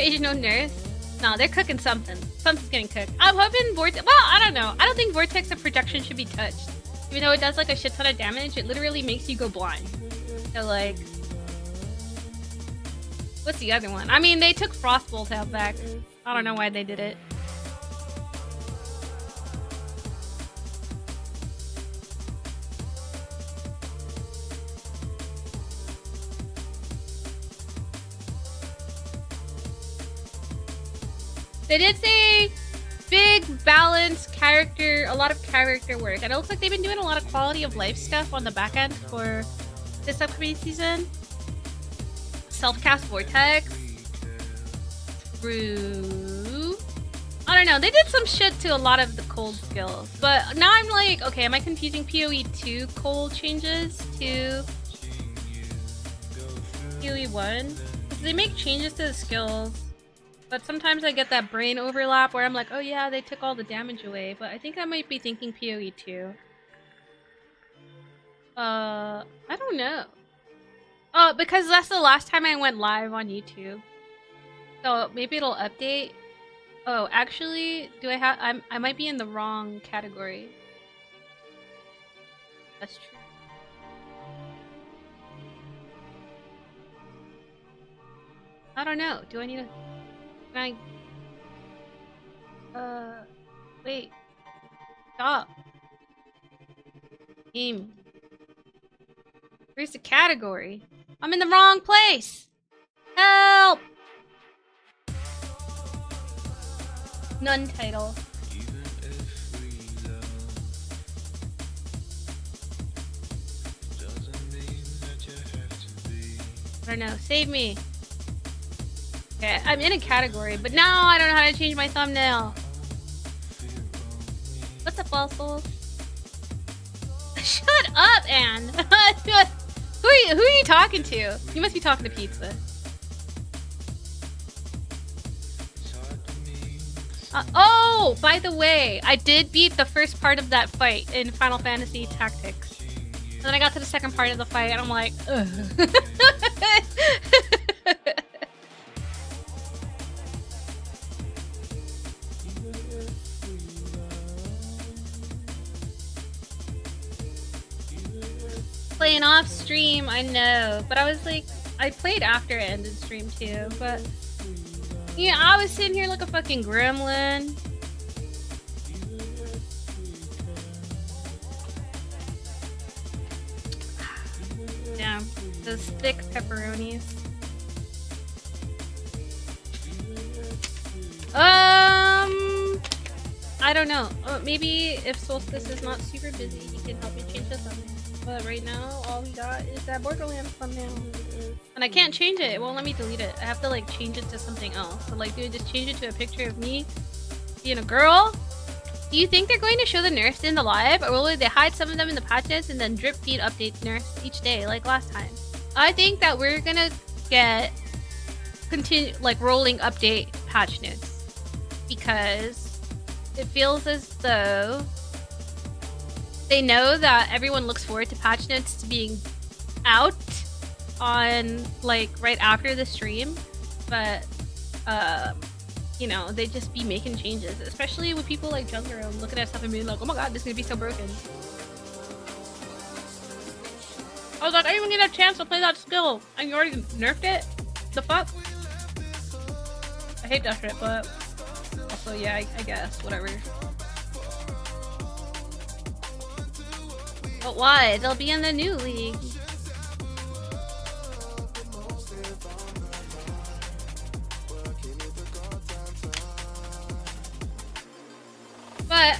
Occasional nerfs. No, they're cooking something. Something's getting cooked. I'm hoping Vortex. Well, I don't know. I don't think Vortex of Projection should be touched. Even though it does like a shit ton of damage, it literally makes you go blind. So like, what's the other one? I mean, they took Frostbolt out back. I don't know why they did it. They did say big, balanced character, a lot of character work. And it looks like they've been doing a lot of quality of life stuff on the back end for this upcoming season. Self-cast Vortex. Through... I don't know, they did some shit to a lot of the cold skills. But now I'm like, okay, am I confusing PoE 2 cold changes to PoE 1? Because they make changes to the skills. But sometimes I get that brain overlap where I'm like, oh yeah, they took all the damage away. But I think I might be thinking PoE 2. I don't know. Oh, because that's the last time I went live on YouTube. So maybe it'll update. Oh, actually, do I have... I might be in the wrong category. That's true. I don't know. Do I need to... Can I... Wait. Stop. Game. Where's the category? I'm in the wrong place! Help! None title. I don't know. Save me. Okay, I'm in a category, but now I don't know how to change my thumbnail. What's up, Waffles? Shut up, Anne! Who are you talking to? You must be talking to Pizza. Oh, by the way, I did beat the first part of that fight in Final Fantasy Tactics. And then I got to the second part of the fight, and I'm like, ugh. Playing off stream, I know, but I was like, I played after it ended stream too, but yeah, I was sitting here like a fucking gremlin. Damn, those thick pepperonis. I don't know. Maybe if Solstice is not super busy, he can help me change the thumbnail. But right now, all we got is that Borderlands thumbnail. And I can't change it. It won't let me delete it. I have to like change it to something else. So like, dude, just change it to a picture of me being a girl. Do you think they're going to show the nerfs in the live? Or will they hide some of them in the patches and then drip feed update nerfs each day like last time? I think that we're gonna get rolling update patch notes. Because it feels as though they know that everyone looks forward to patch notes to being out on like right after the stream, but you know, they just be making changes, especially with people like Gamergirl looking at stuff and being like, oh my god, this is gonna be so broken. I was like, I didn't even get a chance to play that skill and you already nerfed it? The fuck? I hate that shit, but also yeah, I guess, whatever. But why? They'll be in the new league. But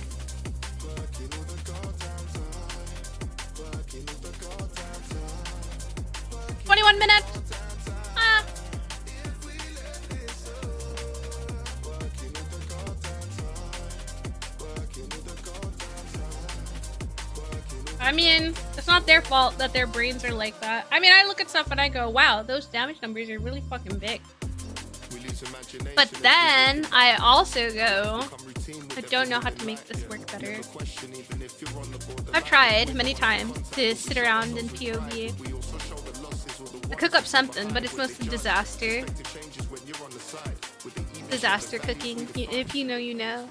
21 minutes. Ah. I mean, it's not their fault that their brains are like that. I mean, I look at stuff and I go, wow, those damage numbers are really fucking big. But then I also go, I don't know how to make this work better. I've tried many times to sit around in POV. I cook up something, but it's mostly disaster. Disaster cooking. If you know, you know.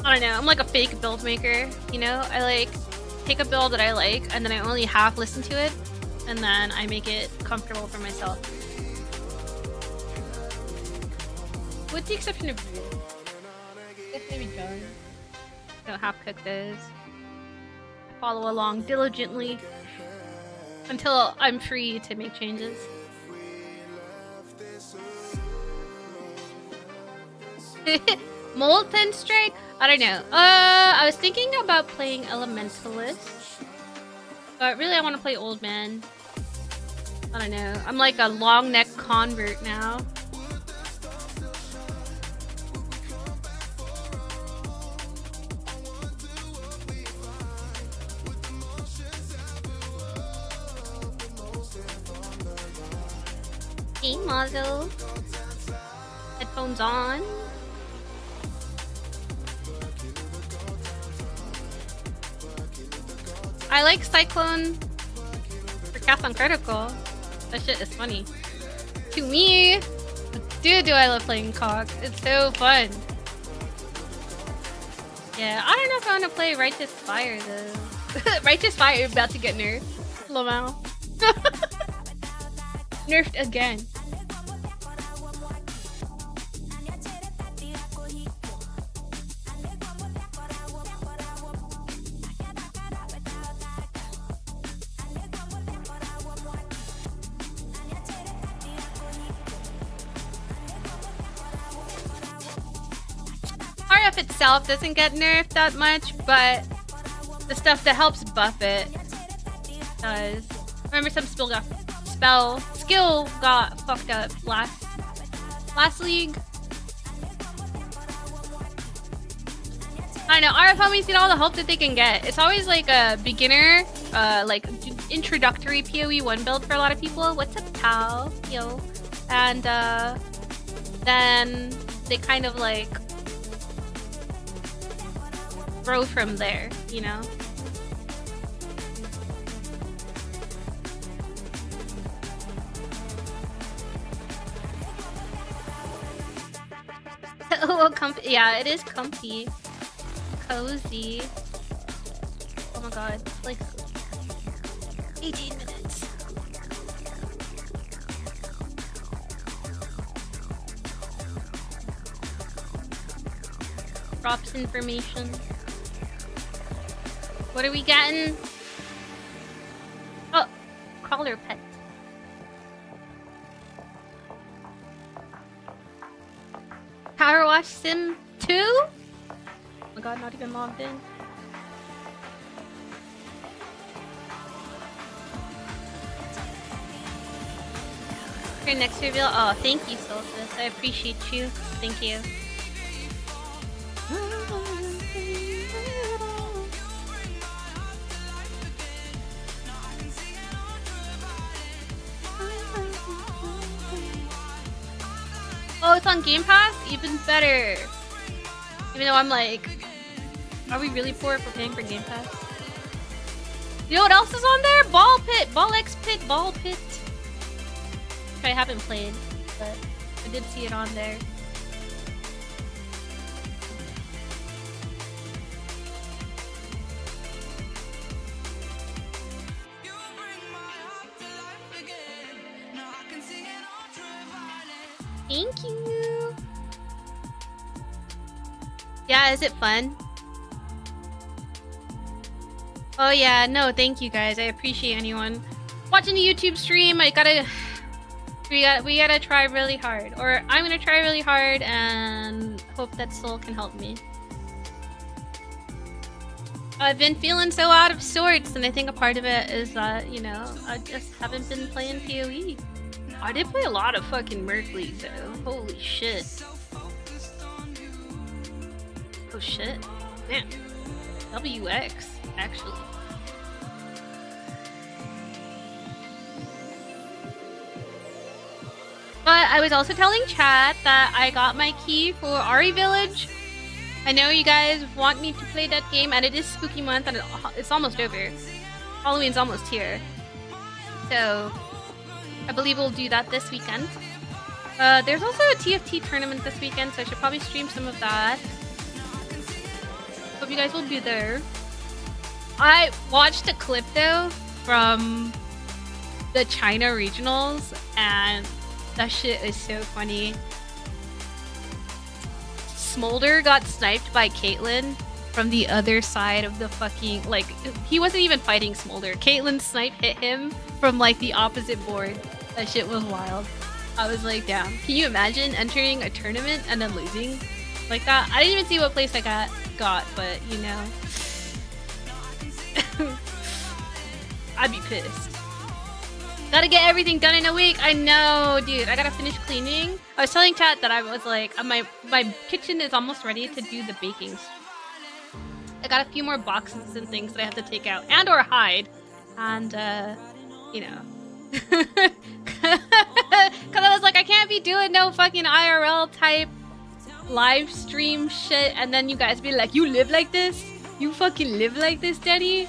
I don't know. I'm like a fake build maker, you know? I like take a build that I like and then I only half listen to it and then I make it comfortable for myself. With the exception of maybe John. Don't half cook those. Follow along diligently until I'm free to make changes. Molten Strike? I don't know. I was thinking about playing Elementalist, but really I want to play Old Man. I don't know. I'm like a long neck convert now. Hey, Mazo. Headphones on. I like Cyclone for cast on critical. That shit is funny. To me, dude, do I love playing COG. It's so fun. Yeah, I don't know if I want to play Righteous Fire though. Righteous Fire about to get nerfed. Lamau. Nerfed again. RF itself doesn't get nerfed that much, but the stuff that helps buff it does. Remember some skill got fucked up last league. I know, RF homies get all the help that they can get. It's always like a beginner, like introductory PoE 1 build for a lot of people. What's up, pal? Yo. And then they kind of like grow from there, you know? Oh, comfy. Yeah, it is comfy. Cozy. Oh my god. Like 18 minutes. Drops information. What are we getting? Oh, crawler pet. Power Wash Sim 2? Oh my god, not even logged in. Your next reveal? Oh, thank you, Solstice. I appreciate you. Thank you. Oh, it's on Game Pass? Even better. Even though I'm like, are we really poor if we're paying for Game Pass? You know what else is on there? Ball Pit, Ball X Pit, Ball Pit. Which I haven't played, but I did see it on there. Thank you. Yeah, is it fun? Oh yeah, no, thank you guys. I appreciate anyone watching the YouTube stream. We gotta try really hard, or I'm gonna try really hard and hope that Soul can help me. I've been feeling so out of sorts, and I think a part of it is that, you know, I just haven't been playing PoE. I did play a lot of fucking Merc League though. Holy shit. Oh shit. Damn. WX, actually. But I was also telling chat that I got my key for Ari Village. I know you guys want me to play that game, and it is spooky month and it's almost over. Halloween's almost here. So I believe we'll do that this weekend. There's also a TFT tournament this weekend, so I should probably stream some of that. Hope you guys will be there. I watched a clip though from the China regionals, and that shit is so funny. Smolder got sniped by Caitlyn from the other side of the fucking, like, he wasn't even fighting Smolder. Caitlyn's snipe hit him from like the opposite board. That shit was wild. I was like, damn. Can you imagine entering a tournament and then losing like that? I didn't even see what place I got, but you know. I'd be pissed. Gotta get everything done in a week. I know, dude. I gotta finish cleaning. I was telling chat that I was like, my kitchen is almost ready to do the baking. I got a few more boxes and things that I have to take out and or hide. And, you know. Cause I was like, I can't be doing no fucking IRL type live stream shit and then you guys be like, you live like this? You fucking live like this, Daddy?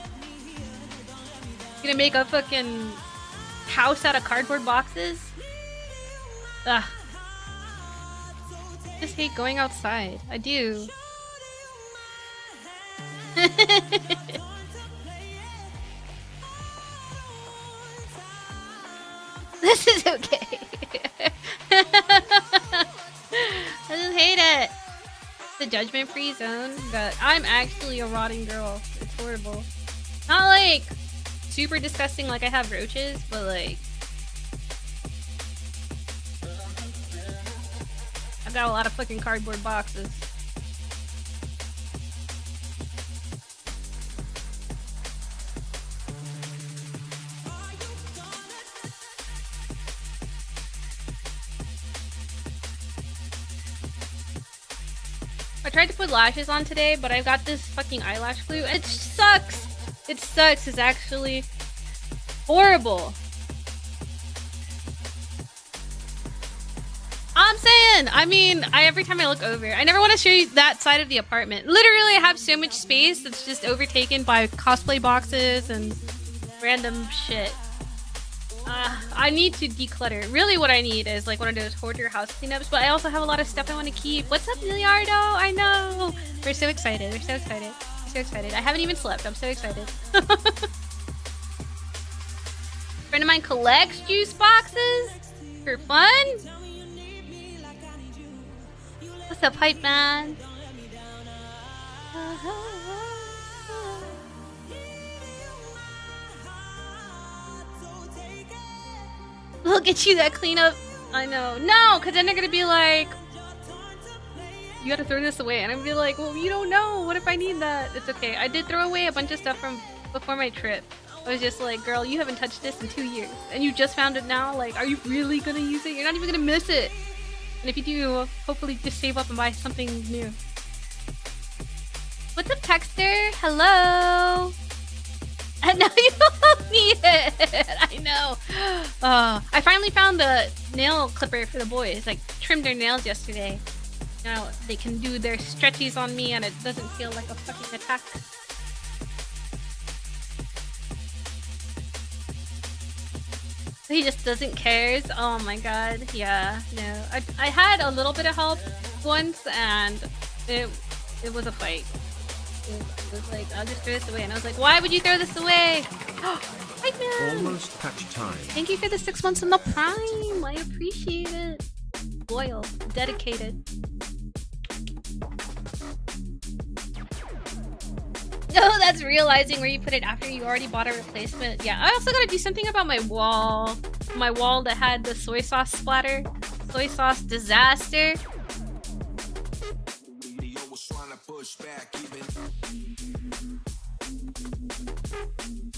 Gonna make a fucking house out of cardboard boxes? Ugh. I just hate going outside. I do. This is okay. I just hate it. The judgment-free zone, but I'm actually a rotting girl. It's horrible. Not like super disgusting like I have roaches, but like I've got a lot of fucking cardboard boxes. I tried to put lashes on today, but I've got this fucking eyelash glue and it sucks! It sucks, it's actually horrible. I'm saying, I mean, every time I look over, I never want to show you that side of the apartment. Literally, I have so much space that's just overtaken by cosplay boxes and random shit. I need to declutter. Really what I need is like one of those hoarder house cleanups, but I also have a lot of stuff I want to keep. What's up, Miliardo? I know! We're so excited, we're so excited. We're so excited. I haven't even slept, I'm so excited. Friend of mine collects juice boxes for fun? What's up, hype man? We'll get you that cleanup. I know. No, because then they're gonna be like, you gotta throw this away. And I'm gonna be like, well, you don't know. What if I need that? It's okay. I did throw away a bunch of stuff from before my trip. I was just like, girl, you haven't touched this in 2 years. And you just found it now? Like, are you really gonna use it? You're not even gonna miss it. And if you do, hopefully just save up and buy something new. What's up, Texter? Hello! I know you don't need it! I know! I finally found the nail clipper for the boys. Like, trimmed their nails yesterday. Now they can do their stretchies on me and it doesn't feel like a fucking attack. He just doesn't care. Oh my god. Yeah, no. I had a little bit of help once and it was a fight. It was like, I'll just throw this away. And I was like, why would you throw this away? Hi, man. Almost patch time. Thank you for the 6 months in the prime. I appreciate it. Loyal. Dedicated. Oh, that's realizing where you put it after you already bought a replacement. Yeah, I also gotta do something about my wall. My wall that had the soy sauce splatter. Soy sauce disaster.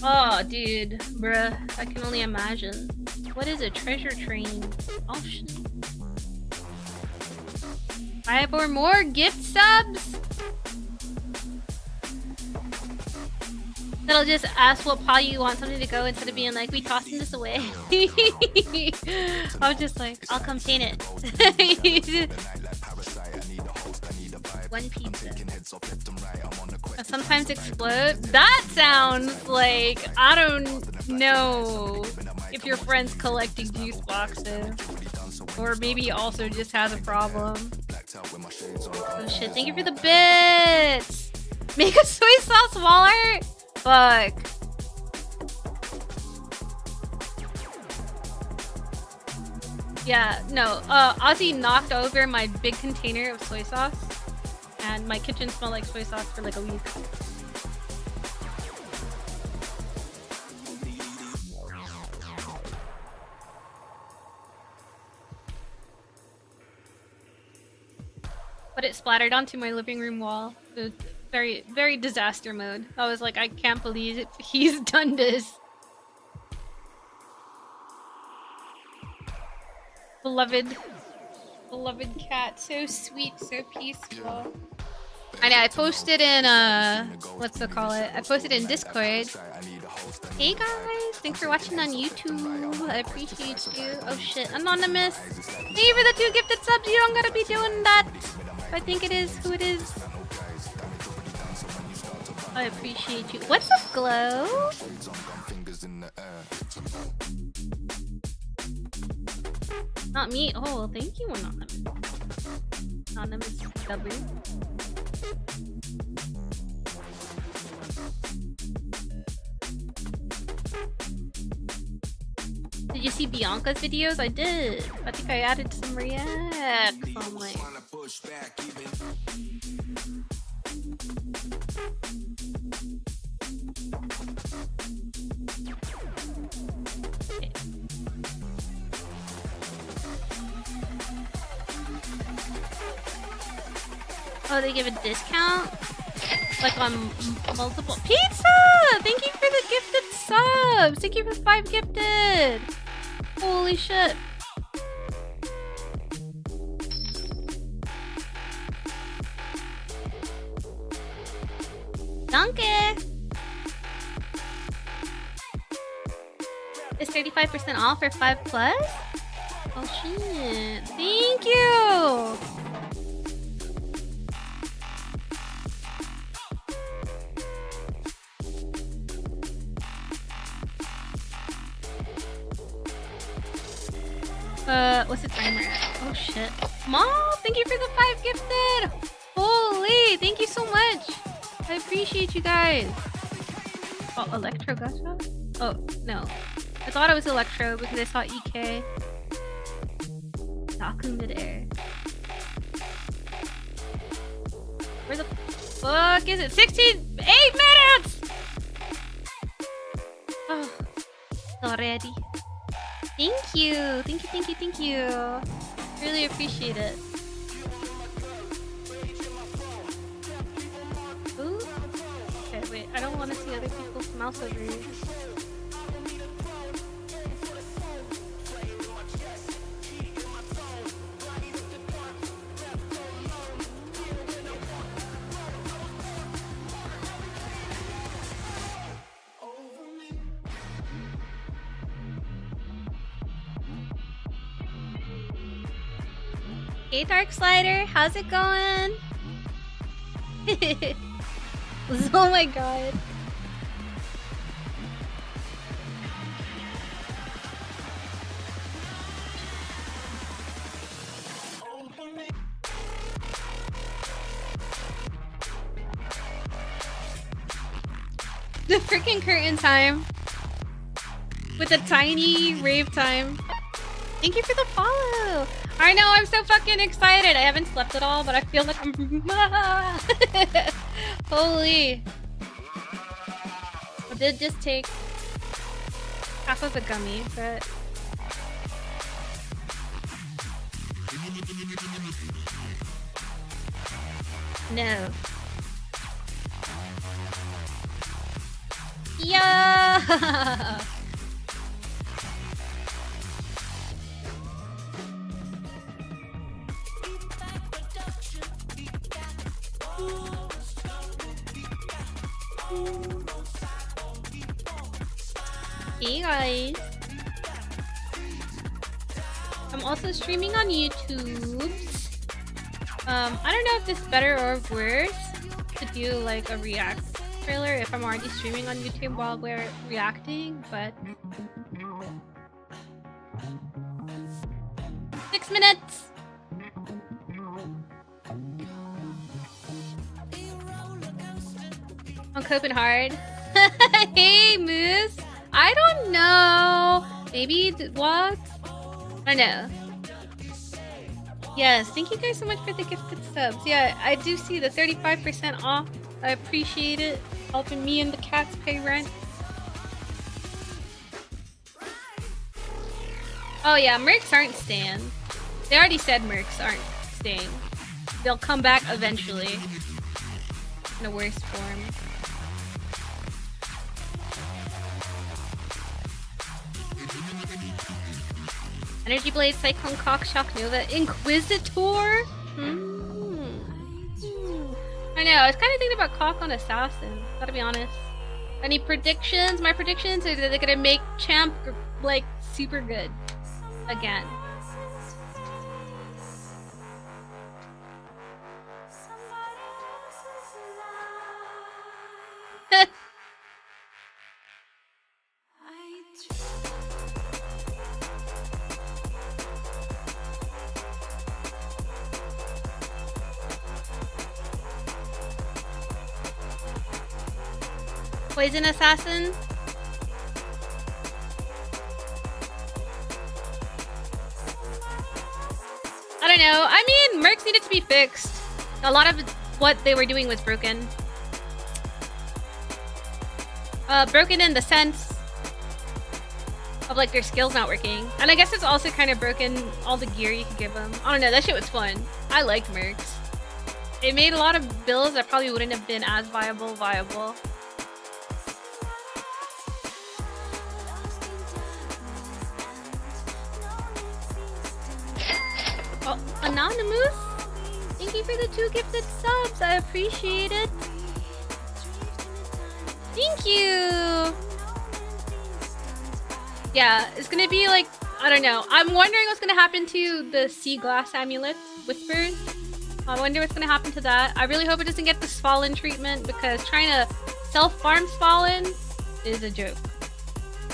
Oh, dude. Bruh. I can only imagine. What is a treasure train? Oh, shit. 5 or more gift subs? That'll just ask what pile you want something to go instead of being like, we tossing this away. I was just like, I'll come paint it. One pizza. Sometimes explode. That sounds like, I don't know if your friend's collecting juice boxes. Or maybe also just has a problem. Oh shit, thank you for the bits! Make a soy sauce wall art? Fuck. Yeah, no, Ozzy knocked over my big container of soy sauce. And my kitchen smelled like soy sauce for like a week. But it splattered onto my living room wall. It was very, very disaster mode. I was like, I can't believe it. He's done this. Beloved cat. So sweet, so peaceful. I know, I posted in, what's it call it? I posted in Discord. Hey guys, thanks for watching on YouTube. I appreciate you. Oh shit, Anonymous. Thank you for the 2 gifted subs. You don't gotta be doing that. I think it is who it is. I appreciate you. What's up, Glow? Not me. Oh, thank you, Anonymous. Anonymous W. Did you see Bianca's videos? I did. I think I added some reacts on my... Okay. Oh, they give a discount? Like on multiple... Pizza! Thank you for the gifted subs! Thank you for the 5 gifted! Holy shit. Danke! It's 35% off for 5 plus? Oh shit. Thank you! What's the timer at? Oh shit. Mom, thank you for the 5 gifted! Holy, thank you so much! I appreciate you guys. Oh, Electro gotcha? Oh, no. I thought it was Electro because I saw EK. Daku midair. Where the fuck is it? 68 minutes! Oh, already. Thank you! Thank you, thank you, thank you! Really appreciate it. Ooh. Okay, wait, I don't want to see other people's mouse over here. Hey Dark Slider, how's it going? Oh my god. The freaking curtain time. With a tiny rave time. Thank you for the follow. I know, I'm so fucking excited. I haven't slept at all, but I feel like I'm... Holy. I did just take half of a gummy, but... No. Yeah! Hey guys, I'm also streaming on YouTube. I don't know if this is better or worse to do like a react trailer if I'm already streaming on YouTube while we're reacting, but 6 minutes! I'm coping hard. Hey, Moose! I don't know! Maybe what? I know. Yes, thank you guys so much for the gifted subs. Yeah, I do see the 35% off. I appreciate it. Helping me and the cats pay rent. Oh yeah, mercs aren't staying. They already said mercs aren't staying. They'll come back eventually. In a worse form. Energy Blade, Cyclone Cock, Shock Nova, Inquisitor? I know, I was kind of thinking about Cock on Assassin, gotta be honest. Any predictions? My predictions are that they're gonna make Champ, like, super good. Again. Poison Assassin? I don't know. I mean, mercs needed to be fixed. A lot of what they were doing was broken. Broken in the sense of like their skills not working. And I guess it's also kind of broken all the gear you could give them. I don't know, that shit was fun. I liked mercs. It made a lot of builds that probably wouldn't have been as viable. Oh, Anonymous? Thank you for the 2 gifted subs. I appreciate it. Thank you. Yeah, it's gonna be like, I don't know. I'm wondering what's gonna happen to the sea glass amulet whispers. I wonder what's gonna happen to that. I really hope it doesn't get the Svalin treatment because trying to self-farm Svalin is a joke.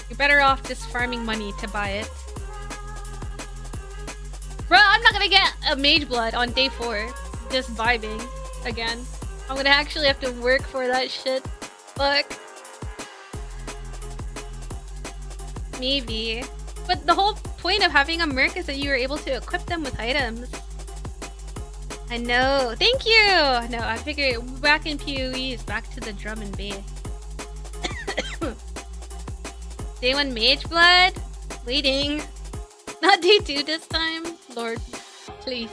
You're better off just farming money to buy it. Bro, I'm not gonna get a Mage Blood on day 4. Just vibing again. I'm gonna actually have to work for that shit. Fuck. Maybe. But the whole point of having a merc is that you were able to equip them with items. I know. Thank you! No, I figured back in PoE is back to the drum and bass. Day 1 Mage Blood? Waiting. Not day 2 this time. Lord, please.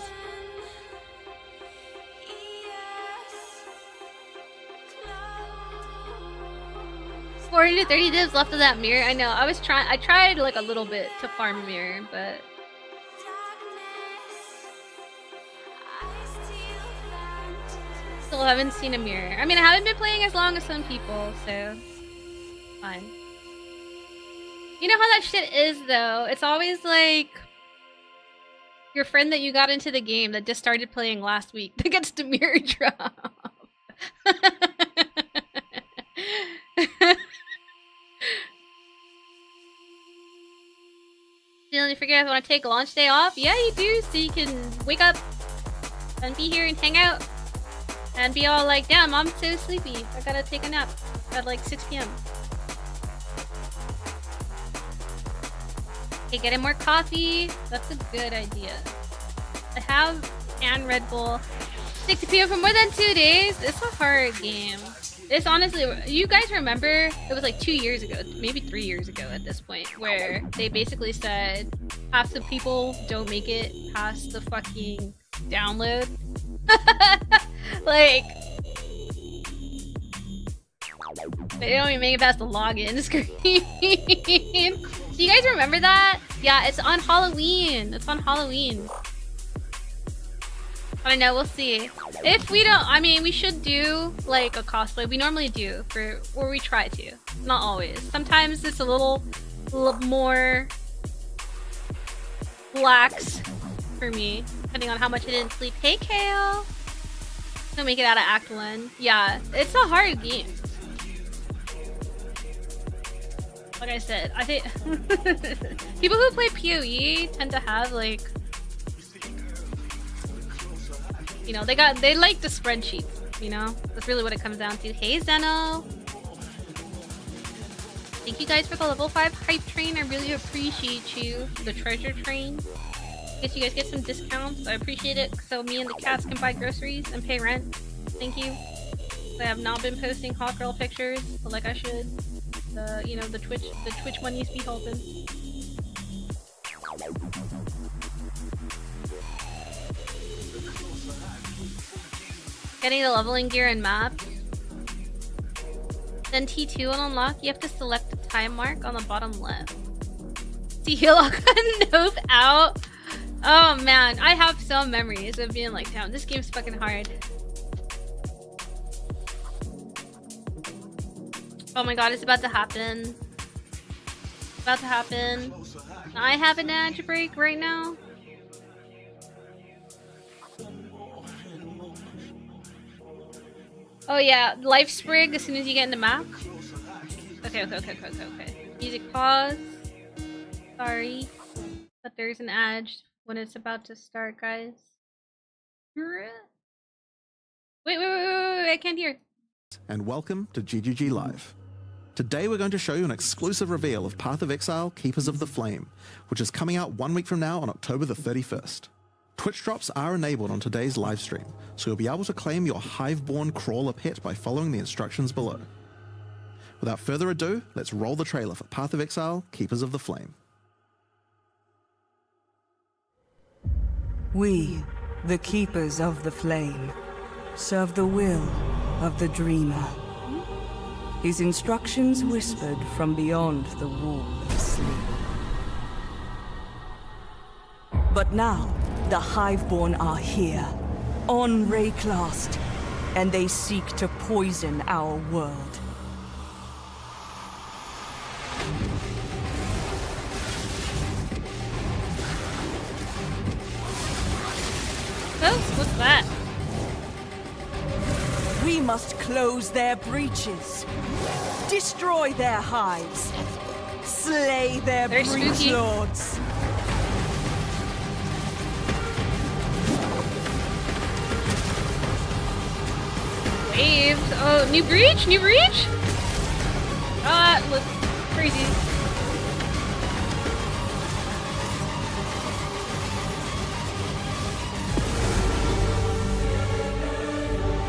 40 to 30 divs left of that mirror. I know. I tried like a little bit to farm mirror, but still haven't seen a mirror. I mean, I haven't been playing as long as some people, so fine. You know how that shit is though? It's always like your friend that you got into the game that just started playing last week that gets the mirror drop. You forget I want to take a launch day off? Yeah, you do, so you can wake up and be here and hang out and be all like, damn, I'm so sleepy. I gotta take a nap at like 6 p.m. Okay, getting more coffee. That's a good idea. I have and Red Bull. 6 p.m. for more than 2 days. It's a hard game. It's honestly, you guys remember, it was like 2 years ago, maybe 3 years ago at this point, where they basically said half the people don't make it past the fucking download. Like, they don't even make it past the login screen. Do you guys remember that? Yeah, it's on Halloween. It's on Halloween. I don't know, we'll see. If we don't, I mean, we should do like a cosplay. We normally do, or we try to. Not always. Sometimes it's a little more lax for me, depending on how much I didn't sleep. Hey, Kale! Gonna make it out of Act 1. Yeah, it's a hard game. Like I said, I think people who play PoE tend to have like, you know, they like the spreadsheets, you know? That's really what it comes down to. Hey, Zeno! Thank you guys for the level 5 hype train. I really appreciate you. The treasure train. I guess you guys get some discounts. I appreciate it so me and the cats can buy groceries and pay rent. Thank you. I have not been posting hot girl pictures, but like I should. You know, the Twitch money's be helping. Getting the leveling gear and map. Then T2 on unlock, you have to select the time mark on the bottom left. See, he'll lock a nope out. Oh man, I have some memories of being like, damn, this game's fucking hard. Oh my god, it's about to happen. It's about to happen. I have an ad break right now. Oh yeah, life sprig as soon as you get in the map. Okay. Music pause. Sorry. But there's an ad when it's about to start, guys. Wait, I can't hear. And welcome to GGG Live. Today we're going to show you an exclusive reveal of Path of Exile Keepers of the Flame, which is coming out 1 week from now on October the 31st. Twitch drops are enabled on today's live stream, so you'll be able to claim your Hive-born crawler pet by following the instructions below. Without further ado, let's roll the trailer for Path of Exile Keepers of the Flame. We, the Keepers of the Flame, serve the will of the Dreamer. His instructions whispered from beyond the wall of sleep. But now, the Hiveborn are here, on Rayclast, and they seek to poison our world. What's that? We must close their breaches, destroy their hives, slay their breach spooky. lords. Waves. Oh, new breach? New breach? Oh, that looks crazy.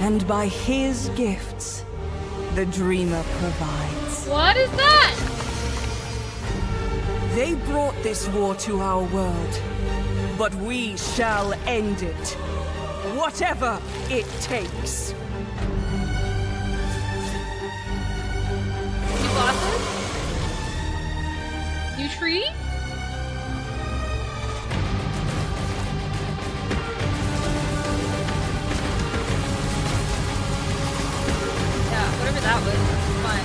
And by his gifts, the Dreamer provides. What is that? They brought this war to our world, but we shall end it, whatever it takes. New bosses? New tree? Whatever that was fun.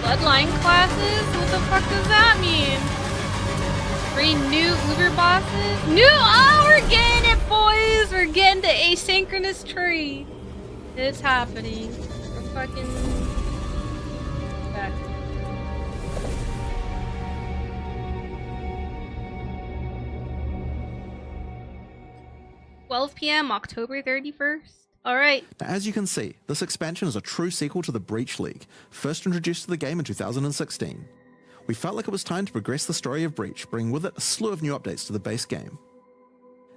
Bloodline classes? What the fuck does that mean? 3 new Uber bosses? Oh, we're getting it, boys! We're getting the asynchronous tree. It's happening. We're fucking back. $12 p.m. October 31st. Alright. Now, as you can see, this expansion is a true sequel to the Breach League, first introduced to the game in 2016. We felt like it was time to progress the story of Breach, bringing with it a slew of new updates to the base game.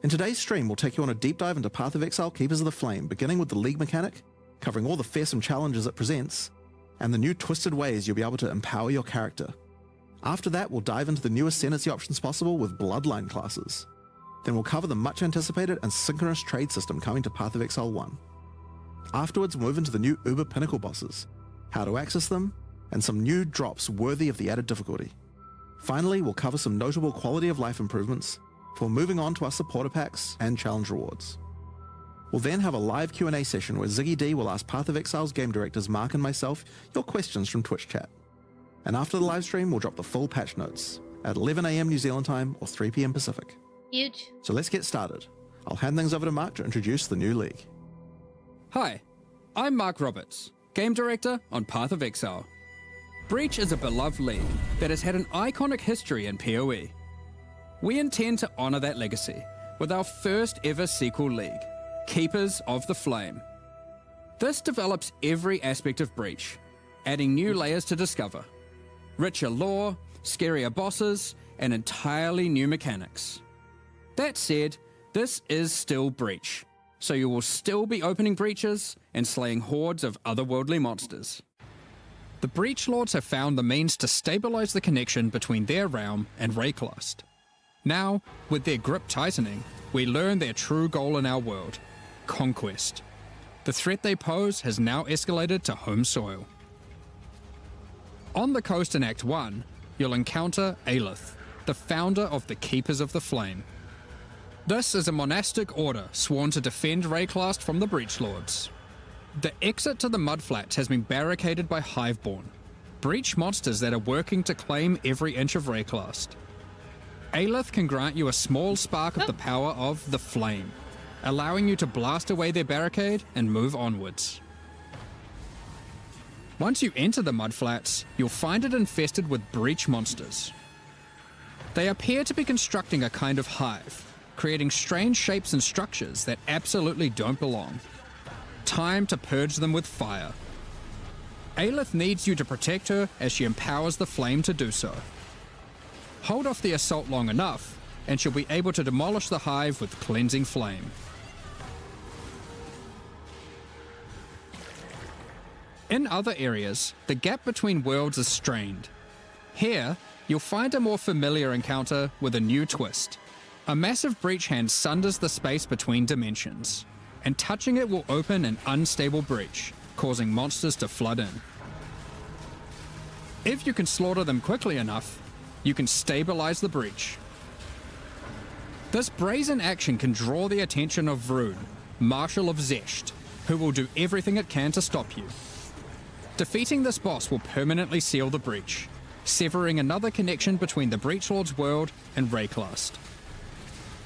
In today's stream, we'll take you on a deep dive into Path of Exile Keepers of the Flame, beginning with the League mechanic, covering all the fearsome challenges it presents, and the new twisted ways you'll be able to empower your character. After that, we'll dive into the new ascendancy options possible with Bloodline classes. Then we'll cover the much anticipated and synchronous trade system coming to Path of Exile 1. Afterwards, we'll move into the new Uber Pinnacle bosses, how to access them, and some new drops worthy of the added difficulty. Finally, we'll cover some notable quality of life improvements before moving on to our supporter packs and challenge rewards. We'll then have a live Q&A session where Ziggy D will ask Path of Exile's game directors Mark and myself your questions from Twitch chat. And after the live stream, we'll drop the full patch notes, at 11 a.m. New Zealand time or 3 p.m. Pacific. Huge. So let's get started. I'll hand things over to Mark to introduce the new league. Hi, I'm Mark Roberts, Game Director on Path of Exile. Breach is a beloved league that has had an iconic history in PoE. We intend to honour that legacy with our first ever sequel league, Keepers of the Flame. This develops every aspect of Breach, adding new layers to discover, richer lore, scarier bosses, and entirely new mechanics. That said, this is still Breach, so you will still be opening breaches and slaying hordes of otherworldly monsters. The Breach Lords have found the means to stabilize the connection between their realm and Rayclast. Now, with their grip tightening, we learn their true goal in our world, conquest. The threat they pose has now escalated to home soil. On the coast in Act 1, you'll encounter 𝙎𝙏𝙁𝙁, the founder of the Keepers of the Flame. This is a monastic order sworn to defend Rayclast from the Breach Lords. The exit to the Mudflats has been barricaded by Hiveborn, Breach monsters that are working to claim every inch of Rayclast. 𝙎𝙏𝙁 can grant you a small spark of the power of the Flame, allowing you to blast away their barricade and move onwards. Once you enter the Mudflats, you'll find it infested with Breach monsters. They appear to be constructing a kind of hive, creating strange shapes and structures that absolutely don't belong. Time to purge them with fire. 𝙎𝙏𝙁 needs you to protect her as she empowers the Flame to do so. Hold off the assault long enough, and she'll be able to demolish the hive with cleansing flame. In other areas, the gap between worlds is strained. Here, you'll find a more familiar encounter with a new twist. A massive breach hand sunders the space between dimensions, and touching it will open an unstable breach, causing monsters to flood in. If you can slaughter them quickly enough, you can stabilize the breach. This brazen action can draw the attention of Vroon, Marshal of 𝙎𝙏𝙁𝙁, who will do everything it can to stop you. Defeating this boss will permanently seal the breach, severing another connection between the Breach Lord's world and Rayclast.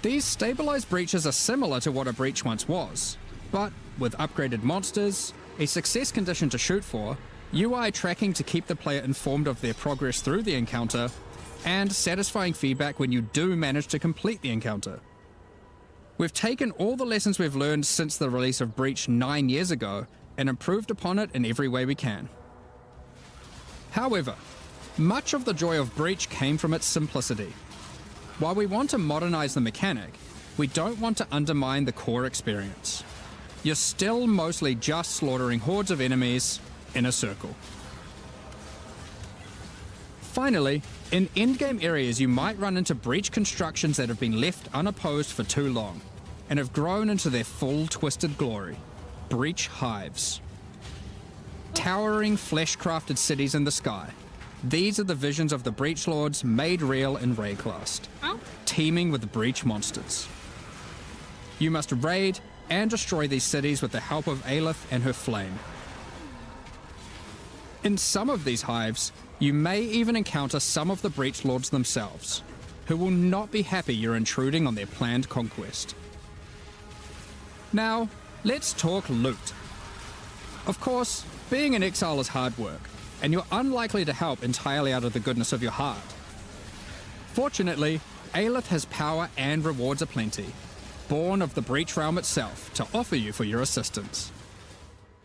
These stabilized breaches are similar to what a breach once was, but with upgraded monsters, a success condition to shoot for, UI tracking to keep the player informed of their progress through the encounter, and satisfying feedback when you do manage to complete the encounter. We've taken all the lessons we've learned since the release of Breach 9 years ago and improved upon it in every way we can. However, much of the joy of Breach came from its simplicity. While we want to modernize the mechanic, we don't want to undermine the core experience. You're still mostly just slaughtering hordes of enemies in a circle. Finally, in endgame areas you might run into breach constructions that have been left unopposed for too long, and have grown into their full twisted glory. Breach hives. Towering flesh-crafted cities in the sky. These are the visions of the Breach Lords made real in Rayclast, teeming with breach monsters. You must raid and destroy these cities with the help of 𝙎𝙏𝙁𝙁 and her flame. In some of these hives, you may even encounter some of the Breach Lords themselves, who will not be happy you're intruding on their planned conquest. Now, let's talk loot. Of course, being in exile is hard work, and you're unlikely to help entirely out of the goodness of your heart. Fortunately, 𝙎𝙏𝙁 has power and rewards aplenty, born of the Breach Realm itself, to offer you for your assistance.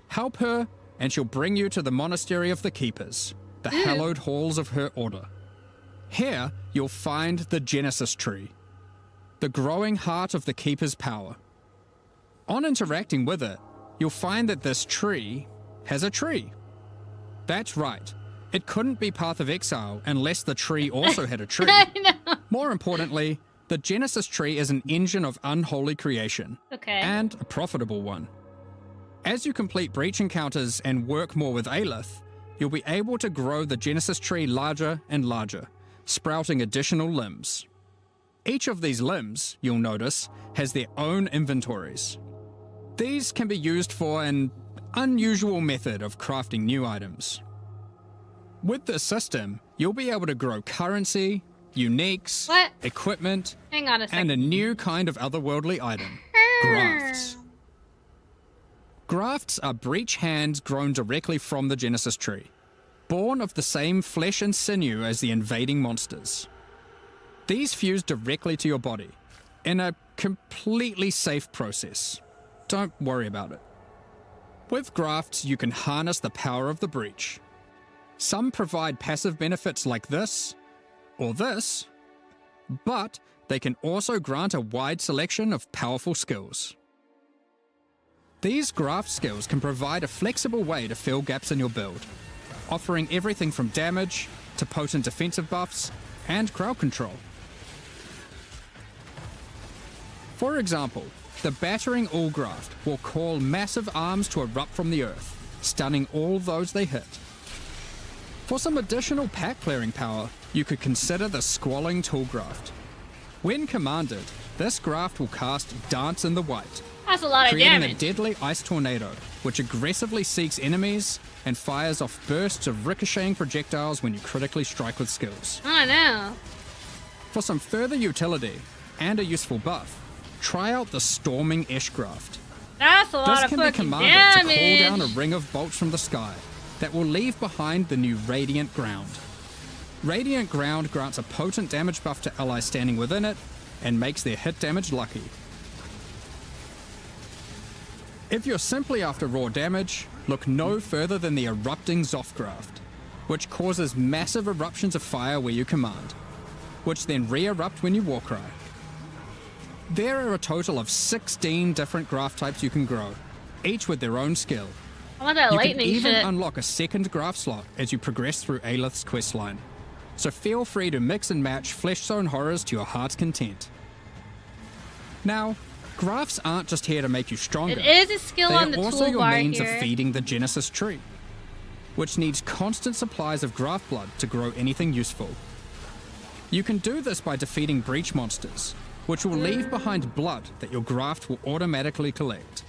Help her, and she'll bring you to the Monastery of the Keepers, the hallowed halls of her order. Here, you'll find the Genesis Tree, the growing heart of the Keeper's power. On interacting with it, you'll find that this tree has a tree. That's right, it couldn't be Path of Exile unless the tree also had a tree. I know. More importantly, the Genesis Tree is an engine of unholy creation, and a profitable one. As you complete breach encounters and work more with 𝙎𝙏𝙁𝙁, you'll be able to grow the Genesis Tree larger and larger, sprouting additional limbs. Each of these limbs, you'll notice, has their own inventories. These can be used for an unusual method of crafting new items. With this system, you'll be able to grow currency, uniques, What? equipment, Hang on a second. and a new kind of otherworldly item, grafts. Grafts are breach hands grown directly from the Genesis tree, born of the same flesh and sinew as the invading monsters. These fuse directly to your body in a completely safe process. Don't worry about it. With grafts, you can harness the power of the breach. Some provide passive benefits like this, or this, but they can also grant a wide selection of powerful skills. These graft skills can provide a flexible way to fill gaps in your build, offering everything from damage to potent defensive buffs and crowd control. For example, the Battering All graft will call massive arms to erupt from the earth, stunning all those they hit. For some additional pack clearing power, you could consider the Squalling Tool graft. When commanded, this graft will cast Dance in the White, That's a lot of creating damage. a deadly ice tornado, which aggressively seeks enemies and fires off bursts of ricocheting projectiles when you critically strike with skills. I know. For some further utility and a useful buff, try out the Storming Ash graft. That's a lot This of can be fucking commanded damage. to call down a ring of bolts from the sky that will leave behind the new Radiant Ground. Radiant Ground grants a potent damage buff to allies standing within it and makes their hit damage lucky. If you're simply after raw damage, look no further than the Erupting Zoth graft, which causes massive eruptions of fire where you command, which then re-erupt when you warcry. There are a total of 16 different graft types you can grow, each with their own skill. I want that You lightning can even shit. unlock a second graft slot as you progress through Aelith's questline, so feel free to mix and match Flesh Zone horrors to your heart's content. Now, grafts aren't just here to make you stronger. It is a skill They on are the also your toolbar means here. of feeding the Genesis tree, which needs constant supplies of graft blood to grow anything useful. You can do this by defeating breach monsters, which will leave behind blood that your graft will automatically collect.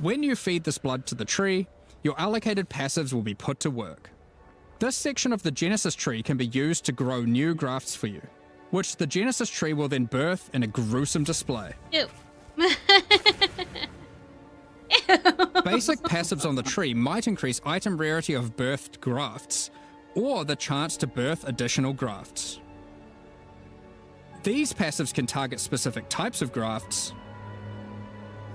When you feed this blood to the tree, your allocated passives will be put to work. This section of the Genesis tree can be used to grow new grafts for you, which the Genesis tree will then birth in a gruesome display. Ew. Basic passives on the tree might increase item rarity of birthed grafts, or the chance to birth additional grafts. These passives can target specific types of grafts,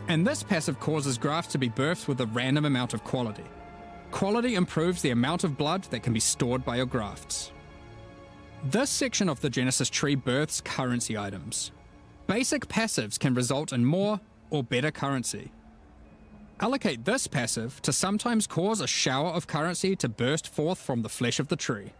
and this passive causes grafts to be birthed with a random amount of quality. Quality improves the amount of blood that can be stored by your grafts. This section of the Genesis tree births currency items. Basic passives can result in more or better currency. Allocate this passive to sometimes cause a shower of currency to burst forth from the flesh of the tree.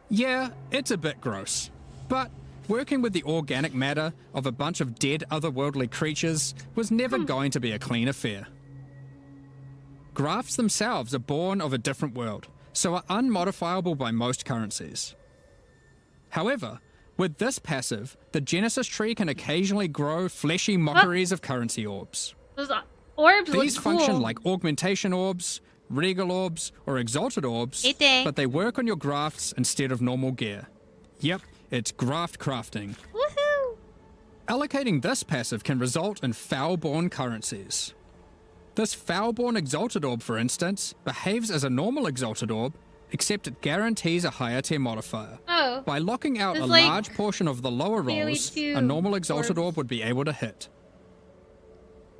Yeah, it's a bit gross, but working with the organic matter of a bunch of dead otherworldly creatures was never going to be a clean affair. Grafts themselves are born of a different world, so are unmodifiable by most currencies. However, with this passive, the Genesis tree can occasionally grow fleshy mockeries of currency orbs. Those orbs These look cool. function like augmentation orbs, regal orbs, or exalted orbs, Hey, dang. but they work on your grafts instead of normal gear. Yep, it's graft crafting. Woohoo! Allocating this passive can result in Foulborn currencies. This Foulborn Exalted Orb, for instance, behaves as a normal Exalted Orb, except it guarantees a higher tier modifier. Oh. By locking out It's a like large portion of the lower nearly rolls, two a normal Exalted orbs. Orb would be able to hit.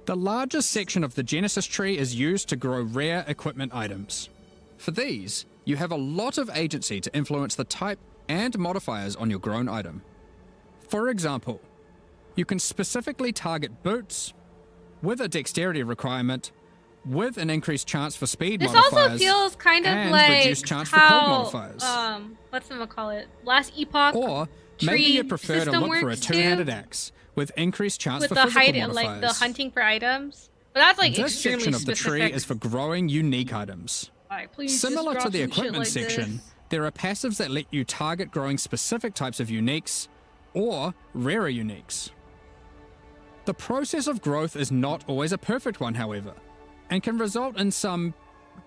The largest section of the Genesis tree is used to grow rare equipment items. For these, you have a lot of agency to influence the type and modifiers on your grown item. For example, you can specifically target boots with a dexterity requirement, with an increased chance for speed This modifiers, also feels kind of and like reduced chance for how, cold modifiers. whatchamacallit, Last Epoch Or maybe tree you prefer to system look for a works two-handed too, axe with increased chance with for the physical hide, modifiers. like the hunting for items. But that's like This extremely section of the specific. tree is for growing unique items. Alright, please just Similar drop to the some shit equipment like section, this. there are passives that let you target growing specific types of uniques or rarer uniques. The process of growth is not always a perfect one, however, and can result in some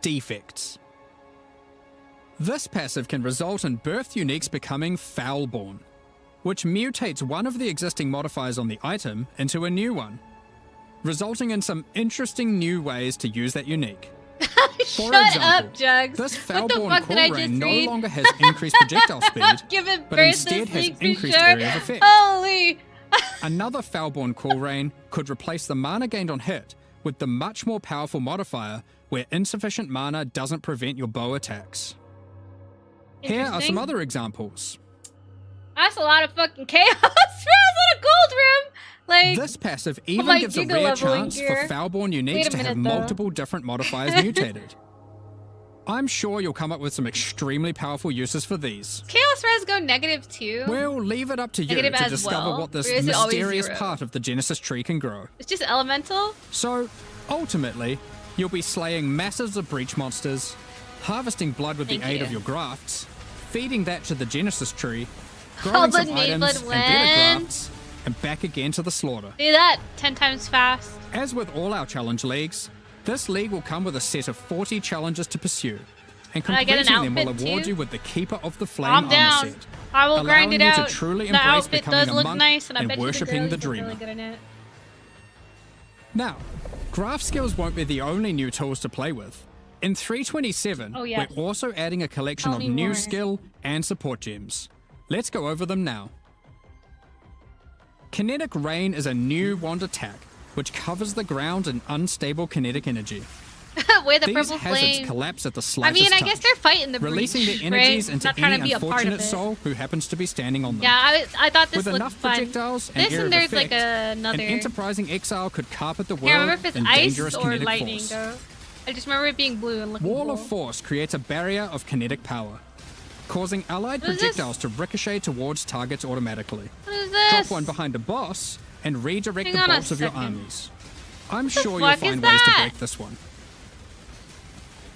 defects. This passive can result in birth uniques becoming foulborn, which mutates one of the existing modifiers on the item into a new one, resulting in some interesting new ways to use that unique. For Shut example, up, Jugs. this What the foulborn fuck did I core rain just no read? longer has increased projectile speed, Give it but birth instead this has week for increased sure. area of effect. Holy. Another foulborn core rain could replace the mana gained on hit with the much more powerful modifier where insufficient mana doesn't prevent your bow attacks. Here are some Interesting. other examples. That's a lot of fucking chaos. Smells in a gold room. Like This passive even my gives a Giga rare leveling chance for gear. foulborn uniques Wait a to have minute, though. multiple different modifiers mutated. I'm sure you'll come up with some extremely powerful uses for these. chaos res go -2. We'll leave it up to you Negative to as discover well? what this Or is it always mysterious 0? part of the Genesis tree can grow. It's just elemental. So, ultimately, you'll be slaying masses of breach monsters, harvesting blood with Thank the aid you. of your grafts, feeding that to the Genesis tree, Oh, growing blood some made items blood and better win. grafts, and back again to the slaughter. Do that 10 times fast. As with all our challenge leagues, this league will come with a set of 40 challenges to pursue, and I get an completing them will outfit award too? you with the Keeper of the Flame I'm armor down. set, I will grind allowing it you out. to truly The embrace outfit becoming does a look monk nice, and I and bet you the worshipping the girlies look really dreamer. good in it. Now, graph skills won't be the only new tools to play with. In 327, Oh, yes. we're also adding a collection Tell of me new more. skill and support gems. Let's go over them now. Kinetic Rain is a new wand attack, which covers the ground in unstable kinetic energy. Where the These purple hazards flame. collapse at the I slightest mean, I touch, guess they're fighting the releasing breach, their energies right? into Not trying any to be a part of unfortunate it. soul who happens to be standing on them. Yeah, I thought this With looked enough fun. projectiles and This area and of there's like effect, another. an enterprising exile could carpet the I can't remember world if it's in ice dangerous or kinetic lightning, force. though. I just remember it being blue and looking Wall cool. of Force creates a barrier of kinetic power, causing allied What is projectiles to ricochet towards targets automatically. What is this? Drop one behind a boss and redirect Hang the on a bolts of your second. armies. I'm the sure you'll fuck is find ways to that? break this one.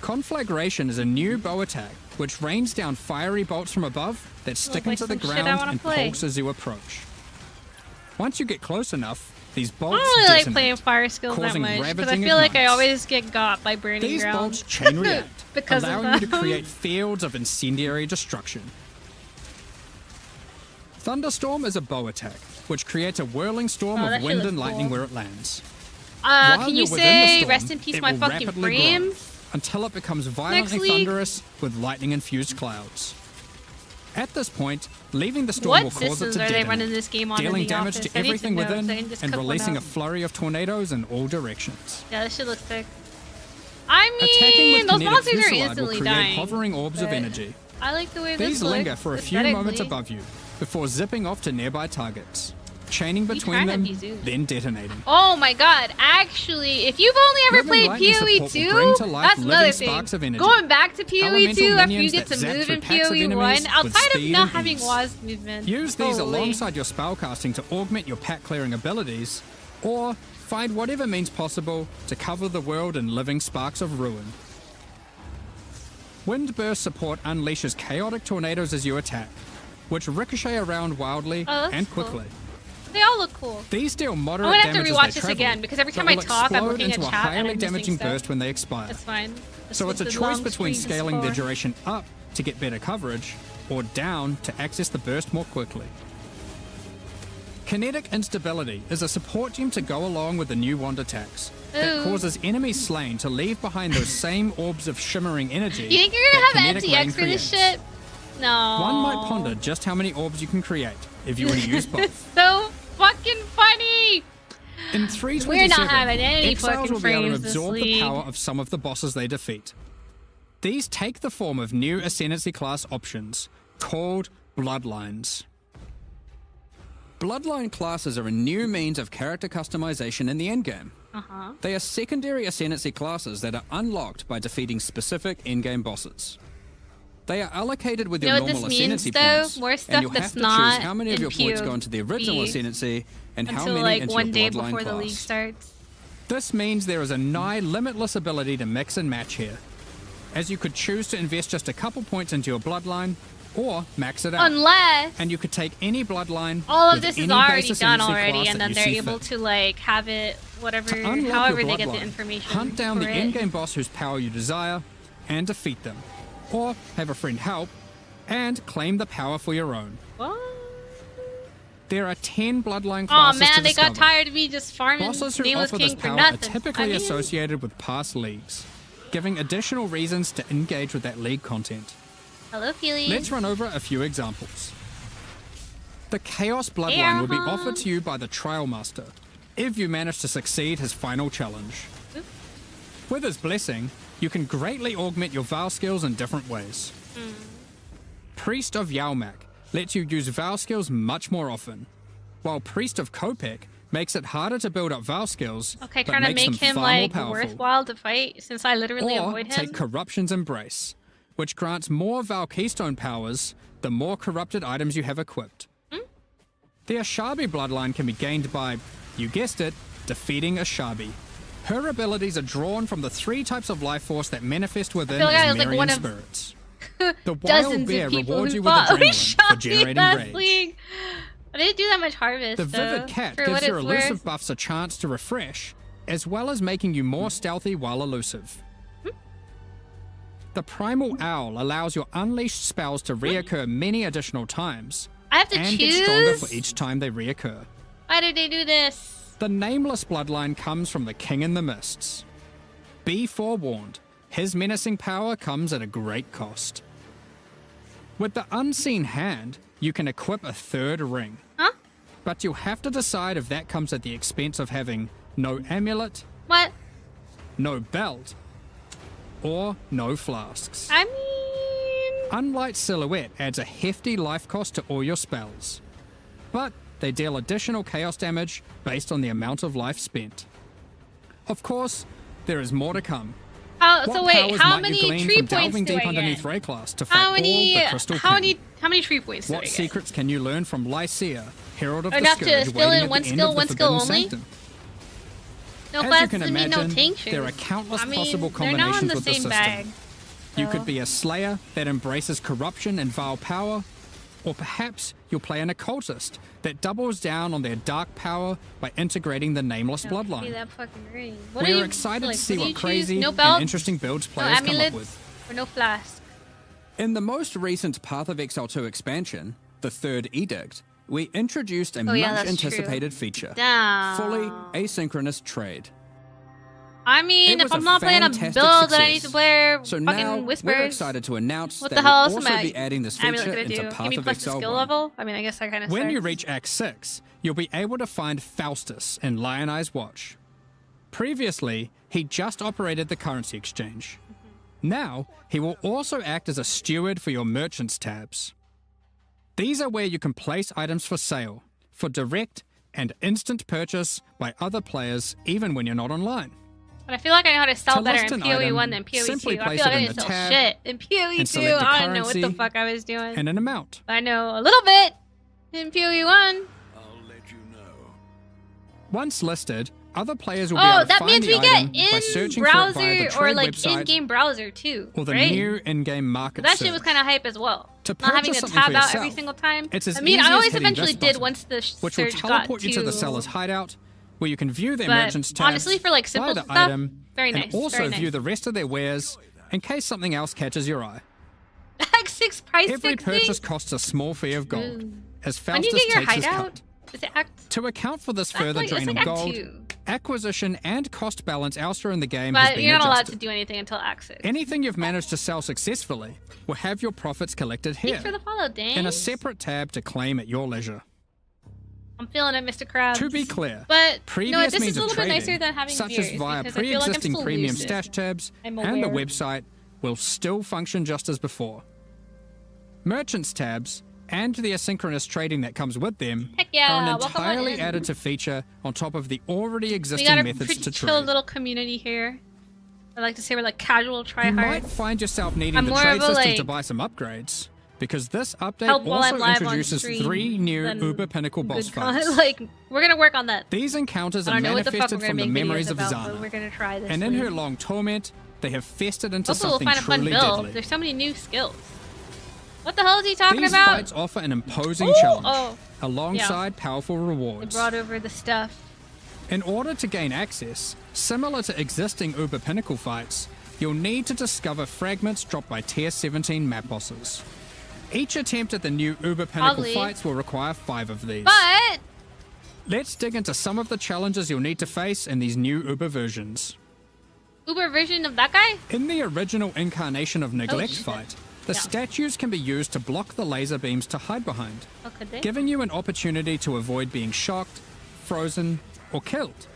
Conflagration is a new bow attack which rains down fiery bolts from above that stick like into the some shit I ground wanna and play. pulse as you approach. Once you get close enough, these I bolts don't really like detonate, playing fire skills that causing much because I ravaging feel like I ignites. always get got by burning These ground. bolts chain react, Because of allowing you to them. create fields of incendiary destruction. Thunderstorm is a bow attack, which creates a whirling storm Oh, that of shit wind looks and lightning cool. where it lands. While Can you you're within the say storm, rest in peace it my will fucking rapidly frame? grow until it becomes violently league? thunderous with lightning-infused clouds. At this point, leaving the storm What will cause it systems to are they detonate, running this game on in dealing the damage office? to I need everything know within so I can just and cut one releasing a out. flurry of tornadoes in all directions. Yeah, this shit looks sick. I Attacking mean, with those kinetic monsters are fusillade will instantly create dying. hovering orbs of but energy. I like the way this These looks. linger for a few moments aesthetically. above you before zipping off to nearby targets, chaining You between trying to them, be zoomed. then detonating. Oh my god, actually, if you've only ever Ribbon played lightning support PoE will 2, bring to life that's another living thing. sparks of energy. Going back to PoE Elemental 2 after you minions get that to zap move through in packs of PoE 1, enemies with outside of speed not and having ease. WAS movement. Use these holy. alongside your spellcasting to augment your pack clearing abilities, or find whatever means possible to cover the world in living sparks of ruin. Windburst support unleashes chaotic tornadoes as you attack, which ricochet around wildly Oh, that's and cool. quickly. They all look cool. These deal moderate I'm gonna have to damage as rewatch they this travel, again, because every but time I will talk, I'm explode looking at into a chat and highly I'm missing damaging stuff. burst when they expire. That's fine. That's So what it's a the choice long between stream is scaling the for. duration up to get better coverage, or down to access the burst more quickly. Kinetic Instability is a support gem to go along with the new wand attacks that Ooh. causes enemies slain to leave behind those same orbs of shimmering energy. You think you're that gonna have kinetic rain MTX for this creates. shit? No. One might ponder just how many orbs you can create if you were to use both. It's so fucking funny. In 327, We're not having any exiles fucking will be able to frames this absorb the league. power of some of the bosses they defeat. These take the form of new Ascendancy class options, called Bloodlines. Bloodline classes are a new means of character customization in the endgame. They are secondary Ascendancy classes that are unlocked by defeating specific endgame bosses. They are allocated with You your know what normal this means, Ascendancy though? points, More and stuff you'll that's have to not choose how many of in your points go into the original PoE Ascendancy and how until many like into one your day Bloodline before class. the league starts. This means there is a nigh limitless ability to mix and match here, as you could choose to invest just a couple points into your bloodline, or max it out. Unless And you could take any bloodline. all of with this is any already base done ascendancy already, class and that then you they're see able fit. to like have it whatever, To unlock however your they get the bloodline, information. hunt down for the it. endgame boss whose power you desire, and defeat them. or have a friend help, and claim the power for your own. What? There are 10 bloodline Oh classes man, to they got discover. tired of me just farming Bosses who Nameless offer King this for power are nothing. typically I mean, associated with past leagues, giving additional reasons to engage with that league content. hello, Feely. Let's run over a few examples. The Chaos Bloodline will be offered to you by the Trial Master, if you manage to succeed his final challenge. With his blessing, you can greatly augment your Val skills in different ways. Priest of 𝙎𝙏𝙐𝙁 lets you use Val skills much more often, while Priest of 𝙎𝙏𝙐𝙁 makes it harder to build up Val skills, Okay, but trying to makes them make him far like more powerful. worthwhile to fight since I literally Or avoid him. take Corruption's Embrace, which grants more Val Keystone powers the more corrupted items you have equipped. The 𝙎𝙏𝙐𝙁 bloodline can be gained by, you guessed it, defeating 𝙎𝙎𝙐𝙁. Her abilities are drawn from the 3 types of life force that manifest within like I as was like Marian one of spirits. The wild Dozens bear of people rewards who you with fought adrenaline for Shopee generating last rage. league. I didn't do that much harvest. The vivid cat for gives what your it's elusive worth. buffs a chance to refresh, as well as making you more stealthy while elusive. The primal owl allows your unleashed spells to reoccur many additional times, I have to and choose. get stronger for each time they reoccur. Why did they do this? The nameless bloodline comes from the King in the Mists. Be forewarned, his menacing power comes at a great cost. With the unseen hand, you can equip a 3rd ring. Huh? But you'll have to decide if that comes at the expense of having no amulet, What? no belt, or no flasks. I mean, Unlight Silhouette adds a hefty life cost to all your spells, but they deal additional chaos damage based on the amount of life spent. Of course, there is more to come. so What wait, powers how might you many glean tree from points delving do deep I underneath get? Rayclass to fight How all many? the Crystal How King? many tree points do I What get? secrets can you learn from Lycia, Herald of the Enough to Scourge, fill waiting in at one the end skill, of the one skill Forbidden only? Sanctum? No As you flats can doesn't mean no imagine, tinctures. there are countless I mean, possible they're not in combinations the with the same system. bag. You so- could be a Slayer that embraces corruption and vile power, or perhaps you'll play an occultist that doubles down on their dark power by integrating the nameless Don't give me bloodline. that fucking ring. What do We're you- excited like, to see do you what choose? crazy No and belt, interesting builds no players come up amulets, with. or no flask. In the most recent Path of Exile 2 expansion, the 3rd Edict, we introduced a Oh, yeah, much that's anticipated feature, Damn. fully asynchronous trade. I mean, It if was I'm not playing a fantastic build that I need success. to play So fucking now Whispers. we're excited to announce What that the hell we'll else also am I? be adding this amulet feature gonna into do? Give Path me of plus the Exile skill 1. level? I mean, I guess I kind of When you reach Act 6, you'll be able to find Faustus in Lion Eye's Watch. Previously, he just operated the currency exchange. Now, he will also act as a steward for your merchants tabs. These are where you can place items for sale, for direct and instant purchase by other players, even when you're not online. But I feel like I know how to sell To better list in an PoE item, 1 than PoE 2. simply I place feel like it I in didn't the sell tab shit in PoE 2. and select a I don't know what the currency fuck I was doing. and an amount. I know a little bit in PoE 1. Once listed, other players will be Oh, able to that find means the we item get by in searching for it via the browser or trade like website in-game browser too, or the right? new in-game market That search. shit was kind of hype as well. To Not having purchase to something tab for out yourself, every single time. it's as I mean, easy I as always hitting eventually this did button, once the which will search got teleport to. you to the seller's hideout, where you can view their But merchants tabs, honestly, for, like, simple buy the stuff, item, very and nice, also very view nice. the rest of their wares in case something else catches your eye. Act 6 price Every fixing? purchase costs a small fee of gold, Ooh. as When you Faustus get your takes his hideout, cut. is it Act? To account for this That's further like- it's drain like of Act gold, 2. acquisition and cost balance elsewhere in the game has But been you're not allowed to adjusted. do anything until Act 6. Anything you've managed to sell successfully will have your profits collected here, Thanks for the follow, Dan. in a separate tab to claim at your leisure. I'm feeling it, Mr. Krabs. To be clear, But previous no, this means is a of little bit trading, nicer than having such viewers, as via because I feel like I'm pre-existing still premium lucid. stash tabs I'm and the aware. website, will still function just as before. Merchants tabs and the asynchronous trading that comes with them Heck yeah, are an welcome on entirely in. additive feature on top of the already We existing got a methods pretty to chill trade. little community here. I like to say we're like casual You tryhards. might find yourself needing I'm the more trade of a, system like, to buy some upgrades, because this update help while also I'm live on introduces stream 3 new than Uber Pinnacle boss good con- fights. Like, we're gonna work on that. These encounters I are don't know what the fuck we're manifested gonna from the make memories videos of about, but Zana, we're gonna try this. and in her week. long torment, they have festered into Hopefully we'll something find a fun truly build. deadly. There's so many new skills. What the hell is he talking These about? fights offer an imposing Ooh, challenge, oh, alongside powerful they rewards. brought over the stuff. In order to gain access, similar to existing Uber Pinnacle fights, you'll need to discover fragments dropped by Tier 17 map bosses. Each attempt at the new Uber Pinnacle Ugly. fights will require 5 of these. But Let's dig into some of the challenges you'll need to face in these new Uber versions. Uber version of that guy? In the original incarnation of Neglect shit. fight, the Yeah. statues can be used to block the laser beams to hide behind, Oh, could they? giving you an opportunity to avoid being shocked, frozen, or killed.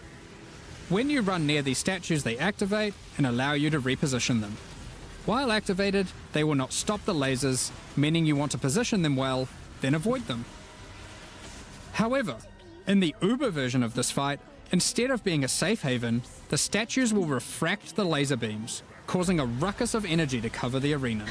When you run near these statues, they activate and allow you to reposition them. While activated, they will not stop the lasers, meaning you want to position them well, then avoid them. However, in the Uber version of this fight, instead of being a safe haven, the statues will refract the laser beams, causing a ruckus of energy to cover the arena.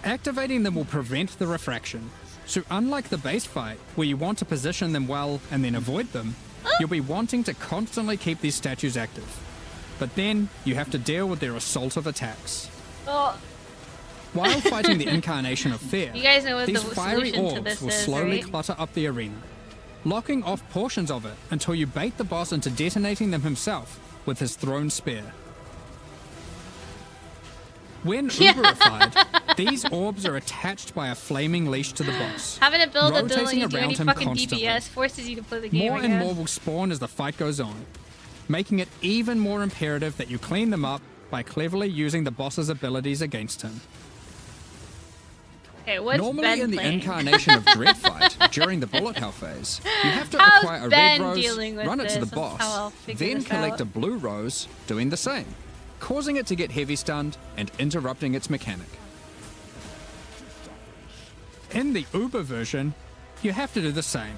Activating them will prevent the refraction, so unlike the base fight, where you want to position them well and then avoid them, you'll be wanting to constantly keep these statues active. But then, you have to deal with their assault of attacks. Oh, While fighting the incarnation of fear, you guys know what these the fiery solution to orbs this will is, slowly right? clutter up the arena, locking off portions of it until you bait the boss into detonating them himself with his thrown spear. When Uberified, these orbs are attached by a flaming leash to the boss. Having it build rotating until you do around any him fucking constantly. DPS forces you to play the game. More I and guess. more will spawn as the fight goes on, making it even more imperative that you clean them up by cleverly using the boss's abilities against him. Okay, what's Normally Ben in the playing? incarnation of Dread fight, during the bullet hell phase, you have to How's acquire a Ben red rose, dealing with run it to the this? That's how I'll boss, figure then this collect out. a blue rose, doing the same, causing it to get heavy stunned and interrupting its mechanic. In the Uber version, you have to do the same,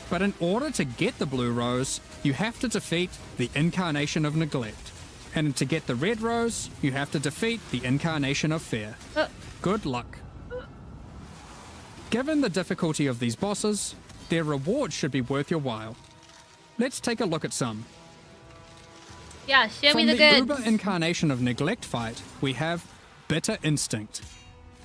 but in order to get the blue rose, you have to defeat the incarnation of Neglect. And to get the red rose, you have to defeat the incarnation of Fear. Good luck. Given the difficulty of these bosses, their reward should be worth your while. Let's take a look at some. Yeah, show me From the the goods. Uber incarnation of Neglect fight, we have Bitter Instinct,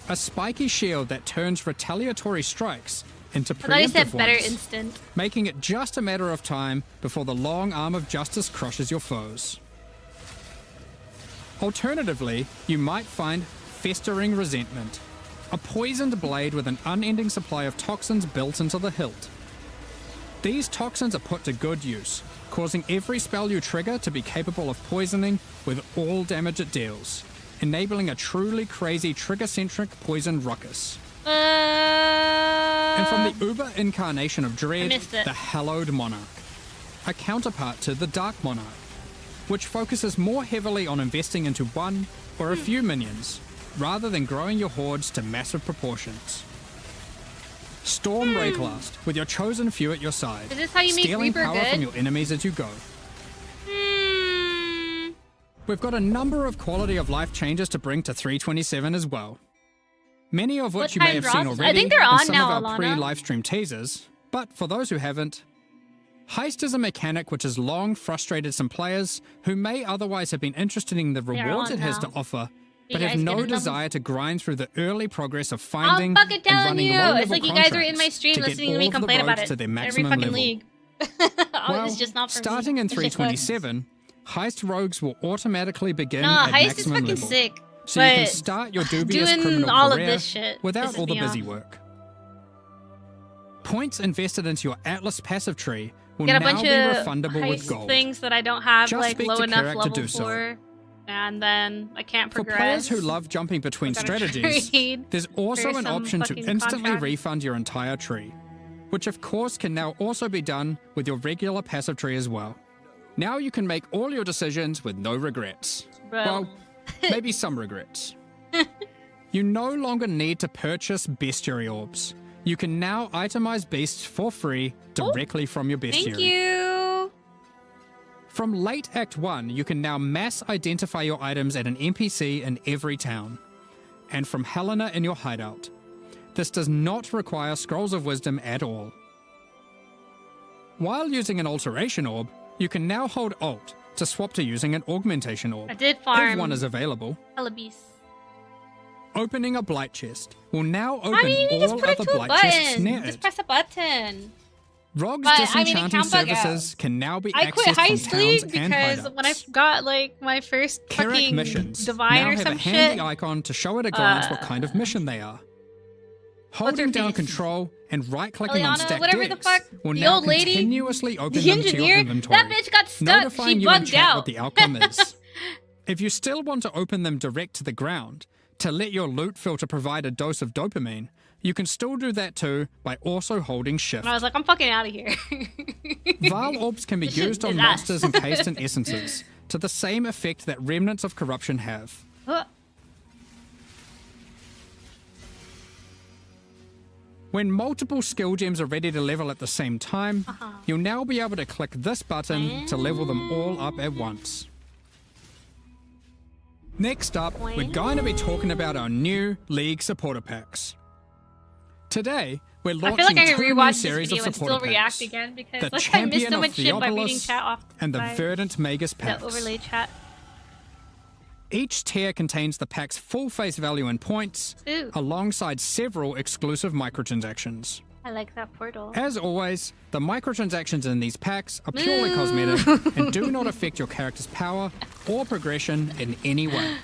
a spiky shield that turns retaliatory strikes into I thought you preemptive said better ones, instant. making it just a matter of time before the long arm of justice crushes your foes. Alternatively, you might find Festering Resentment, a poisoned blade with an unending supply of toxins built into the hilt. These toxins are put to good use, causing every spell you trigger to be capable of poisoning with all damage it deals, enabling a truly crazy trigger-centric poison ruckus. And from the Uber incarnation of Dread, missed it. the Hallowed Monarch, a counterpart to the Dark Monarch, which focuses more heavily on investing into one or a few minions, rather than growing your hordes to massive proportions. Storm Rayclast, with your chosen few at your side, Is this how you make stealing Reaper power good? from your enemies as you go. We've got a number of quality of life changes to bring to 327 as well. Many of What which you may time have drops? seen I already think they're in on some now, of our Alana. pre-livestream teasers, but for those who haven't, Heist is a mechanic which has long frustrated some players who may otherwise have been interested in the They're rewards on it has now. to offer, You but have guys no getting them? desire to grind through the early progress of I'm finding fucking and telling running you. low-level It's like you guys were in my contracts stream to get listening to all me of the complain about roads it. to their Every maximum fucking level. league. Well, It's just not for starting me. in It's just us. 327, Heist Rogues will automatically begin No, at Heist is maximum fucking level. sick. So you can but start your dubious doing criminal all of career this shit without pisses all the me busy off. work. Points invested into your Atlas passive tree will Get a now bunch be of refundable with heist gold. things that I don't have Just like speak low to enough Carrack to level do so. for, and then I can't For progress. players who love jumping between Gotta strategies, trade there's also for an some option to fucking instantly contract. refund your entire tree, which of course can now also be done with your regular passive tree as well. Now you can make all your decisions with no regrets. Bro. Well, maybe some regrets. You no longer need to purchase bestiary orbs. You can now itemize beasts for free directly from your bestiary. Thank you. From late Act 1, you can now mass identify your items at an NPC in every town, and from Helena in your hideout. This does not require Scrolls of Wisdom at all. While using an Alteration Orb, you can now hold Alt to swap to using an Augmentation Orb. I did farm. If one is available. Hella beasts. Opening a Blight Chest will now open I mean, you all just put it other to a Blight chests button. near Just it. press a button. Rogue's But, I mean, it disenchanting can bug out. services can now be I quit accessed from Heist towns League and because hideouts. when I got like my first Carrack fucking missions divine now or have some a handy shit. icon to show at a glance what kind of mission they are. Holding down face? Control and right-clicking on Eliana, stacked whatever the decks fuck, will the now old lady, continuously open the them to your engineer, inventory, that bitch got stuck. notifying She you in bugged chat out. what the outcome is. If you still want to open them direct to the ground, to let your loot filter provide a dose of dopamine, you can still do that too by also holding Shift. And I was like, I'm fucking out of here. Vial orbs can be This shit used on is monsters ass. encased in essences, to the same effect that remnants of corruption have. When multiple skill gems are ready to level at the same time, you'll now be able to click this button to level them all up at once. Next up, we're going to be talking about our new League supporter packs. Today, we're I feel launching like I can two new rewatch this series video of and supporter still react packs. again because The like I missed Champion so of much shit by reading Theopolis chat off and the by Verdant Magus packs. the overlay chat. Each tier contains the pack's full face value in points, Ooh. alongside several exclusive microtransactions. I like that portal. As always, the microtransactions in these packs are purely cosmetic and do not affect your character's power or progression in any way.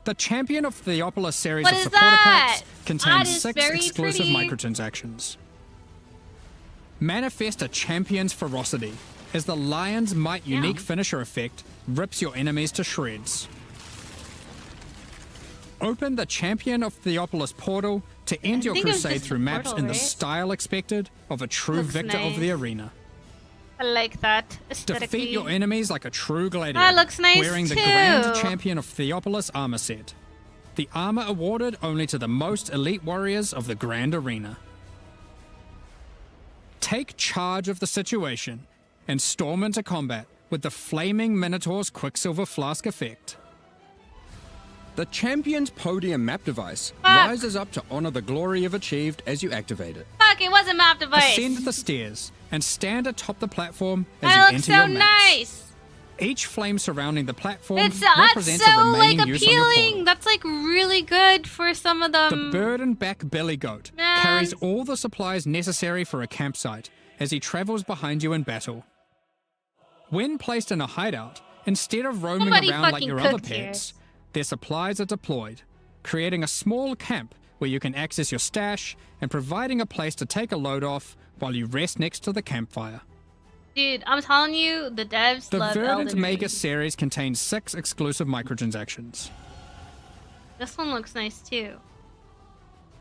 The Champion of Theopolis series What of is supporter that? packs contains That is 6 very exclusive pretty. microtransactions. Manifest a champion's ferocity, as the Lion's Might unique finisher effect rips your enemies to shreds. Open the Champion of Theopolis portal to end your think it was crusade just through the maps portal, in the right? style expected of a true Looks victor nice. of the arena. I like that aesthetically. Defeat your enemies like a true gladiator, That looks nice wearing the too. Grand Champion of Theopolis armor set. The armor awarded only to the most elite warriors of the Grand Arena. Take charge of the situation and storm into combat with the Flaming Minotaur's Quicksilver Flask effect. The Champion's Podium map device Fuck. rises up to honor the glory you've achieved as you activate it. Fuck, it was a map device. Ascend the stairs and stand atop the platform as That you looks enter so your maps. nice. Each flame surrounding the platform That's represents so a like remaining use on your portal. appealing. That's like really good for some of The them. burden-back billy goat Man. carries all the supplies necessary for a campsite as he travels behind you in battle. When placed in a hideout, instead of roaming Somebody around like fucking your other cooked here. pets, their supplies are deployed, creating a small camp where you can access your stash and providing a place to take a load off while you rest next to the campfire. Dude, I'm telling you, the devs The love Verdant Elden Ring. Magus series contains 6 exclusive microtransactions. This one looks nice too.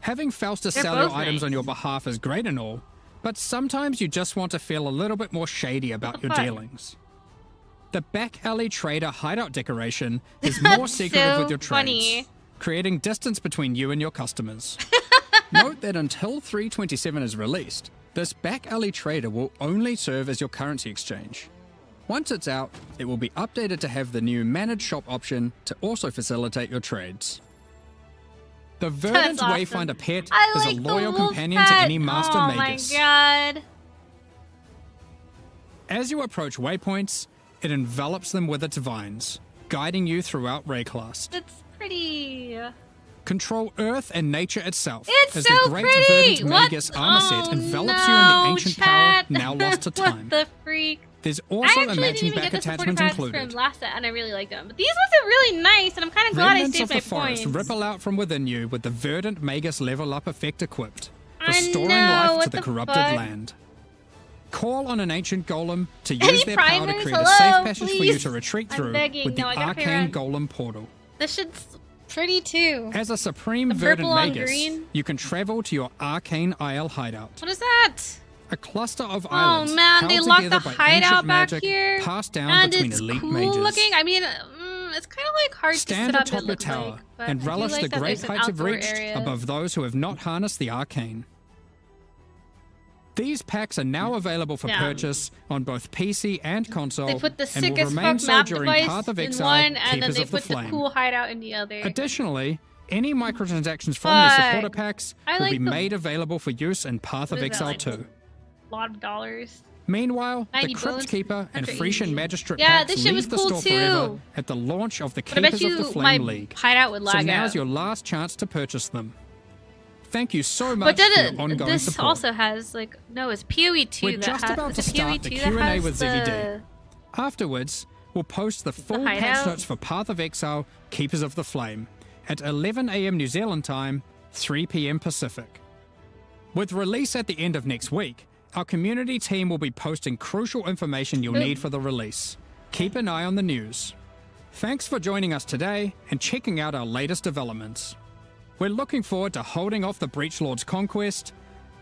Having Faustus They're sell your both items nice. on your behalf is great and all, but sometimes you just want to feel a little bit more shady about the your fuck? dealings. The Back Alley Trader hideout decoration is more That's secretive so with your funny. trades, creating distance between you and your customers. Note that until 327 is released, this Back Alley Trader will only serve as your currency exchange. Once it's out, it will be updated to have the new managed shop option to also facilitate your trades. The Verdant awesome. Wayfinder pet I is like a the loyal wolf companion to pet. any Master oh Magus. my god. As you approach waypoints, it envelops them with its vines, guiding you throughout Rayclast. That's pretty. Control Earth and nature itself, It's as so the Great pretty. Verdant What? Magus armor set Oh, envelops you in the no, ancient chat. power now lost to time. What the freak? There's I also actually a didn't matching even back get the supporter attachment packs included. from last set, and I really like them. But these ones are really nice, and I'm kind of glad I Remnants saved of the my forest points. ripple out from within you with the Verdant Magus level up effect equipped, I restoring know, life what to the the corrupted fuck? land. Call on an ancient golem to Any use their power to primers? create a Hello, safe passage for you please? to retreat I'm through begging. with the No, I gotta pay Arcane rent. Golem portal. This shit's pretty too. As a Supreme The Verdant purple on Magus, green? you can travel to your Arcane Isle hideout. What is that? A cluster of Oh islands man, they held locked together the by hideout ancient back magic here, passed down and between it's elite cool mages. looking. I mean, it's kind of like hard Stand to sit up. atop It the looks tower like, but and I do relish like the that great there's an heights you've outdoor reached area. above those who have not harnessed the arcane. These packs are now available for Yeah. purchase on both PC and console, They put the and will sickest remain fuck so map during device Path of in Exile, one, and then Keepers they of the put the Flame. cool hideout in the other. Additionally, any microtransactions from these Fuck. supporter packs I will like be the- made available for use in Path of What is that, Exile like, 2. A lot of dollars. Meanwhile, the 90 Crypt bones? Keeper and That's Frisian easy. Magistrate Yeah, packs this shit was leave the cool store forever too. at the launch of the But I bet Keepers of you the my Flame League. hideout would So lag now's out. your last chance to purchase them. Thank you so much But for then your ongoing this support. also has like it's PoE 2 We're that just has about to PoE start the 2 Q&A that has with the ZVD. Afterwards, we'll post the full patch hideout. notes for Path of Exile, Keepers of the Flame at 11 a.m. New Zealand time, 3 p.m. Pacific. With release at the end of next week, our community team will be posting crucial information you'll need for the release. Keep an eye on the news. Thanks for joining us today and checking out our latest developments. We're looking forward to holding off the Breach Lord's conquest,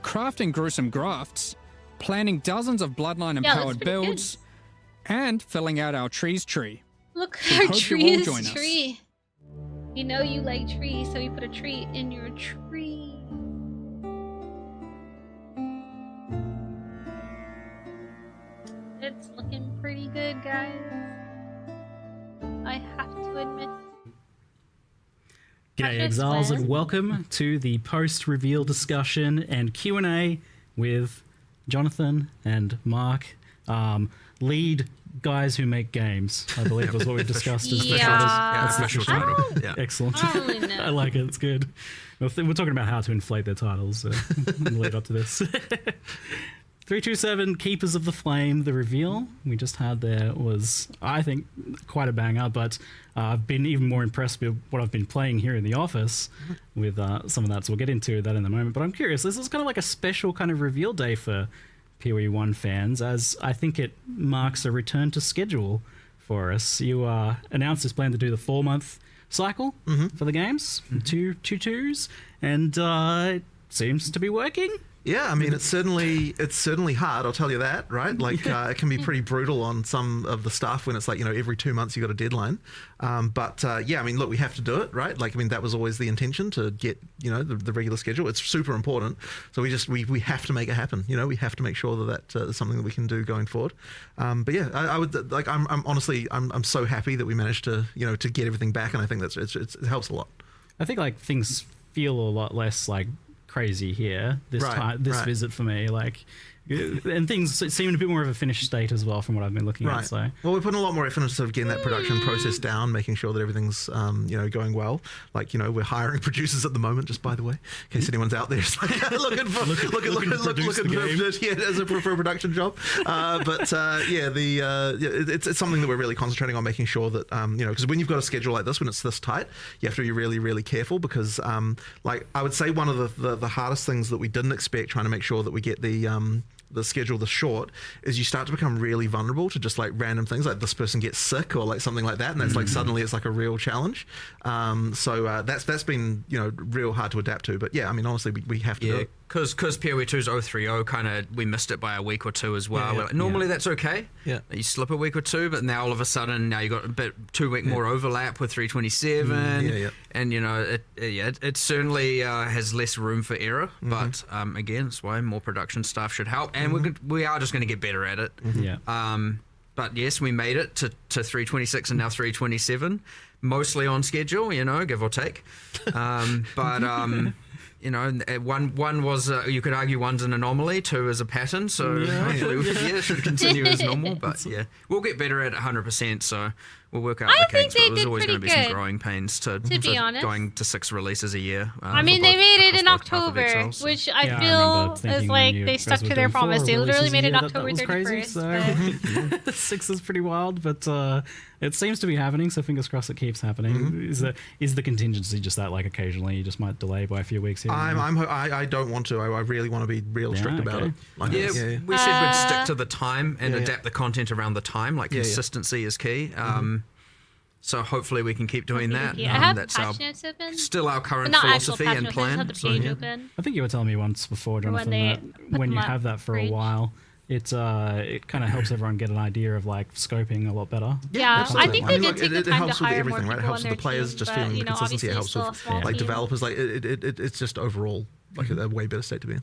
crafting gruesome grafts, planning dozens of Bloodline-empowered builds, and filling out our trees tree. Look, We our hope you all trees join us. tree. You know you like trees, so we put a tree in your tree. It's looking pretty good, guys. I have to admit. G'day Patrick's Exiles plan. and welcome to the post-reveal discussion and Q&A with Jonathan and Mark, lead guys who make games, I believe was what we discussed. As Yeah. Official title. Yeah. Excellent. I don't really know. I like it, it's good. We're talking about how to inflate their titles in the lead up to this. 327 Keepers of the Flame, the reveal we just had there was, I think, quite a banger, but I've been even more impressed with what I've been playing here in the office with some of that, so we'll get into that in a moment. But I'm curious, this is kind of like a special kind of reveal day for PoE 1 fans, as I think it marks a return to schedule for us. You announced this plan to do the 4-month cycle for the games, two twos, and it seems to be working. Yeah, I mean, it's certainly hard, I'll tell you that, right? Like, it can be pretty brutal on some of the stuff when it's like, every 2 months you got a deadline. But yeah, I mean, look, we have to do it, right? Like, I mean, that was always the intention, to get, the regular schedule. It's super important. So we have to make it happen. We have to make sure that is something that we can do going forward. But yeah, I would, like, I'm honestly, I'm so happy that we managed to, to get everything back. And I think it helps a lot. I think like things feel a lot less like crazy here this visit for me, like, and things seem a bit more of a finished state as well from what I've been looking at. So well, we're putting a lot more effort into sort of getting that production process down, making sure that everything's going well. Like, we're hiring producers at the moment, just by the way, in case anyone's out there just like looking as a for a production job. It's something that we're really concentrating on, making sure that because when you've got a schedule like this, when it's this tight, you have to be really, really careful, because like, I would say one of the hardest things that we didn't expect, trying to make sure that we get the schedule this short, is you start to become really vulnerable to just like random things, like this person gets sick or like something like that, and that's like suddenly it's like a real challenge. So that's been real hard to adapt to. But yeah, I mean, honestly, we have to do it. Because PoE 2's 030 kind of, we missed it by a week or two as well. Yeah, Like, normally that's okay. Yeah. You slip a week or two, but now all of a sudden, now you got a bit 2 week more overlap with 327. And it certainly has less room for error. But again, that's why more production staff should help, and we are just going to get better at it. But yes, we made it to 326 and now 327, mostly on schedule, give or take. One was, you could argue one's an anomaly, 2 is a pattern, so hopefully it should continue as normal. But yeah, we'll get better at 100%, so we'll work out the kinks. But there's always going to be some growing pains to be honest, going to 6 releases a year. I mean, they made it in October, which I feel is like they stuck to their promise. They literally made it October 31st. 6 is pretty wild, but it seems to be happening, so fingers crossed it keeps happening. Is the contingency just that, like, occasionally you just might delay by a few weeks here? I don't want to. I really want to be real strict about it. Like, we said we'd stick to the time and adapt the content around the time. Like, consistency is key. So hopefully we can keep doing that. I have that's patch notes open. Still our current Not philosophy actual and patch plan. notes, I just have the page open. I think you were telling me once before, Jonathan, that when you have that for a while, it kind of helps everyone get an idea of like scoping a lot better. Yeah, I think they did look, take the it time helps to with hire everything, more right? It people helps on with the their players team, just but, feeling the consistency. It helps obviously with still a small like team. developers. Like it's just overall like a way better state to be in.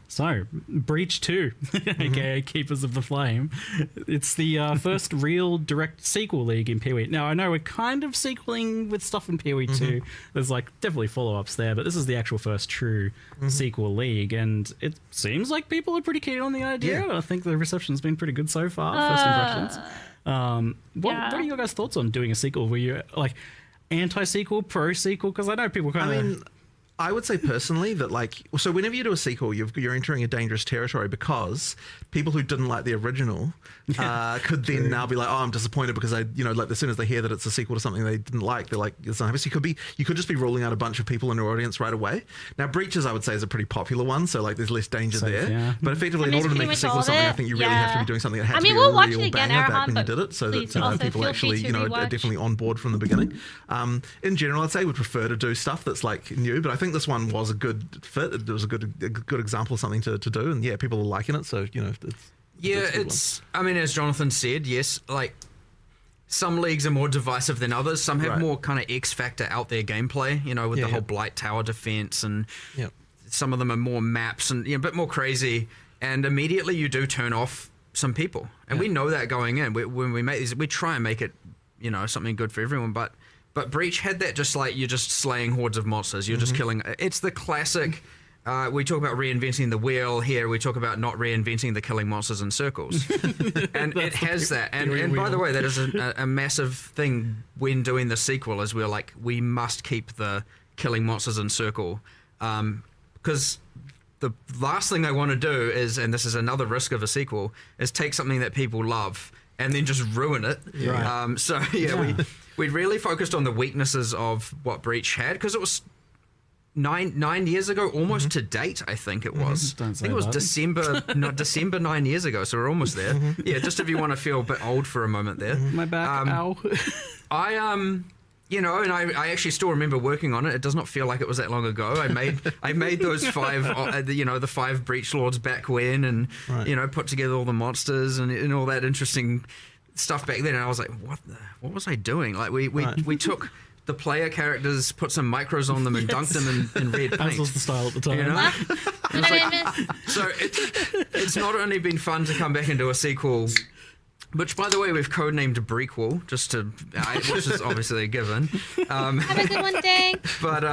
So, Breach 2, aka Keepers of the Flame. It's the first real direct sequel league in PoE. Now, I know we're kind of sequeling with stuff in PoE 2. There's like definitely follow-ups there, but this is the actual first true sequel league, and it seems like people are pretty keen on the idea. I think the reception's been pretty good so far, first impressions. What are your guys' thoughts on doing a sequel? Were you like anti-sequel, pro-sequel? Because I know people kind of... I would say personally that so whenever you do a sequel, you're entering a dangerous territory because people who didn't like the original could then now be like, oh, I'm disappointed because as soon as they hear that it's a sequel to something they didn't like, they're like, it's not happy. So you could just be ruling out a bunch of people in your audience right away. Now, Breaches, I would say, is a pretty popular one, so there's less danger there. Yeah. But effectively, in order to make a sequel to something, I think you really have to be doing something that had to be we'll a watch real it again, banger Arahan, back when you but did it, so please that also people feel actually free to are rewatch. definitely on board from the beginning. In general, I'd say we'd prefer to do stuff that's new, but I think this one was a good fit. It was a good example of something to do, and yeah, people are liking it. So it's I mean, as Jonathan said, yes, some leagues are more divisive than others. Some have more kind of X factor out there gameplay, with the whole Blight Tower defense, and some of them are more maps and a bit more crazy. And immediately you do turn off some people, and we know that going in. When we make these, we try and make it, something good for everyone, but Breach had that just you're just slaying hordes of monsters. You're just killing. It's the classic. We talk about reinventing the wheel. Here we talk about not reinventing the killing monsters in circles. And it has that. And by the way, that is a massive thing when doing the sequel, is we must keep the killing monsters in circle. Because the last thing I want to do is, and this is another risk of a sequel, is take something that people love and then just ruin it. Right. We really focused on the weaknesses of what Breach had, because it was nine years ago, almost to date. I think it was. I think it was December 9 years ago. So we're almost there. Yeah, just if you want to feel a bit old for a moment there. My back, ow. And I actually still remember working on it. It does not feel like it was that long ago. I made those 5, the 5 Breach Lords back when, and put together all the monsters and all that interesting stuff back then. And I was like, what was I doing? We took the player characters, put some micros on them, and dunked them in red paint. That was the style at the time. So it's not only been fun to come back and do a sequel, which, by the way, we've codenamed Breakwall, which is obviously a given. Have a good one, Dang. But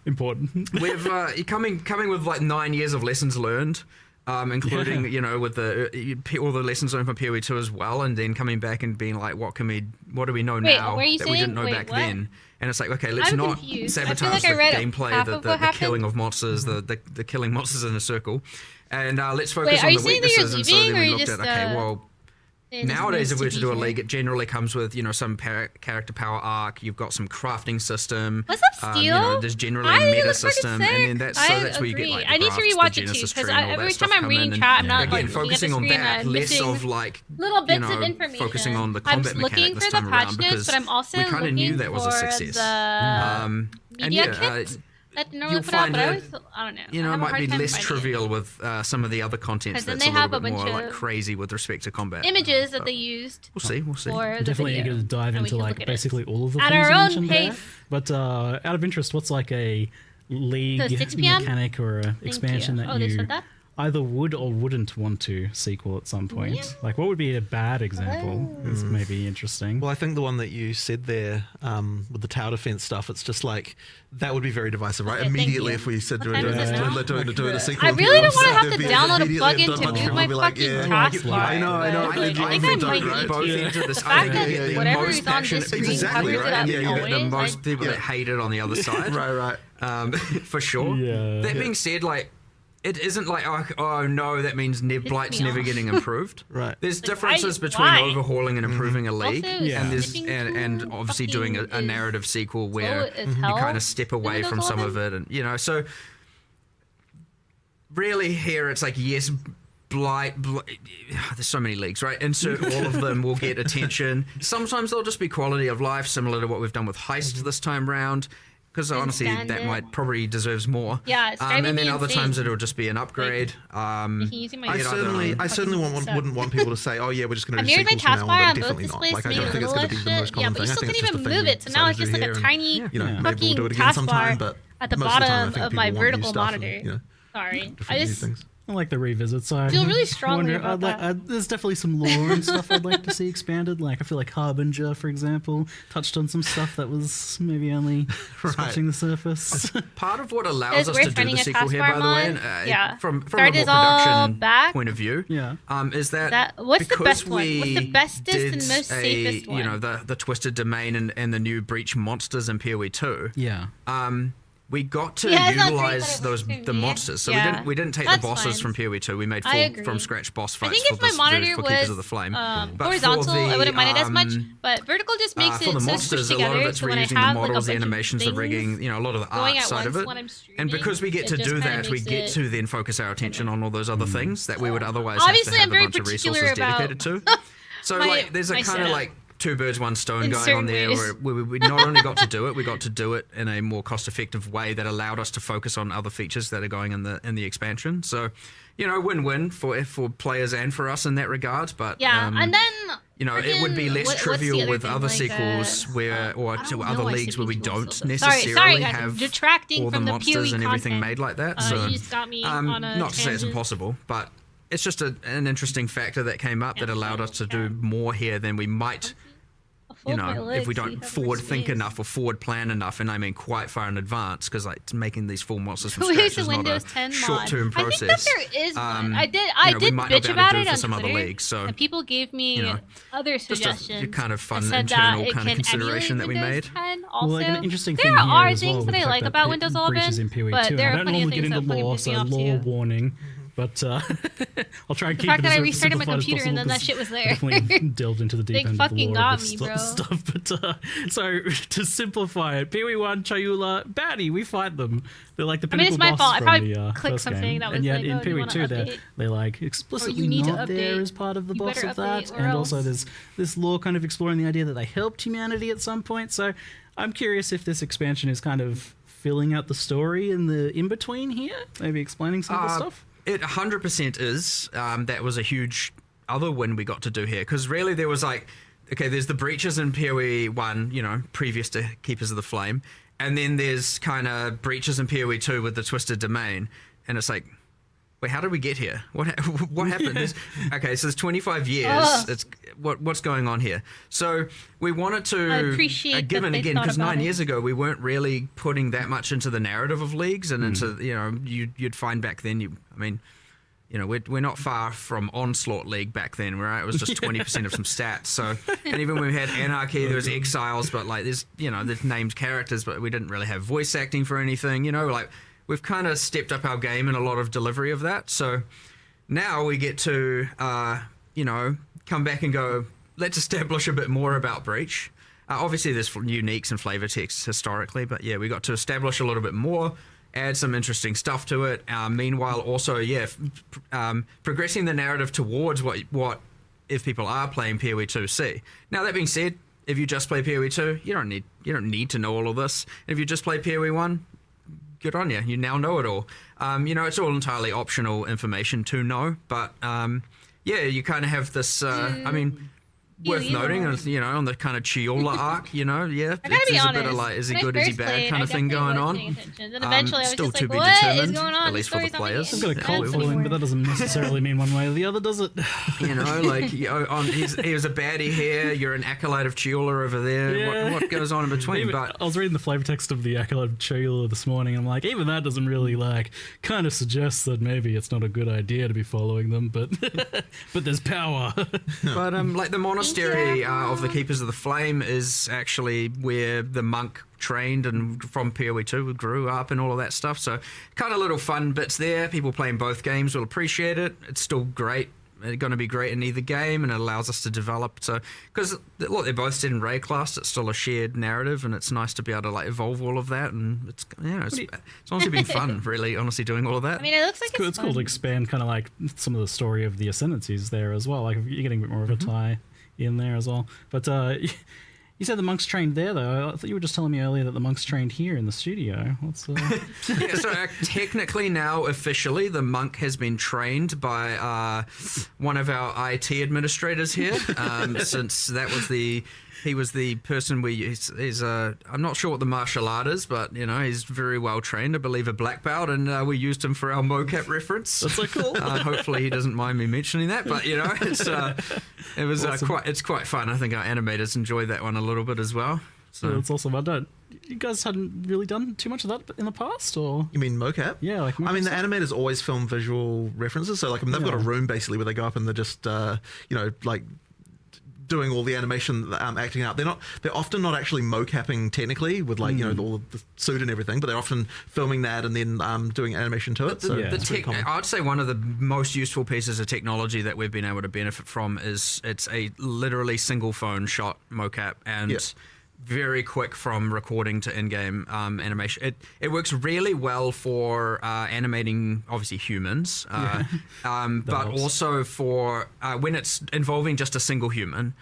important. We've coming with 9 years of lessons learned, including with all the lessons learned from PoE 2 as well, and then coming back and being like, what do we know now that we didn't know back then? And it's like, okay, let's not sabotage the gameplay, the killing of monsters, the killing monsters in a circle, and let's focus on the weaknesses. And so then we looked at, okay, well, nowadays, if we were to do a league, it generally comes with some character power arc. You've got some crafting system. What's up, Steel? There's generally a meta system, and then that's where you get I need to rewatch it too, because every time I'm reading chat, I'm not focusing on that, less of little bits of information. Focusing on the combat mechanic this time around, because but I'm also we kind of knew that was a success. Media kit that they normally put out, but I don't know. It might be less trivial with some of the other contents that's a little bit more crazy with respect to combat. Images that they used. We'll see. Definitely eager to dive into basically all of the things at our you own mentioned pace. there. But out of interest, what's a league 6 p.m. mechanic or an expansion that they you said that? either would or wouldn't want to sequel at some point? What would be a bad example? Is maybe interesting. Well, I think the one that you said there with the tower defense stuff, it's just that would be very divisive, right? Okay, Immediately, if we said doing a sequel, I really don't want to have to download a plugin to move my fucking taskbar. I know. I think I might both into this. The fact I think you that get the whatever most is on passionate this screen people, covers it up and you get the always. most people that hate it on the other side. Right. For sure. Yeah. That being said, it isn't oh no, that means Blight's never getting improved. Right. There's differences between overhauling and improving a league, and obviously doing a narrative sequel where you kind of step away from some of it, and so really here it's yes, Blight, there's so many leagues, right? Insert all of them will get attention. Sometimes they'll just be quality of life, similar to what we've done with Heist this time round. Because honestly, that might probably deserves more. Yeah, it's and then me other insane. times it'll just be an upgrade. I certainly wouldn't want people to say, "Oh yeah, we're just going to do I sequels my from now taskbar on." on But both definitely not. displays I don't think it's going to be the most common but you thing. I still think can't it's just even a thing move we it, so now it's just decided like to a do tiny here, and, maybe we'll do it again taskbar sometime. But at the most of the time, I bottom think of my people want new vertical stuff monitor. and, Sorry, different I new just things. I like the revisits. I feel really strongly wonder, about that. there's definitely some lore and stuff I'd like to see expanded. I feel like Harbinger, for example, touched on some stuff that was maybe only scratching the surface. Part of what allows us to do the sequel here, by the way, from a more Started all production back. point of view, is that what's the because best one? we What's the bestest did and most safest one? the Twisted Domain and the new Breach monsters in PoE 2. Yeah. we got to Yeah, it's not great, utilize but it works those for the me. monsters. So Yeah. we didn't take That's the bosses fine. from PoE 2. We made I full agree. from scratch boss I fights think for, if my monitor for Keepers was of the Flame. But horizontal, for the, I wouldn't mind it as much. But vertical just makes for it the so monsters, squished a lot of together. it's So when I reusing the have like a models, the bunch of animations, the things rigging, a lot of the going art at side of once it. when I'm And streaming, because we get it to just do kinda that, we makes get it- to then focus our attention on all those other things that we would otherwise Obviously, have I'm to have very a bunch of particular resources about dedicated to. So my- like, there's a my kind of setup. like two birds, one stone In going on certain there, ways. where we not only got to do it, we got to do it in a more cost-effective way that allowed us to focus on other features that are going in the expansion. So, win-win for players and for us in that regard. But Yeah, and then it would be friggin- less what's the trivial other with thing, other like, sequels or I don't to know, other I leagues where we said don't sorry, necessarily guys, I'm have detracting all the from the monsters PoE and everything content. made like that. You So just got me on a not to say it's tangent. impossible, but it's just an interesting factor that came up that allowed us to do more here than we might. Fold my If we legs so you don't have forward more think space. enough or forward plan enough, and I mean quite far in advance, because like making these full monsters from Where's scratch the is not Windows a 10 mod? short-term process. I think that there is one. I did we did might not bitch be able to about do it for on some other Twitter, leagues, so and people gave me other just suggestions. a kind of fun I said internal that kind it of can consideration that emulate we Windows made. 10 also. Well, like an interesting there thing here are as well, things with that the I fact like that about it Windows breaches 11, in PoE but 2. there I are don't plenty of normally get things into that fucking law, piss me so off law too. warning. But I'll try and The keep fact it that I as restarted my simplified as computer and then possible, that shit was 'cause there. Definitely delved into the They deep end of the fucking lore got of me, this bro. stuff. But so to simplify it, PoE1, Chayula, baddie, we fight them. They're like the I mean, pinnacle it's my bosses fault. I from probably the clicked first something game. that was and yet like, in oh, do you wanna PoE2, update? they're like explicitly need to not there update. as part of the You boss better of that. update or And also else. there's this lore kind of exploring the idea that they helped humanity at some point. So I'm curious if this expansion is kind of filling out the story in the in-between here, maybe explaining some of the stuff. It 100% is. That was a huge other win we got to do here, because really there was like, okay, there's the breaches in PoE 1, previous to Keepers of the Flame, and then there's kind of breaches in PoE 2 with the Twisted Domain, and it's like, wait, how did we get here? What happened? Okay, so there's 25 years. Ugh. It's what's going on here? So we wanted to I appreciate that given they again, thought because about 9 it. years ago we weren't really putting that much into the narrative of leagues and into you'd find back then we're not far from Onslaught League back then, right? It was just 20% of some stats. So, and even when we had Anarchy, there was Exiles, but like there's named characters, but we didn't really have voice acting for anything. Like we've kind of stepped up our game in a lot of delivery of that. So now we get to come back and go, let's establish a bit more about Breach. Obviously, there's uniques and flavor texts historically, but yeah, we got to establish a little bit more, add some interesting stuff to it. Meanwhile, also, progressing the narrative towards what if people are playing PoE 2 see. Now, that being said, if you just play PoE 2, you don't need to know all of this. If you just play PoE 1, good on you. You now know it all. It's all entirely optional information to know, but you kind of have this. Worth noting, on the kind of Chiola arc, I gotta be there's a honest. bit of like, is he when I good, is he first bad played, kind I of thing definitely going was on. paying attention. Then eventually I was Still just to like, be what is determined, going on? at least for the story's not making players. any I've got a sense cult following, anymore. but that doesn't necessarily mean one way or the other, does it? He was a baddie here. You're an acolyte of Chiola over there. Yeah. What goes on in between? Even- But I was reading the flavor text of the Acolyte of Chayula this morning. I'm like, even that doesn't really kind of suggests that maybe it's not a good idea to be following them. But but there's power. like the monastery of the Keepers of the Flame is actually where the monk trained and from PoE 2 grew up and all of that stuff. So kind of little fun bits there. People playing both games will appreciate it. It's still great. It's going to be great in either game, and it allows us to develop. So, because look, they're both set in Ray class, it's still a shared narrative, and it's nice to be able to like evolve all of that. And it's honestly been fun, really, honestly, doing all of that. I mean, it looks like It's cool to expand kind of like some of the story of the Ascendancies there as well. Like you're getting a bit more of a tie in there as well. But you said the monks trained there, though. I thought you were just telling me earlier that the monks trained here in the studio. What's So technically now, officially, the monk has been trained by one of our IT administrators here, since he was the person he's I'm not sure what the martial art is, but he's very well trained. I believe a black belt, and we used him for our mocap reference. That's so cool. Hopefully he doesn't mind me mentioning that, but it's Awesome. it's quite fun. I think our animators enjoyed that one a little bit as well. So That's awesome. You guys hadn't really done too much of that in the past, or? You mean mocap? Yeah, like I mean, the mocap animators always film visual references. So, like, they've got a room basically where they go up and they're just, doing all the animation, acting out. They're often not actually mocapping technically with like all of the suit and everything, but they're often filming that and then doing animation to it. I'd say one of the most useful pieces of technology that we've been able to benefit from is it's a literally single phone shot mocap and very quick from recording to in-game animation. It works really well for animating obviously humans, but also for when it's involving just a single human.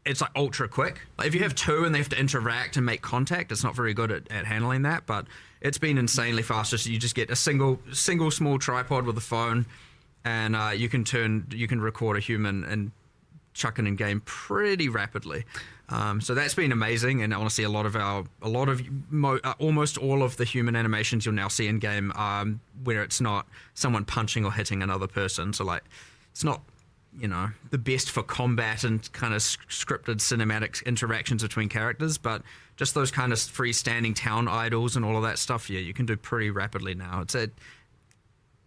It's like ultra quick. Like if you have two and they have to interact and make contact, it's not very good at handling that. But it's been insanely fast. So you just get a single small tripod with a phone, and you can record a human and chuck it in game pretty rapidly. So that's been amazing, and honestly, almost all of the human animations you'll now see in game, where it's not someone punching or hitting another person. So like, it's not the best for combat and kind of scripted cinematic interactions between characters, but just those kind of freestanding town idols and all of that stuff, you can do pretty rapidly now. It's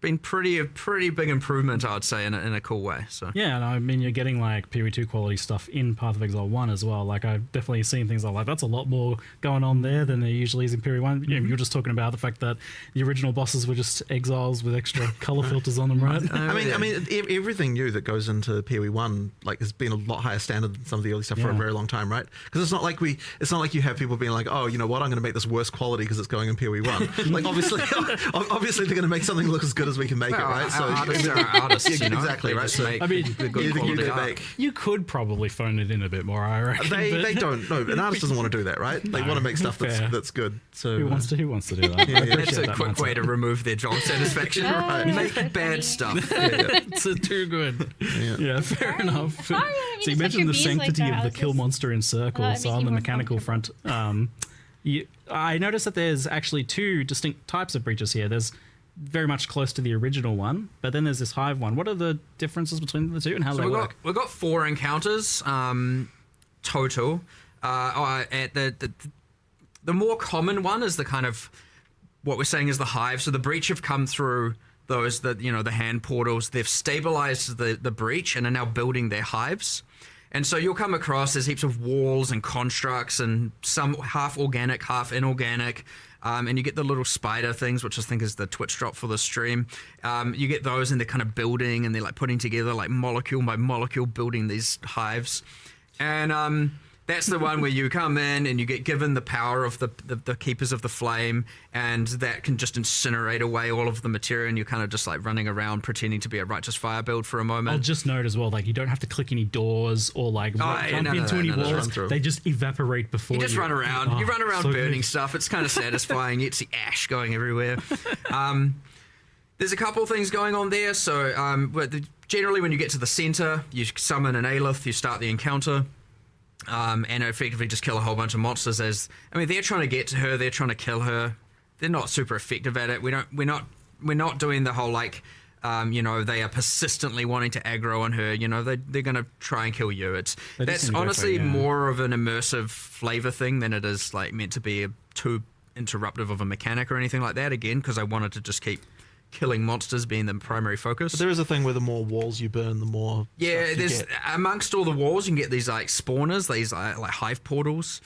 been a pretty big improvement, I'd say, in a cool way. So yeah, and I mean, you're getting like PoE2 quality stuff in Path of Exile 1 as well. Like I've definitely seen things like that's a lot more going on there than there usually is in PoE 1. You're just talking about the fact that the original bosses were just exiles with extra color filters on them, right? I mean, everything new that goes into PoE 1 like has been a lot higher standard than some of the early stuff for a very long time, right? Because it's not like you have people being like, oh, you know what, I'm going to make this worse quality because it's going in PoE 1. Like obviously they're going to make something look as good as we can make it, right? So artists are artists, exactly, right? So I mean, the good quality art. You could probably phone it in a bit more, I reckon. They don't. No, an artist doesn't want to do that, right? They want to make stuff that's good. So who wants to do that? That's a quick way to remove their job satisfaction. Right. Make bad stuff. It's too good. Yeah, fair enough. So you mentioned the sanctity of the kill monster in circles on the mechanical front. I noticed that there's actually two distinct types of breaches here. There's very much close to the original one, but then there's this hive one. What are the differences between the two, and how do they work? We've got 4 encounters total. At the more common one is the kind of what we're saying is the hive. So the breach have come through those the hand portals. They've stabilized the breach and are now building their hives. And so you'll come across there's heaps of walls and constructs and some half organic, half inorganic. And you get the little spider things, which I think is the Twitch drop for the stream. You get those and they're kind of building and they're like putting together like molecule by molecule building these hives. And that's the one where you come in and you get given the power of the Keepers of the Flame, and that can just incinerate away all of the material, and you're kind of just like running around pretending to be a Righteous Fire build for a moment. I'll just note as well, like you don't have to click any doors or like jump into any walls. They just evaporate before you. You just run around. You run around so burning good. stuff. It's kind of satisfying. You see ash going everywhere. There's a couple of things going on there. So generally when you get to the center, you summon an Aelith, you start the encounter. And effectively just kill a whole bunch of monsters. They're trying to get to her. They're trying to kill her. They're not super effective at it. We're not doing the whole like, they are persistently wanting to aggro on her. They're going to try and kill you. That's honestly more of an immersive flavor thing than it is like meant to be too interruptive of a mechanic or anything like that. Again, because I wanted to just keep killing monsters being the primary focus. But there is a thing where the more walls you burn, the more there's amongst all the walls you can get these like spawners, these like hive portals,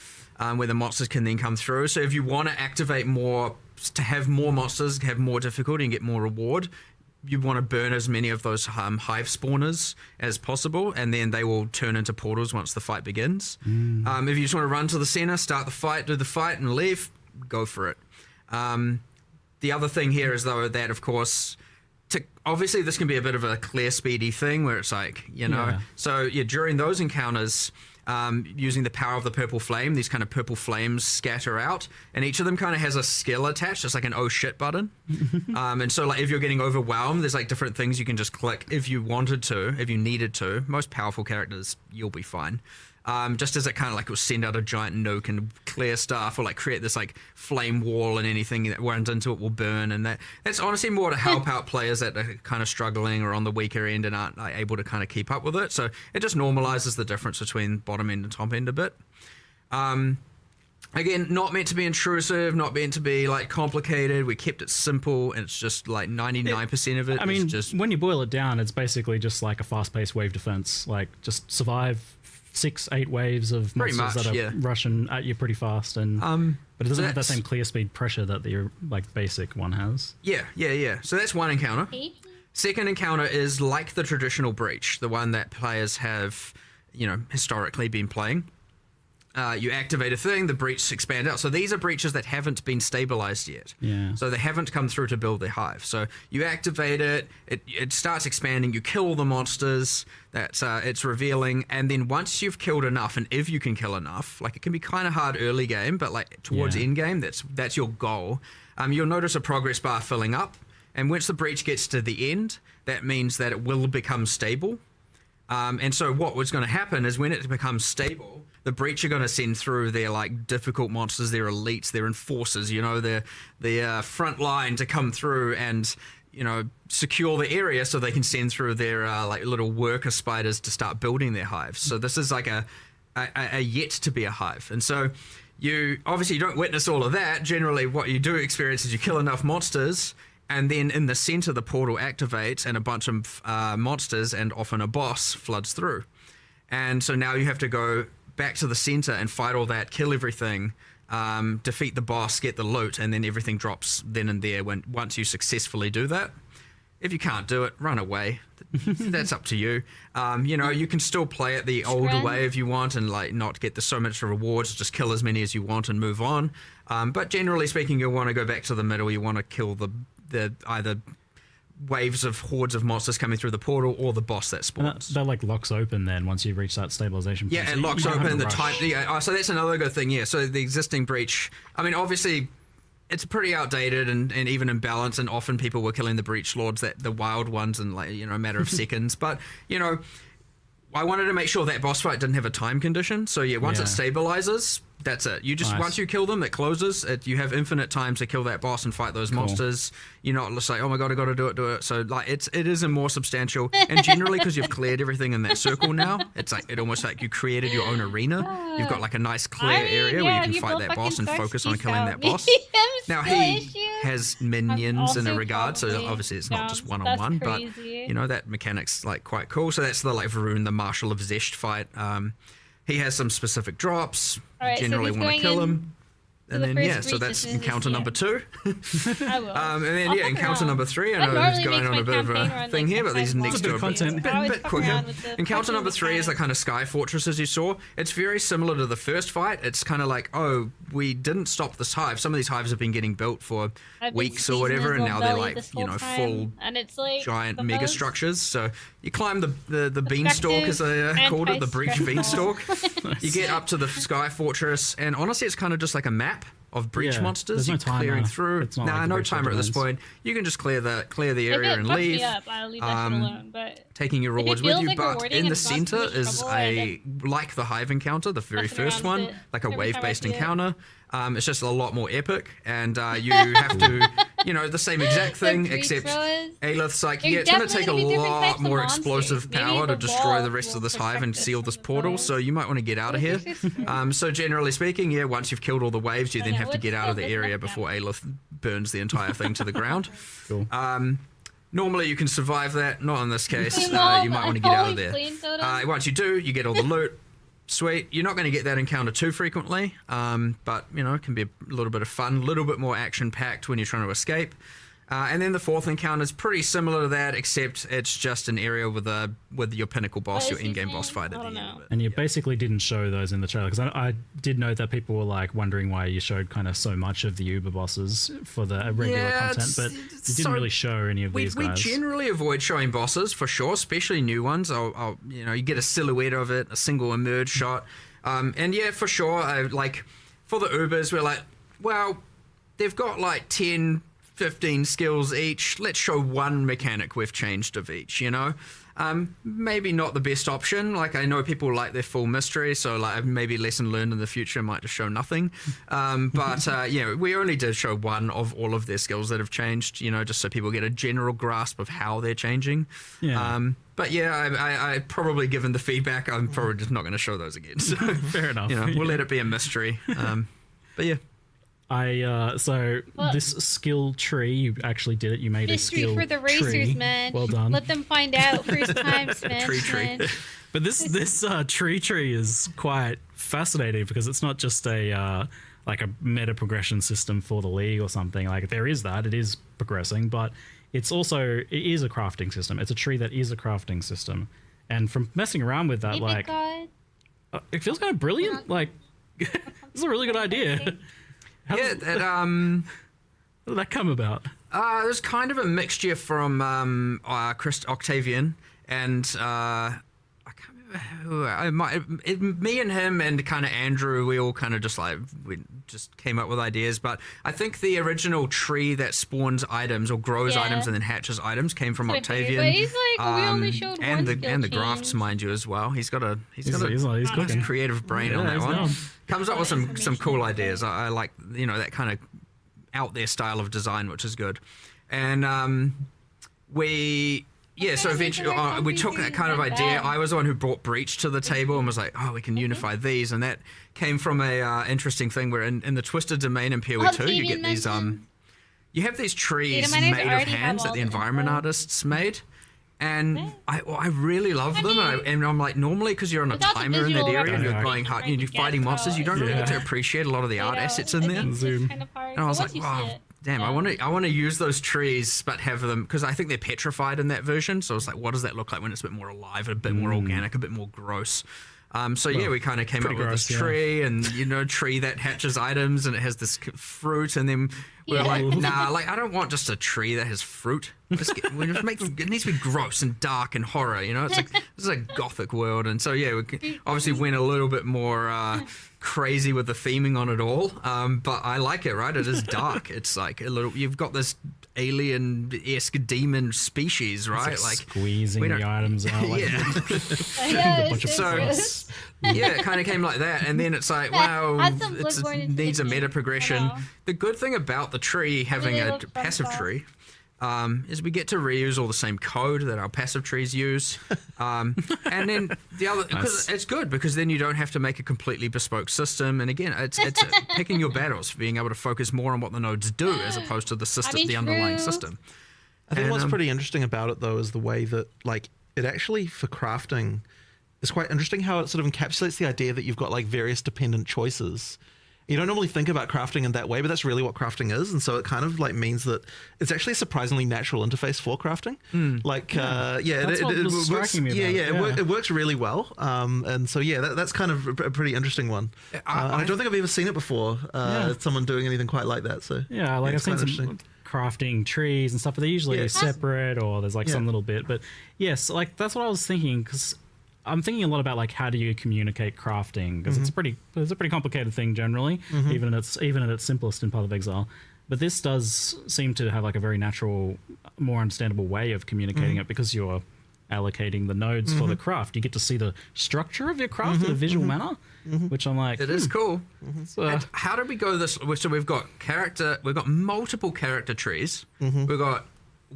where the monsters can then come through. So if you want to activate more, to have more monsters, have more difficulty and get more reward, you want to burn as many of those hive spawners as possible, and then they will turn into portals once the fight begins. If you just want to run to the center, start the fight, do the fight and leave, go for it. The other thing here is, though, that, of course, obviously this can be a bit of a clear, speedy thing where it's like, So, during those encounters, using the power of the purple flame, these kind of purple flames scatter out, and each of them kind of has a skill attached, just like an oh shit button. And so, like, if you're getting overwhelmed, there's, like, different things you can just click if you wanted to, if you needed to. Most powerful characters, you'll be fine. Just as it kind of like will send out a giant nuke and clear stuff, or like create this like flame wall, and anything that runs into it will burn. And that's honestly more to help out players that are kind of struggling or on the weaker end and aren't like, able to kind of keep up with it. So it just normalizes the difference between bottom end and top end a bit. Again, not meant to be intrusive, not meant to be like complicated. We kept it simple, and it's just like 99% of it. Just when you boil it down, it's basically just like a fast-paced wave defense. Like just survive 6-8 waves of Pretty monsters much, that are rushing at you pretty fast, and but it doesn't have that same clear speed pressure that the like basic one has. Yeah. So that's one encounter. Second encounter is like the traditional breach, the one that players have, historically been playing. You activate a thing, the breach expands out. So these are breaches that haven't been stabilized yet. Yeah. So they haven't come through to build their hive. So you activate it, it starts expanding, you kill all the monsters, it's revealing, and then once you've killed enough, and if you can kill enough, like it can be kind of hard early game, but like towards end game, that's your goal. You'll notice a progress bar filling up, and once the breach gets to the end, that means that it will become stable. And so what was going to happen is when it becomes stable, the breach are going to send through their like difficult monsters, their elites, their enforcers, their front line to come through and secure the area so they can send through their like little worker spiders to start building their hives. So this is like a yet to be a hive. And so you obviously don't witness all of that. Generally what you do experience is you kill enough monsters, and then in the center the portal activates and a bunch of monsters and often a boss floods through. And so now you have to go back to the center and fight all that, kill everything, defeat the boss, get the loot, and then everything drops then and there once you successfully do that. If you can't do it, run away. That's up to you. You can still play it the old way if you want and like not get so much rewards, just kill as many as you want and move on. But generally speaking, you'll want to go back to the middle. You want to kill the either waves of hordes of monsters coming through the portal or the boss that spawns. That like locks open then once you reach that stabilization point. Yeah, it locks open the time. Yeah, so that's another good thing. Yeah, so the existing breach, I mean, obviously it's pretty outdated and even imbalanced, and often people were killing the breach lords, the wild ones, in like a matter of seconds. But I wanted to make sure that boss fight didn't have a time condition. So once it stabilizes, that's it. You just once you kill them, it closes. You have infinite time to kill that boss and fight those monsters. You're not just like, oh my god, I got to do it. So like it is a more substantial, and generally because you've cleared everything in that circle now, it's like it almost like you created your own arena. You've got like a nice clear area where you can fight that boss and focus on killing that boss. Now he has minions in a regard, so obviously it's not just one-on-one, but that mechanic's like quite cool. So that's the like Varun, the Marshal of Zesht fight. He has some specific drops. Right, generally want to kill him. And then so that's encounter number 2. I will. And then encounter number 3. I know it's going on a bit of a thing here, but these next to a bit quicker. Encounter number 3 is the kind of sky fortresses you saw. It's very similar to the first fight. It's kind of like, oh, we didn't stop this hive. Some of these hives have been getting built for weeks or whatever, and now they're like full giant mega structures. So you climb the beanstalk, as I called it, the breach beanstalk. You get up to the sky fortress, and honestly it's kind of just like a map of breach monsters. There's no timer. Clearing through. No timer at this point. You can just clear the area and leave. I'll leave that shit alone, but taking your rewards with you, but in the center is like the hive encounter, the very first one, like a wave-based encounter. It's just a lot more epic, and you have to, the same exact thing, except Aelith's like, it's going to take a lot more explosive power to destroy the rest of this hive and seal this portal, so you might want to get out of here. So generally speaking, once you've killed all the waves, you then have to get out of the area before Aelith burns the entire thing to the ground. Cool. Normally you can survive that, not in this case. You might want to get out of there. Once you do, you get all the loot. Sweet. You're not going to get that encounter too frequently, but it can be a little bit of fun, a little bit more action-packed when you're trying to escape. And then the fourth encounter is pretty similar to that, except it's just an area with your pinnacle boss, your in-game boss fight at the end of it. And you basically didn't show those in the trailer, because I did know that people were like wondering why you showed kind of so much of the Uber bosses for the regular content, but you didn't really show any of these guys. We generally avoid showing bosses for sure, especially new ones. You get a silhouette of it, a single emerge shot, and for sure, like for the Ubers, we're like, well, they've got like 10. 15 skills each. Let's show one mechanic we've changed of each, maybe not the best option. Like I know people like their full mystery, so like maybe lesson learned in the future might just show nothing. But we only did show one of all of their skills that have changed, just so people get a general grasp of how they're changing. But I probably, given the feedback, I'm probably just not going to show those again. So fair enough. We'll let it be a mystery. But yeah. So Well- this skill tree, you actually did it. You made Mystery a skill for the racers, tree. man. Well done. Let them find out first time, Smash. Tree. Man. But this tree is quite fascinating because it's not just a like a meta progression system for the league or something. Like there is that, it is progressing, but it is a crafting system. It's a tree that is a crafting system, and from messing around with that, Keep like it going. it feels kind of brilliant. Like this is a really good idea. How Yeah, how did that come about? it was kind of a mixture from Chris Octavian and I can't remember who. Me and him and kind of Andrew, we all kind of we just came up with ideas. But I think the original tree that spawns items or grows Yeah. items and then hatches items came from That's what I figured, Octavian. but he's like, we only showed and one the skill and the grafts, change. mind you, as well. He's got a He's cooking. creative brain on Yeah, that he's one. down. Comes up with some Information cool is ideas. I like that kind of out there style of design, which is good. And so eventually we took that kind of idea. I was the one who brought Breach to the table and was like, oh, we can unify these, and that came from a interesting thing where in the Twisted Domain in PoE 2 you get these you have these trees Data miners made of already have hands that all the the environment info. artists made. And I really love them, and I'm like, normally because you're on a It's also timer in that visual area and you're representation. going hard and you're fighting Yeah. monsters, you don't really get to appreciate a lot of the art assets in there. Zoom. Kind of hard. And I was But like, once you see wow, it, damn, yeah. I want to use those trees, but have them because I think they're petrified in that version. So I was like, what does that look like when it's a bit more alive, a bit more organic, a bit more gross? So yeah, we kind of came up pretty with gross, this yeah. tree, and tree that hatches items, and it has this fruit, and then we're Yeah. like, nah, like I don't want just a tree that has fruit. It needs to be gross and dark and horror. It's like this is a gothic world, and so yeah, we obviously went a little bit more crazy with the theming on it all. But I like it, right? It is dark. It's like a little. You've got this alien-esque demon species, right? It's Like squeezing we the don't- items out. Like, Yeah, a bunch of it's So- gross. yeah, it kind of came like that, and then it's like, Yeah, wow, add some it Bloodborne needs a into the meta game, progression. you know. The good thing about the tree having Really a looks fun passive stuff. tree is we get to reuse all the same code that our passive trees use, and then the other because it's good because then you don't have to make a completely bespoke system. And again, it's picking your battles, being able to focus more on what the nodes do as opposed to the system, mean, the underlying true. system. I think And, what's pretty interesting about it though is the way that like it actually for crafting is quite interesting how it sort of encapsulates the idea that you've got like various dependent choices. You don't normally think about crafting in that way, but that's really what crafting is, and so it kind of like means that it's actually a surprisingly natural interface for crafting. Like, That's what was works. striking me about it, It works really well. And so that's kind of a pretty interesting one. I don't think I've ever seen it before. Someone doing anything quite like that. So Yeah, like I've it's seen quite some interesting. crafting trees and stuff, but they're usually Yeah. separate or there's like some Yeah. little bit. But yes, like that's what I was thinking because I'm thinking a lot about like how do you communicate crafting because it's a pretty complicated thing generally, even in its simplest in Path of Exile. But this does seem to have like a very natural, more understandable way of communicating it because you're allocating the nodes for the craft. You get to see the structure of your craft in a visual manner, which I'm like, It is cool. So, And how did we go this? So we've got multiple character trees. We've got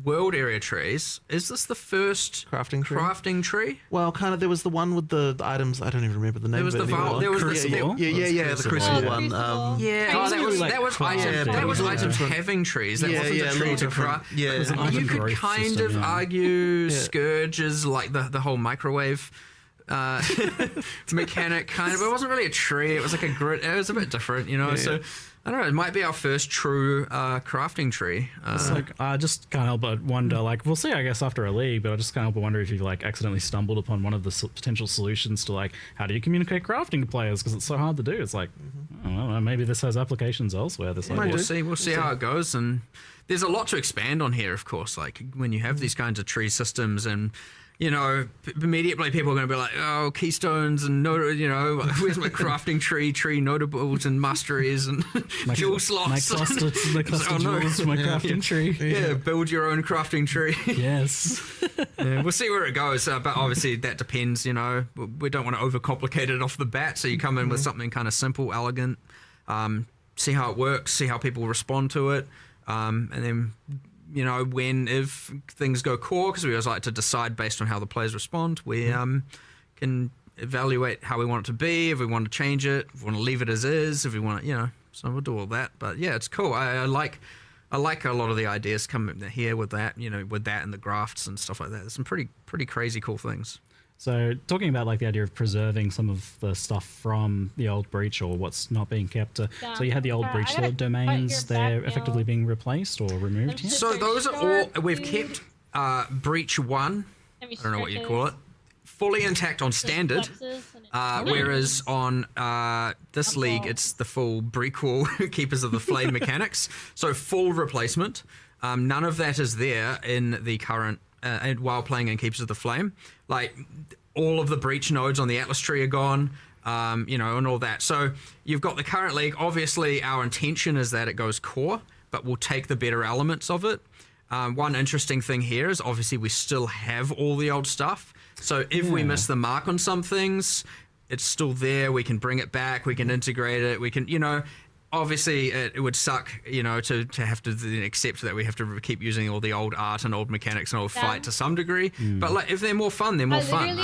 world area trees. Is this the first Crafting tree? tree? Well, kind of. There was the one with the items. I don't even remember the name. There was of it the anymore. there was the Crucible? the Crucible one. yeah. Oh, Oh, that was really, like, that was crafting. items. Yeah, That was but it was items different. having trees. That Yeah, wasn't yeah, a a tree little to different. craft. Yeah, It was an yeah. item You could growth kind system, of yeah. argue Scourge is like the whole microwave mechanic kind of. It wasn't really a tree. It was like a grid. It was a bit different, So I don't know. It might be our first true crafting tree. It's like I just can't help but wonder. Like we'll see, I guess, after a league. But I just can't help but wonder if you like accidentally stumbled upon one of the potential solutions to like how do you communicate crafting to players because it's so hard to do. It's like I don't know, maybe this has applications elswer. This idea. We'll see how it goes, and there's a lot to expand on here. Of course, like when you have these kinds of tree systems and. Immediately people are going to be like, oh, keystones and where's my crafting tree notables and masteries and jewel slots. My cluster Oh, no. jewels for my crafting tree. Yeah, build your own crafting tree. Yes. Yeah, we'll see where it goes, but obviously that depends. We don't want to overcomplicate it off the bat, so you come in with something kind of simple, elegant, see how it works, see how people respond to it, and then. If things go core, because we always like to decide based on how the players respond, we can evaluate how we want it to be, if we want to change it, if we want to leave it as is, if we want to, So we'll do all that. But yeah, it's cool. I like a lot of the ideas coming here with that, with that and the grafts and stuff like that. There's some pretty crazy cool things. So talking about like the idea of preserving some of the stuff from the old Breach or what's not being kept. So you had the old Breach domains, they're effectively being replaced or removed here? So those are all, we've kept Breach 1, I don't know what you call it, fully intact on standard, whereas on this league it's the full Breakwall Keepers of the Flame mechanics, so full replacement. None of that is there in the current while playing in Keepers of the Flame. Like all of the Breach nodes on the Atlas tree are gone, and all that. So you've got the current league. Obviously our intention is that it goes core, but we'll take the better elements of it. One interesting thing here is obviously we still have all the old stuff. So if we miss the mark on some things, it's still there. We can bring it back. We can integrate it. We can, obviously it would suck, to have to then accept that we have to keep using all the old art and old mechanics and old fight to some degree. But like, if they're more fun, they're more fun.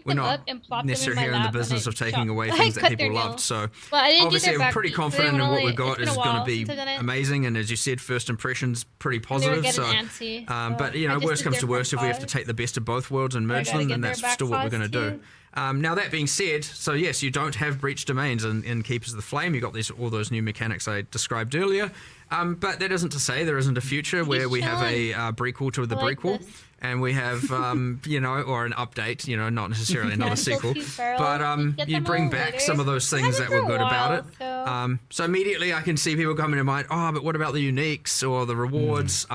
We're not necessarily here in the business of taking away things that people loved. So obviously I'm pretty confident in what we've got is going to be amazing. And as you said, first impressions pretty positive. So, but worst comes to worst, if we have to take the best of both worlds and merge them, then that's still what we're going to do. Now that being said, so yes, you don't have breach domains in Keepers of the Flame. You got all those new mechanics I described earlier, but that isn't to say there isn't a future where we have a prequel to the prequel, and we have or an update. Not necessarily another sequel, but you bring back some of those things that were good about it. So immediately I can see people coming to mind. Oh, but what about the uniques or the rewards?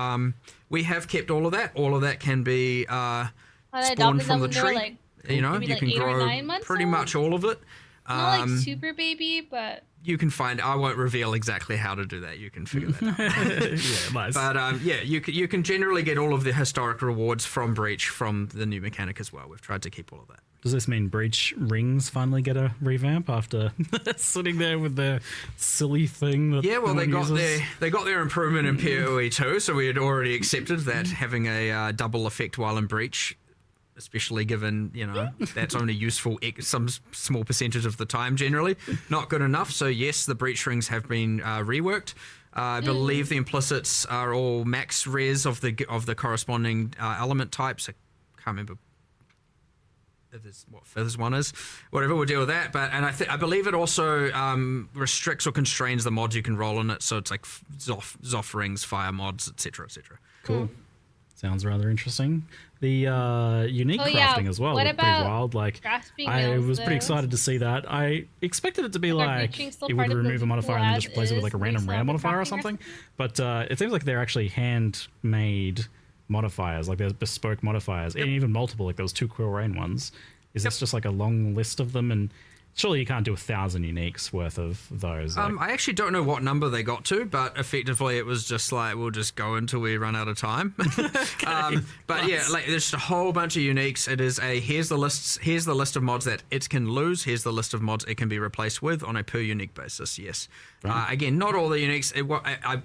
We have kept all of that. All of that can be spawned from the tree. You can grow pretty much all of it. Not like super baby, but you can find. I won't reveal exactly how to do that. You can figure that out. Nice. But you can generally get all of the historic rewards from Breach from the new mechanic as well. We've tried to keep all of that. Does this mean Breach rings finally get a revamp after sitting there with the silly thing? That they got their improvement in PoE too. So we had already accepted that having a double effect while in Breach, especially given, that's only useful some small percentage of the time generally, not good enough. So yes, the breach rings have been reworked. I believe the implicits are all max res of the corresponding element types. I can't remember what Fifth's one is. Whatever, we'll deal with that. But I believe it also restricts or constrains the mods you can roll in it. So it's like Zoff rings, fire mods, etc., etc. Cool. Sounds rather interesting. The unique crafting as well looked pretty wild. Like, I was pretty excited to see that. I expected it to be like it would remove a modifier and then just replace it with like a random modifier or something. But it seems like they're actually handmade modifiers, like there's bespoke modifiers, and even multiple. Like those 2 Quill Rain ones. Is this just like a long list of them? And surely you can't do 1,000 uniques worth of those. I actually don't know what number they got to, but effectively it was just like, we'll just go until we run out of time. But yeah, like there's a whole bunch of uniques. It is here's the list of mods that it can lose. Here's the list of mods it can be replaced with on a per unique basis. Yes. Right. Again, not all the uniques.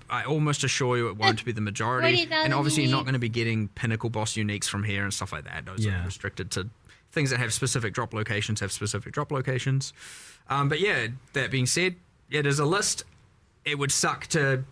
I almost assure you it won't be the majority. And obviously you're not going to be getting pinnacle boss uniques from here and stuff like that. Those are restricted to things that have specific drop locations But yeah, that being said, it is a list. It would suck to,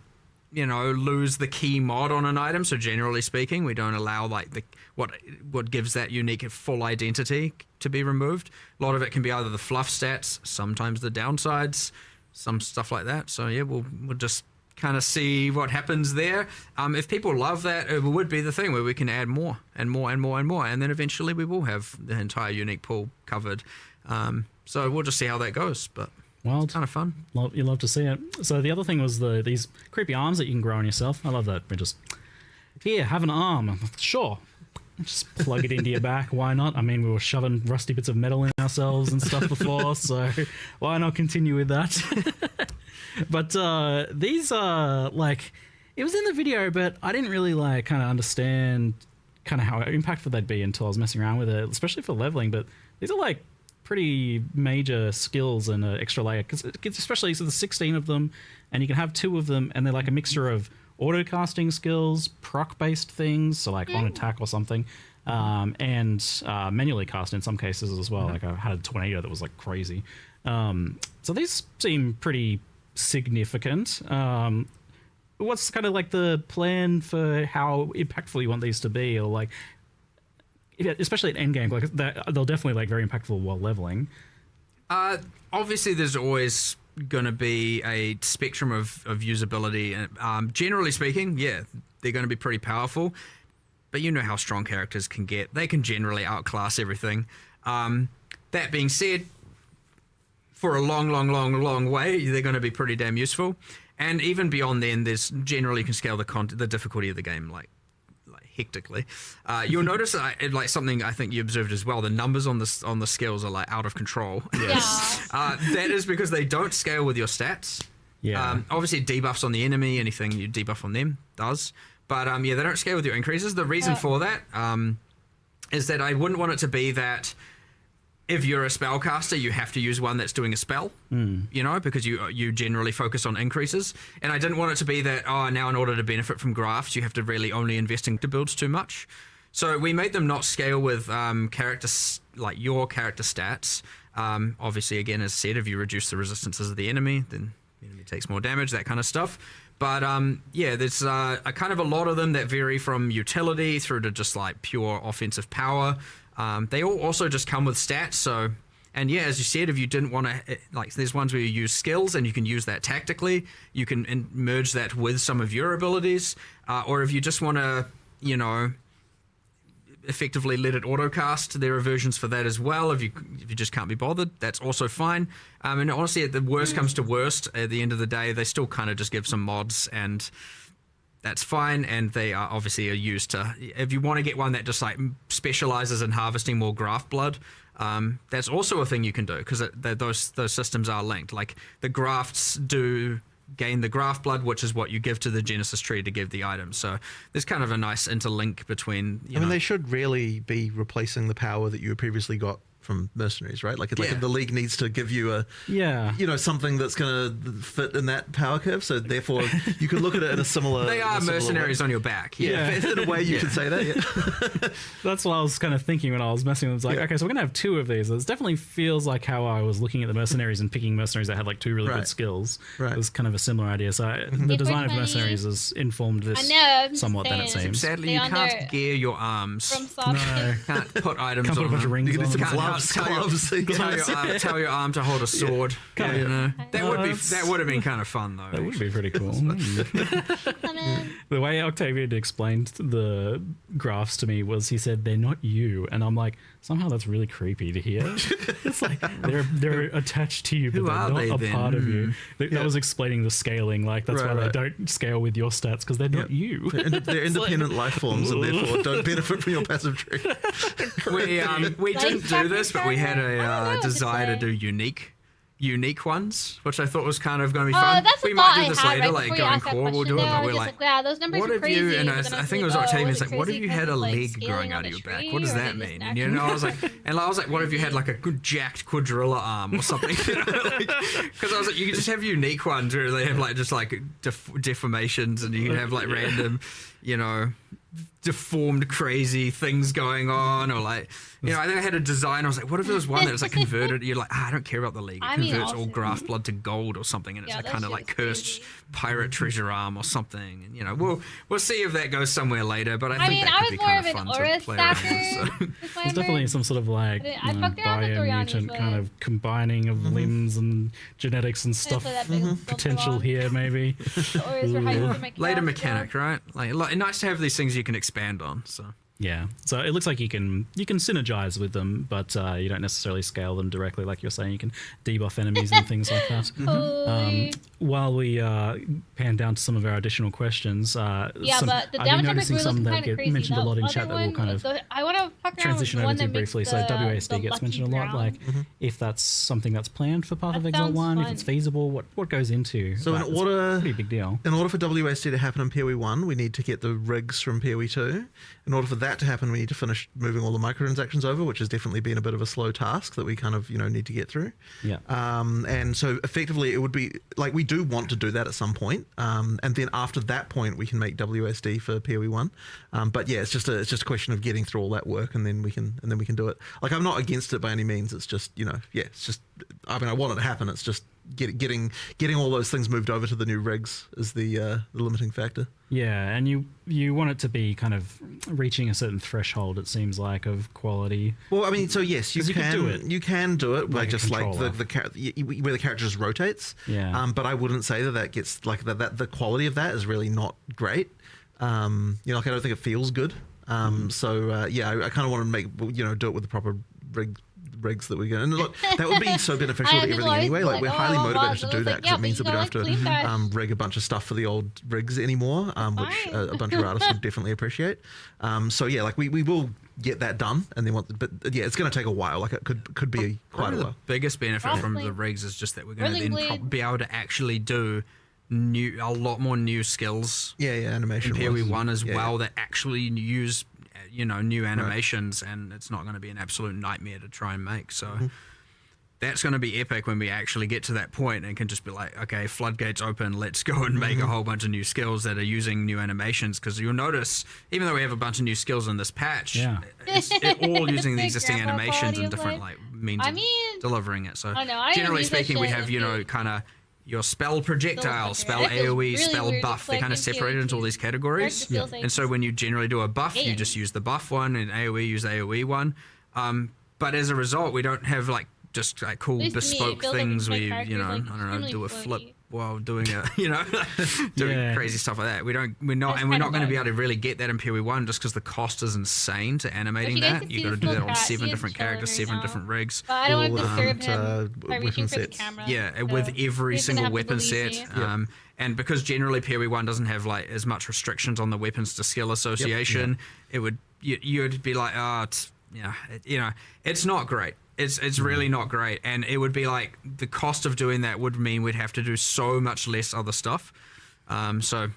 lose the key mod on an item. So generally speaking, we don't allow like what gives that unique full identity to be removed. A lot of it can be either the fluff stats, sometimes the downsides, some stuff like that. So yeah, we'll just kind of see what happens there. If people love that, it would be the thing where we can add more and more and more and more, and then eventually we will have the entire unique pool covered. So we'll just see how that goes, but it's kind of fun. You love to see it. So the other thing was these creepy arms that you can grow on yourself. I love that. We just, here, have an arm. Sure. Just plug it into your back. Why not? I mean, we were shoving rusty bits of metal in ourselves and stuff before, so why not continue with that? But these are like, it was in the video, but I didn't really like kind of understand kind of how impactful they'd be until I was messing around with it, especially for leveling. But these are like pretty major skills and an extra layer, because especially so there's 16 of them, and you can have 2 of them, and they're like a mixture of auto casting skills, proc based things, so like on attack or something, and manually cast in some cases as well. Like I had a tornado that was like crazy. So these seem pretty significant. What's kind of like the plan for how impactful you want these to be, or like, especially at endgame, like they'll definitely like very impactful while leveling. Obviously, there's always going to be a spectrum of usability, and generally speaking, yeah, they're going to be pretty powerful. But you know how strong characters can get; they can generally outclass everything. That being said, for a long way, they're going to be pretty damn useful. And even beyond then, there's generally you can scale the difficulty of the game like hectically. You'll notice like something I think you observed as well. The numbers on the scales are like out of control. Yes. That is because they don't scale with your stats. Yeah. Obviously, it debuffs on the enemy. Anything you debuff on them does. But yeah, they don't scale with your increases. The reason for that is that I wouldn't want it to be that if you're a spellcaster, you have to use one that's doing a spell, you know, because you generally focus on increases. And I didn't want it to be that, now in order to benefit from grafts, you have to really only invest in builds too much. So we made them not scale with like your character stats. Obviously, again, as said, if you reduce the resistances of the enemy, then the enemy takes more damage, that kind of stuff. But yeah, there's a kind of a lot of them that vary from utility through to just like pure offensive power. They all also just come with stats, so, and yeah, as you said, if you didn't want to, like, there's ones where you use skills and you can use that tactically, you can merge that with some of your abilities, or if you just want to, you know, effectively let it autocast, there are versions for that as well. If you just can't be bothered, that's also fine. And honestly, the worst comes to worst, at the end of the day, they still kind of just give some mods, and that's fine, and they are obviously used to, if you want to get one that just like specializes in harvesting more graft blood, that's also a thing you can do, because those systems are linked. Like the grafts do gain the graft blood, which is what you give to the Genesis tree to give the items. So there's kind of a nice interlink between, I mean, they should really be replacing the power that you previously got from mercenaries, right? Like, if the league needs to give you something that's going to fit in that power curve, so therefore you could look at it in a similar. They are mercenaries on your back. Yeah. In a way you could say that. Yeah. That's what I was kind of thinking when I was messing with it. It's like, okay, so we're gonna have two of these. It definitely feels like how I was looking at the mercenaries and picking mercenaries that had like two really good skills. Right. It was kind of a similar idea. So the design of mercenaries has informed this somewhat. Then it seems. Sadly, you can't gear your arms. No. Can't put items can't on. Put a bunch of rings on. Tell your arm to hold a sword. Yeah. You know? That would have been kind of fun though. That would be pretty cool. The way Octavian explained the graphs to me was, he said they're not you, and I'm like, somehow that's really creepy to hear. It's like they're attached to you, but they're not a part of you. That was explaining the scaling. Like that's why they don't scale with your stats, because they're not you. They're independent life forms, and therefore don't benefit from your passive tree. We didn't do this, but we had a desire to do unique ones, which I thought was kind of going to be fun. We might do this later, like going core, we'll do it, but we're like, wow, those numbers what are if crazy. you, and I think it was Octavian's like, what if you had a leg growing out of your back? What does that mean? And you know, I was like, what if you had like a good jacked quadrilla arm or something? Because I was like, you can just have unique ones where they have like just like deformations, and you can have like random, you know, deformed crazy things going on, or like, you know, I think I had a design, I was like, what if there was one that was like converted, you're like, I don't care about the league, it converts all graft blood to gold or something, and it's a kind of like cursed pirate treasure arm or something, and you know, we'll see if that goes somewhere later, but I think that could be kind of fun to play around with. There's definitely some sort of like biomutant kind of combining of limbs and genetics and stuff potential here, maybe. Later mechanic, right? Like nice to have these things you can expand on. Yeah, so it looks like you can synergize with them, but you don't necessarily scale them directly, like you're saying. You can debuff enemies and things like that. While we pan down to some of our additional questions, but the damage noticing some that get crazy. mentioned a lot in chat that we'll kind of transition over to briefly. So WASD gets mentioned a lot. Like if that's something that's planned for Path of Exile 1, if it's feasible, what goes into? So in order, pretty big deal. In order for WASD to happen in PoE 1, we need to get the rigs from PoE 2. In order for that to happen, we need to finish moving all the microtransactions over, which has definitely been a bit of a slow task that we kind of, need to get through. Yeah. And so effectively it would be like, we do want to do that at some point. And then after that point, we can make WSD for PoE 1. But yeah, it's just a question of getting through all that work, and then we can do it. Like, I'm not against it by any means. It's just, it's just, I want it to happen. It's just getting all those things moved over to the new rigs is the limiting factor. Yeah, and you want it to be kind of reaching a certain threshold, it seems like, of quality. Well, I mean, so yes, you can do it. You can do it Like by a just like controller. where the character just rotates. Yeah. But I wouldn't say that gets like that. The quality of that is really not great. Like I don't think it feels good. So I kind of want to make do it with the proper rigs that we're going. And look, that would be so beneficial to everything anyway. Like we're highly motivated to do that because it means that we don't have to rig a bunch of stuff for the old rigs anymore, which a bunch of artists would definitely appreciate. We will get that done, and then it's going to take a while. Like it could be quite a while. The biggest benefit from the rigs is just that we're going to then be able to actually do a lot more new skills. Animation in PoE 1 as well that actually use new animations, and it's not going to be an absolute nightmare to try and make. So that's going to be epic when we actually get to that point and can just be like, okay, floodgates open, let's go and make a whole bunch of new skills that are using new animations. Because you'll notice, even though we have a bunch of new skills in this patch, it's all using the existing animations and different means of delivering it. So generally speaking, we have kind of your spell projectile, spell AoE, spell buff. They're kind of separated into all these categories. And so when you generally do a buff, you just use the buff one, and AoE use the AoE one. But as a result, we don't have just cool bespoke things where do a flip while doing crazy stuff like that. We're not going to be able to really get that in PoE 1 just because the cost is insane to animating that. You got to do that on 7 different characters, 7 different rigs. But I don't want to disturb him by reaching for the camera. Yeah, with every single weapon set. And because generally PoE 1 doesn't have as much restrictions on the weapons to skill association, you'd be like, it's not great. It's really not great, and it would be the cost of doing that would mean we'd have to do so much less other stuff. Just a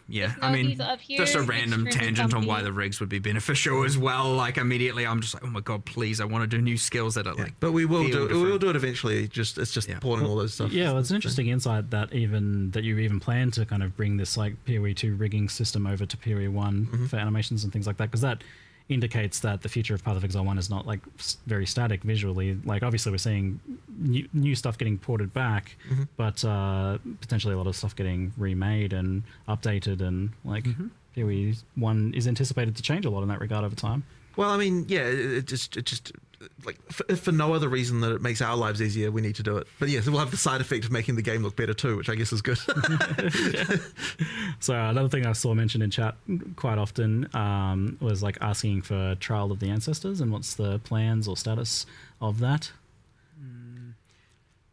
random tangent on why the rigs would be beneficial as well. Immediately, I'm just like, oh my god, please, I want to do new skills that are But we will do it. We will do it eventually. It's just porting all those stuff. Yeah, well, it's an interesting insight that you even plan to kind of bring this PoE 2 rigging system over to PoE 1 for animations and things like that, because that indicates that the future of Path of Exile 1 is not very static visually. Obviously we're seeing new stuff getting ported back, but potentially a lot of stuff getting remade and updated, and PoE 1 is anticipated to change a lot in that regard over time. Well, I mean, it just for no other reason that it makes our lives easier, we need to do it. But yes, it will have the side effect of making the game look better too, which I guess is good. So another thing I saw mentioned in chat quite often was asking for Trial of the Ancestors, and what's the plans or status of that?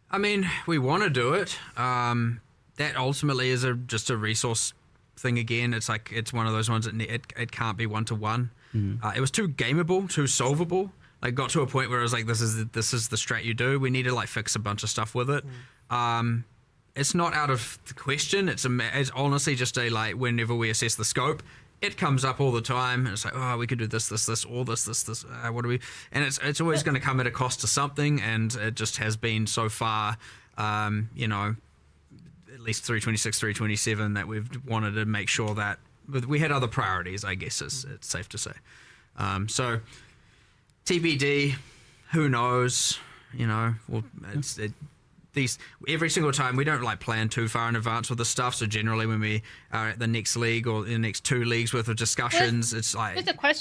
I mean, we want to do it. That ultimately is just a resource thing again. It's it's one of those ones that it can't be 1-to-1. It was too gameable, too solvable. Got to a point where I was like, this is the strat you do. We need to fix a bunch of stuff with it. It's not out of the question. It's honestly just whenever we assess the scope, it comes up all the time. And it's we could do this, or this. What do we? And it's always going to come at a cost to something, and it just has been so far. At least 326, 327, that we've wanted to make sure that we had other priorities, I guess it's safe to say. So TBD, who knows? Every single time we don't plan too far in advance with this stuff. So generally, when we are at the next league or the next 2 leagues worth of discussions, it's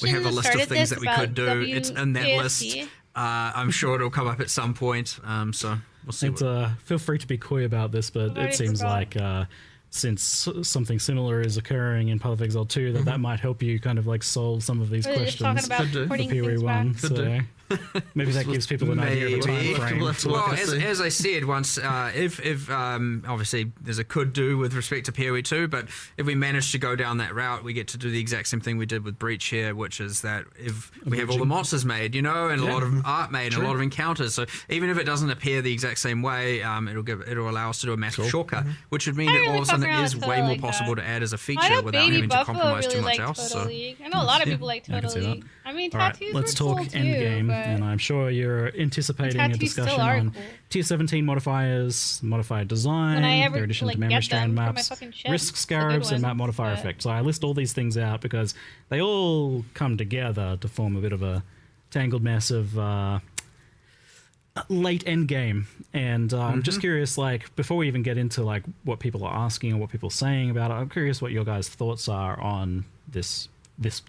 we have a list of things that we could do. It's in that list. I'm sure it'll come up at some point. So we'll see. Feel free to be coy about this, but it seems like since something similar is occurring in Path of Exile 2, that might help you kind of solve some of these questions for PoE 1. So maybe that gives people an idea of the time frame. Well, as I said once, if obviously there's a could do with respect to PoE 2, but if we manage to go down that route, we get to do the exact same thing we did with Breach here, which is that if we have all the monsters made, and a lot of art made, and a lot of encounters, so even if it doesn't appear the exact same way, it'll allow us to do a massive shortcut, which would mean that all of a sudden it is way more possible to add as a feature without having to compromise too much else. So I know a lot of people like Total League. I mean, tattoos let's are talk cool too, endgame, and I'm sure you're anticipating a discussion on Tier 17 modifiers, modifier design, their addition to memory strand maps, risk scarabs, and map modifier effect. So I list all these things out because they all come together to form a bit of a tangled mess of late end game, and I'm just curious, like, before we even get into like what people are asking or what people are saying about it, I'm curious what your guys' thoughts are on this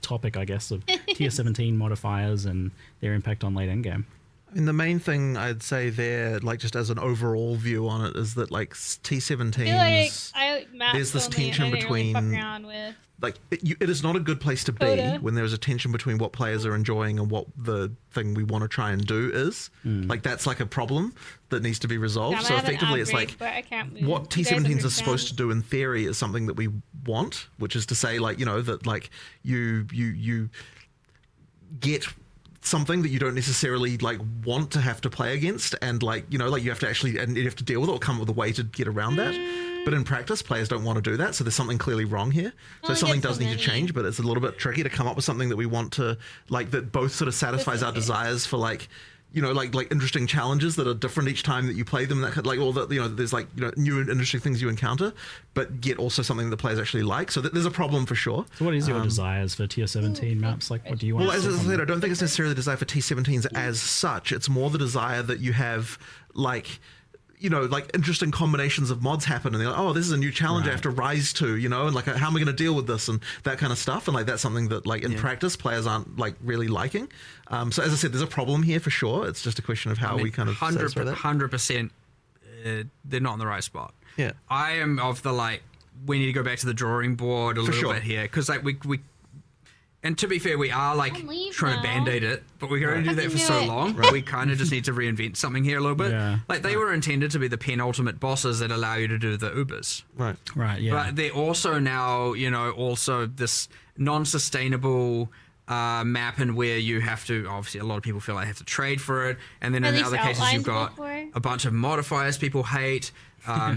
topic, I guess, of tier 17 modifiers and their impact on late end game. I mean, the main thing I'd say there, like just as an overall view on it, is that like T17s, there's this tension between, like, it is not a good place to be when there's a tension between what players are enjoying and what the thing we want to try and do is. Like, that's like a problem that needs to be resolved. So effectively, it's like what T17s are supposed to do in theory is something that we want, which is to say, like, you know, that like you get something that you don't necessarily like want to have to play against, and like, you know, like you have to actually, and you have to deal with it or come up with a way to get around that. But in practice, players don't want to do that, so there's something clearly wrong here. So something does need to change, but it's a little bit tricky to come up with something that we want to, like, that both sort of satisfies our desires for, like, you know, like interesting challenges that are different each time that you play them. That like all that, you know, there's like, you know, new and interesting things you encounter, but yet also something that players actually like. So there's a problem for sure. So what is your desires for tier 17 maps? Like, what do you want? Well, as I said, I don't think it's necessarily the desire for T17s as such. It's more the desire that you have, like, you know, like interesting combinations of mods happen, and they're like, oh, this is a new challenge I have to rise to, you know, and like, how am I going to deal with this, and that kind of stuff. And like, that's something that, like, in practice, players aren't like really liking. So as I said, there's a problem here for sure. It's just a question of how we kind of 100%. They're not in the right spot. Yeah, I am of the like, we need to go back to the drawing board a little bit here, because like we. And to be fair, we are like trying to band-aid it, but we can only do that for so long. We kind of just need to reinvent something here a little bit. Like, they were intended to be the penultimate bosses that allow you to do the Ubers. Right, yeah. But they're also now, you know, also this non-sustainable map, and where you have to, obviously a lot of people feel like they have to trade for it, and then in other cases you've got a bunch of modifiers people hate.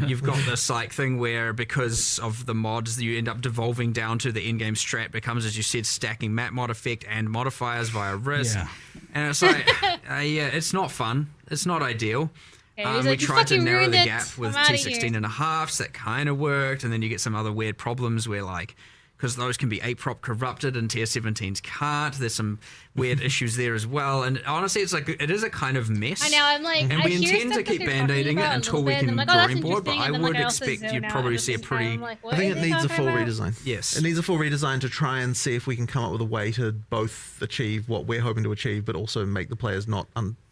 You've got this like thing where, because of the mods, you end up devolving down to the in-game strat becomes, as you said, stacking map mod effect and modifiers via risk. And it's like, it's not fun. It's not ideal. We tried to narrow the gap with T16.5, so that kind of worked, and then you get some other weird problems where, like, because those can be 8-prop corrupted and tier 17s can't. There's some weird issues there as well. And honestly, it's like, it is a kind of mess. I know, I'm like, and we intend to keep band-aiding it until we can drawing board, but I would expect you'd probably see a pretty... I think it needs a full redesign. Yes. It needs a full redesign to try and see if we can come up with a way to both achieve what we're hoping to achieve, but also make the players not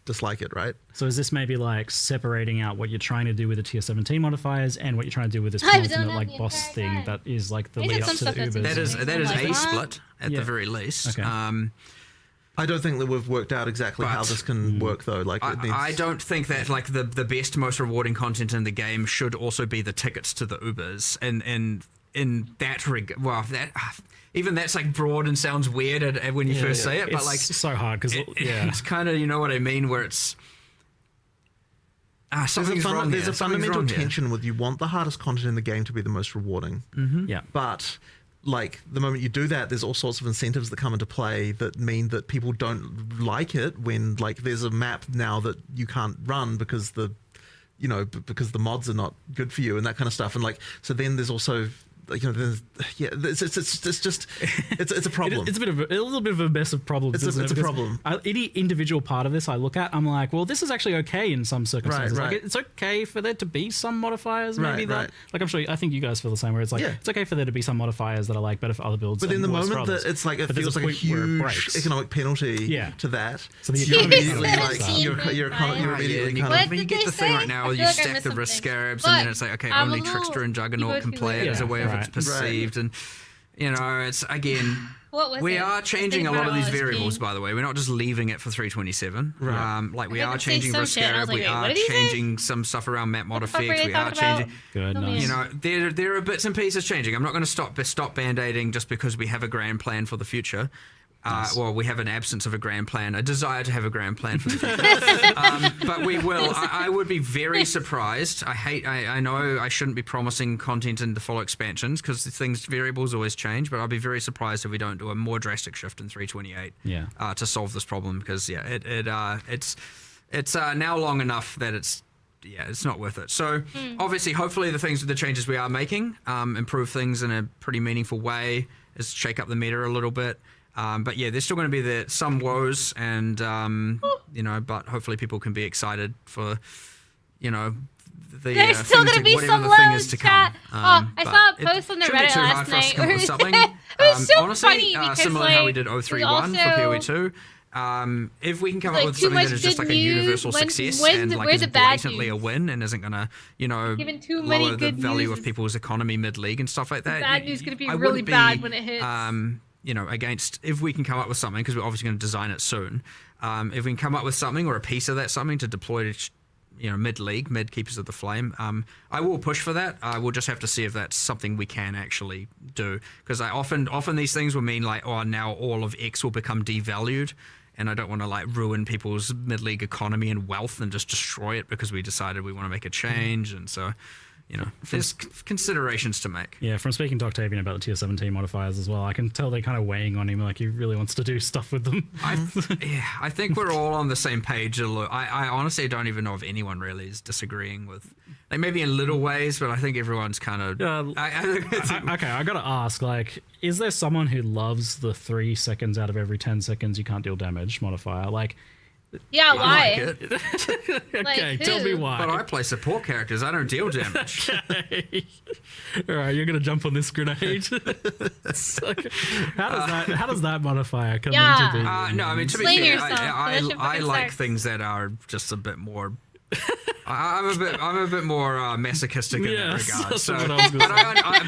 dislike it, right? So is this maybe like separating out what you're trying to do with the tier 17 modifiers and what you're trying to do with this ultimate like boss thing that is like the lead up to the Ubers? That is a split at the very least. Okay. I don't think that we've worked out exactly how this can work, though. Like, I don't think that like the best, most rewarding content in the game should also be the tickets to the Ubers, and in that regard, even that's like broad and sounds weird when you first say it, but like, it's so hard because it's kind of, you know what I mean, where it's something's wrong. There's a fundamental tension with, you want the hardest content in the game to be the most rewarding. But like, the moment you do that, there's all sorts of incentives that come into play that mean that people don't like it when, like, there's a map now that you can't run because because the mods are not good for you and that kind of stuff. And like, so then there's also, you know, it's a problem. It's a little bit of a mess of problems. It's a problem. Any individual part of this I look at, I'm like, well, this is actually okay in some circumstances. Right. Like, it's okay for there to be some modifiers, maybe that. Like, I'm sure, I think you guys feel the same. Where it's like, it's okay for there to be some modifiers that are like better for other builds. But in the moment that it's like, it feels like a huge economic penalty to that. So the you're immediately kind of. But you get the thing right now, you stack the risk scarabs, and then it's like, okay, only Trickster and Juggernaut can play it as a way of it's perceived, and you know, it's again, we are changing a lot of these variables, by the way. We're not just leaving it for 327. Like, we are changing risk scarab, we are changing some stuff around map mod effect, we are changing, you know, there are bits and pieces changing. I'm not going to stop band-aiding just because we have a grand plan for the future. Well, we have an absence of a grand plan, a desire to have a grand plan for the future. But we will. I would be very surprised. I know I shouldn't be promising content in the follow expansions because variables always change, but I'll be very surprised if we don't do a more drastic shift in 328 to solve this problem, because it's now long enough that it's not worth it. So obviously, hopefully the changes we are making improve things in a pretty meaningful way, is shake up the meta a little bit. But yeah, there's still going to be some woes, and but hopefully people can be excited for, the There's still gonna be some whatever the thing loads, is to chat. come. I saw a post on the shouldn't be Reddit too hard last for us to come up night. with something. It was so honestly, funny because, similar to how we like, did we 031 for also- PoE 2. If we can come up Like, with too something much that is just good like a universal news. success When's and the- like where's is the bad blatantly a news? win and isn't gonna, Given too many lower the good value news of people's economy mid-league and stuff like that. bad news gonna be I really wouldn't bad when it hits. Against if we can come up with something, because we're obviously going to design it soon. If we can come up with something or a piece of that something to deploy to mid-league, mid-keepers of the flame, I will push for that. We'll just have to see if that's something we can actually do, because I often these things will mean like, oh, now all of X will become devalued, and I don't want to like ruin people's mid-league economy and wealth and just destroy it because we decided we want to make a change. And so there's considerations to make. Yeah, from speaking to Octavian about the tier 17 modifiers as well, I can tell they're kind of weighing on him, like he really wants to do stuff with them. I think we're all on the same page. I honestly don't even know if anyone really is disagreeing with, like, maybe in little ways, but I think everyone's kind of. Okay, I gotta ask, like, is there someone who loves the 3 seconds out of every 10 seconds you can't deal damage modifier? Like, Yeah, I why? like it. okay, Like, tell me who? why. But I play support characters. I don't deal damage. Okay. All right, you're gonna jump on this grenade. Okay. How does that modifier come Yeah. into being? No, I mean, to be Explain fair, yourself, I finish your fucking like sex. things that are just a bit more. I'm a bit more masochistic in Yes, that regard. that's So, what I was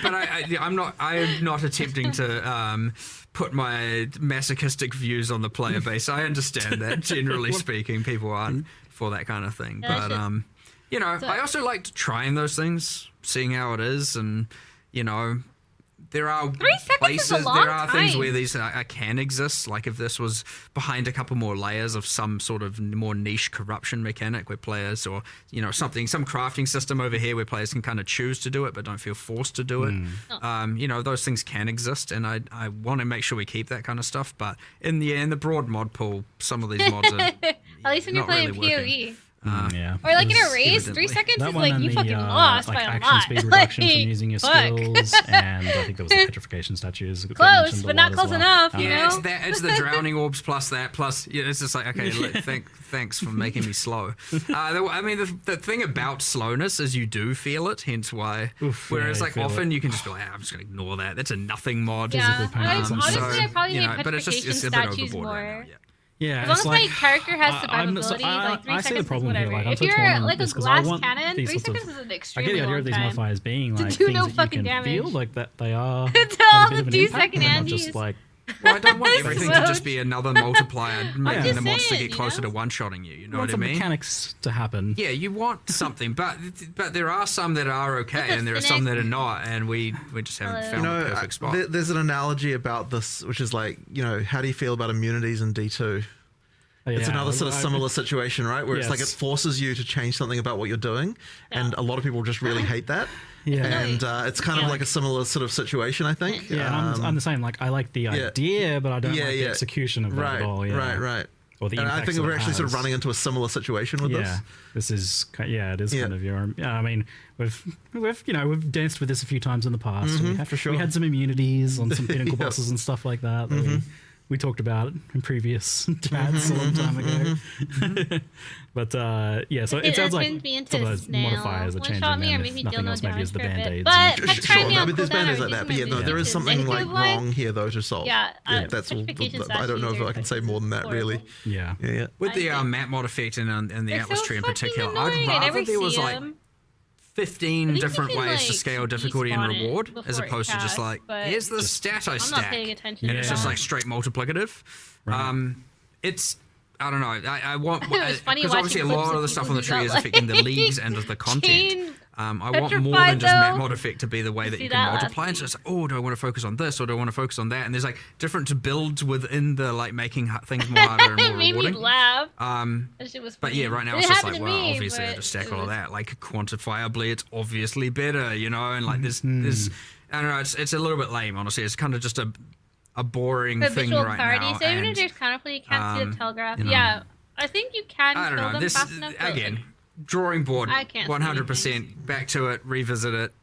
gonna I'm not attempting to put my masochistic views on the player base. I understand that, generally speaking, people aren't for that kind of thing. Yeah, But I also like trying those things, seeing how it is, and there are 3 seconds is a places, long there are things time. where these can exist. Like if this was behind a couple more layers of some sort of more niche corruption mechanic where players, or some crafting system over here where players can kind of choose to do it but don't feel forced to do it. Those things can exist, and I want to make sure we keep that kind of stuff. But in the broad mod pool, some of these mods are At least when you're not really playing working. PoE. Yeah. Or like in a There's race, evidently. 3 seconds that is one like and you the, fucking lost like by a action lot. speed reduction from Like, using your fuck. skills, and I think there was the petrification statues. that got Close, mentioned a but lot not as close well. enough, you Yeah, know? it's the drowning orbs plus that, plus it's just like, okay, look, thanks for making me slow. I mean, the thing about slowness is you do feel it, hence why. Whereas yeah, you like feel often you can just be like, I'm just gonna ignore that. That's a nothing mod. Yeah, pain honestly, sensitive. I probably need but it's petrification a bit statues overboard more. right now. Yeah. Yeah, As long it's as like, my character has I'm- survivability, like 3 I see seconds the is problem whatever. here. Like, I'm if so you're torn like a because I glass want cannon, these 3 sorts of- seconds is an I extremely get the idea long of these time. modifiers being To like do things no that you fucking can feel, damage. like that they are. To have a all bit of an the impact, 2-second but not Andes. just like Well, I don't want everything to So- just be another multiplier, making just the monster saying, get you closer know? to one-shotting you. You know want what I some mean? mechanics to happen. Yeah, you want something, but there are some that are okay, and there are some that are not, and we just haven't Hello. found the perfect spot. There's an analogy about this, which is like, how do you feel about immunities in D2? It's another sort of similar situation, right? Where it's like it Yes. forces you to change something about what you're doing, and a lot of people just really hate that. Yeah. And it's kind of like a similar sort of situation, I think. Yeah, and I'm the same. Like, I like the idea, but I don't like the execution of that at all. Yeah. Right. Or the And I impacts think that we're it actually sort of has. running into a similar situation with Yeah, this is it is kind of your. Yeah, I mean, we've danced with this a few times in the past. for sure. We had some immunities on some pinnacle bosses and stuff like that. We talked about it in previous chats a long time ago. But yeah, so it sounds like turns me into some of those snail. modifiers are One changing. shot me or Then maybe if deal nothing no else, maybe it's the damage for a bit. band-aids. But and- I'm trying me I on mean, there's cooldown band-aids or like that, but reducing yeah, my no, there is movement something to like negative one. wrong here though to solve. Yeah, that's all. petrification I don't know if I can say more than that, really. Yeah. Yeah. With the I think- map mod effect and the They're Atlas so tree in fucking particular, annoying. I'd I never rather there was see like 'em. 15 think you different can, ways to like, scale difficulty and despawn it reward, as before it opposed to just casts, like, but here's the stat I I'm stack. not paying attention And to it's just that. like straight multiplicative. It's, I don't know, I want, It was funny because obviously a watching lot clips of the of stuff on the people tree who is got, affecting the like, leagues and of the content. chain I want more than petrified, just map though. mod effect to be the way that See you that can last multiply. It's week. just, oh, do I want to focus on this or do I want to focus on that? And there's like different builds within the like making things more harder and It more made me rewarding. laugh. That shit was But funny. yeah, right now It it's just happened like, to well, me, obviously I but just stack it all of was- that. Like quantifiably, it's obviously better, you know. And like there's, I don't know, it's a little bit lame, honestly. It's kind of just a boring For thing visual right clarity, now. so even if and, there's counterplay, you can't see the telegraph. you know, Yeah, I think you can I kill don't know. them This fast enough. but, again, drawing board, I can't see 100%. Back to it, revisit it.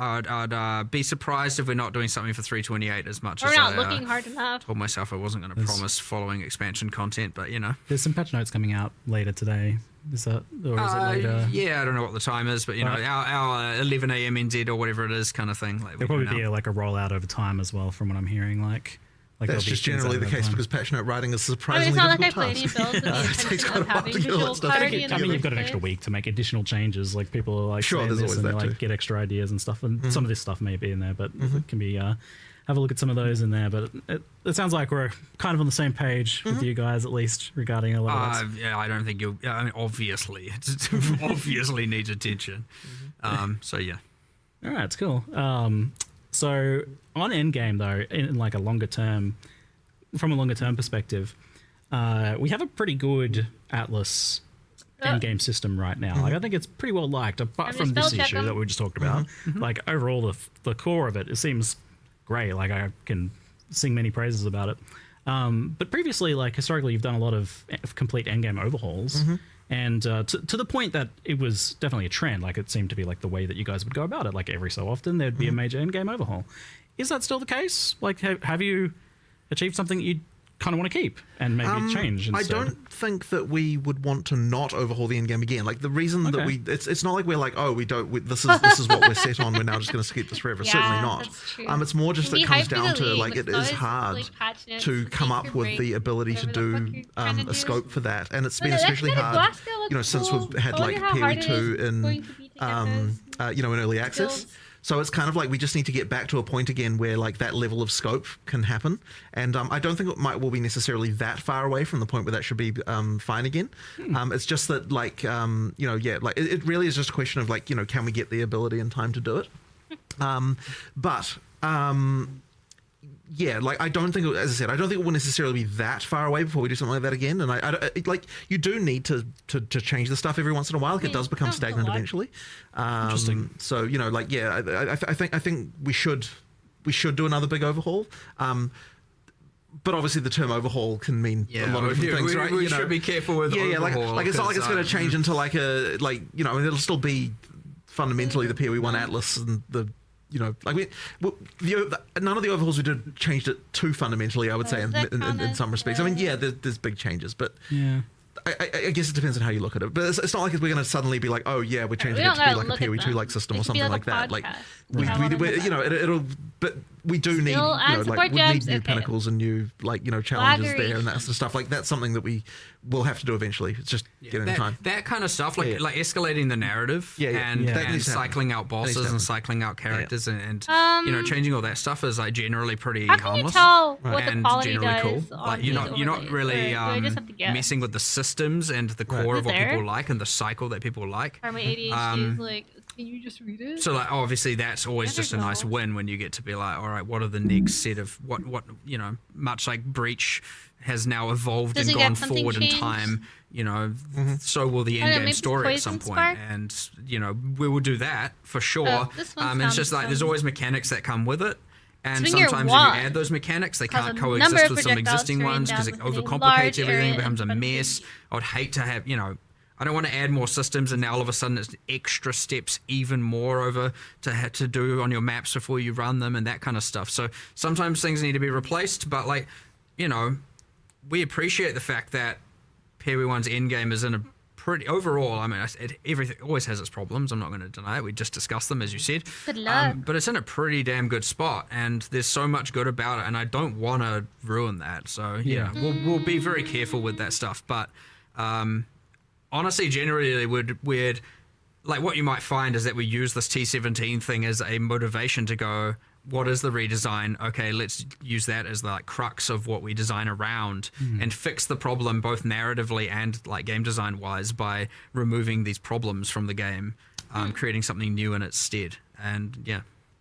I'd be surprised if we're not doing something for 328 as much We're as not I looking hard enough. told myself I wasn't going to promise following expansion content, but There's some patch notes coming out later today. Is that, or is it later? Yeah, I don't know what the time is, but our 11 a.m. NZ or whatever it is kind of thing. Like There'll probably be like a rollout over time as well, from what I'm hearing. Like That's just generally the case because patch note writing is surprisingly I mean, it's not difficult like I play any builds with the takes intention quite of a while to having get all that visual stuff clarity. together. I mean, you've got an extra week to make additional changes. Like people are like Sure, saying there's this always and they that like too. get extra ideas and stuff. And some of this stuff may be in there, but it can be have a look at some of those in there. But it sounds like we're kind of on the same page with you guys, at least regarding a lot of that. Yeah, I don't think you'll. I mean, obviously, it obviously needs attention. So yeah. All right, it's cool. So on Endgame though, in like a longer term, from a longer term perspective, we have a pretty good Atlas Endgame system right now. Like I think it's pretty well liked, apart from this issue that we just talked about. Like overall, the core of it seems great. Like I can sing many praises about it. But previously, like historically, you've done a lot of complete Endgame overhauls. And to the point that it was definitely a trend. Like it seemed to be like the way that you guys would go about it. Like every so often there'd be a major Endgame overhaul. Is that still the case? Like have you achieved something that you kind of want to keep and maybe change instead? I don't think that we would want to not overhaul the endgame again. Like the reason that it's not like we're like, oh, this is what we're set on. We're now just going to keep this forever. Yeah, Certainly not. that's true. It's more just Be it comes hyped for down the to league, like but it it's is always, hard like, patch notes to to come take up your with break, the ability to whatever the fuck do you're trying to a do. scope for that, and it's been But that especially kind of hard. Glasgow looks You know, since cool. we've had I like wonder how hard it PoE2 is in going to be to get those in early access. skills. So it's kind of like we just need to get back to a point again where like that level of scope can happen. And I don't think will be necessarily that far away from the point where that should be fine again. It's just that like, like it really is just a question of like, can we get the ability and time to do it? Yeah, like I don't think, as I said, I don't think it will necessarily be that far away before we do something like that again. And like you do need to change the stuff every once in a while. Like it does become stagnant eventually. Interesting. So like I think we should do another big overhaul. But obviously the term overhaul can mean a lot of different things, right? We should be careful with overhaul. Like it's not like it's going to change into like a it'll still be fundamentally the PoE1 Atlas and the. None of the overhauls we did changed it too fundamentally, I would say, in some respects. I mean, yeah, there's big changes, but Yeah. I guess it depends on how you look at it. But it's not like we're going to suddenly be like, oh yeah, we're changing it to be like a PoE2 like system or something like that. Like but we do need we need new pinnacles and new challenges there and that sort of stuff. Like that's something that we will have to do eventually. It's just getting the time. That kind of stuff, like escalating the narrative and cycling out bosses and cycling out characters and changing all that stuff is like generally pretty How can you harmless tell what the and quality generally does cool. on Like you're these not overlays? really Or do I just have to guess? messing with the systems and the core of what There? people like and the cycle that people like. Or my ADHD is like, can you just read it? So like obviously that's always just a nice win when you get to be like, all right, what are the next set of what much like Breach has now evolved Does and it get gone something forward in changed? time, so will the I don't know, end game maybe story at some Poison point. Spark? And we will do that for sure. This one And it's just sounds like there's fun. always mechanics that come with it. And Swing your sometimes if wand. you add those mechanics, they Cause can't a number coexist of with some projectiles existing to rain ones down because it within a overcomplicates large everything, area it becomes a in front of mess. you. I would hate to have, I don't want to add more systems and now all of a sudden it's extra steps even more over to have to do on your maps before you run them and that kind of stuff. So sometimes things need to be replaced, but we appreciate the fact that PoE1's endgame is in a pretty overall. I mean, everything always has its problems. I'm not going to deny it. We just discussed them, as you said. Good luck. But it's in a pretty damn good spot, and there's so much good about it, and I don't want to ruin that. So we'll be very careful with that stuff. But honestly, generally, we'd like what you might find is that we use this T17 thing as a motivation to go, what is the redesign? Okay, let's use that as the like crux of what we design around and fix the problem both narratively and like game design wise by removing these problems from the game, creating something new in its stead. And yeah.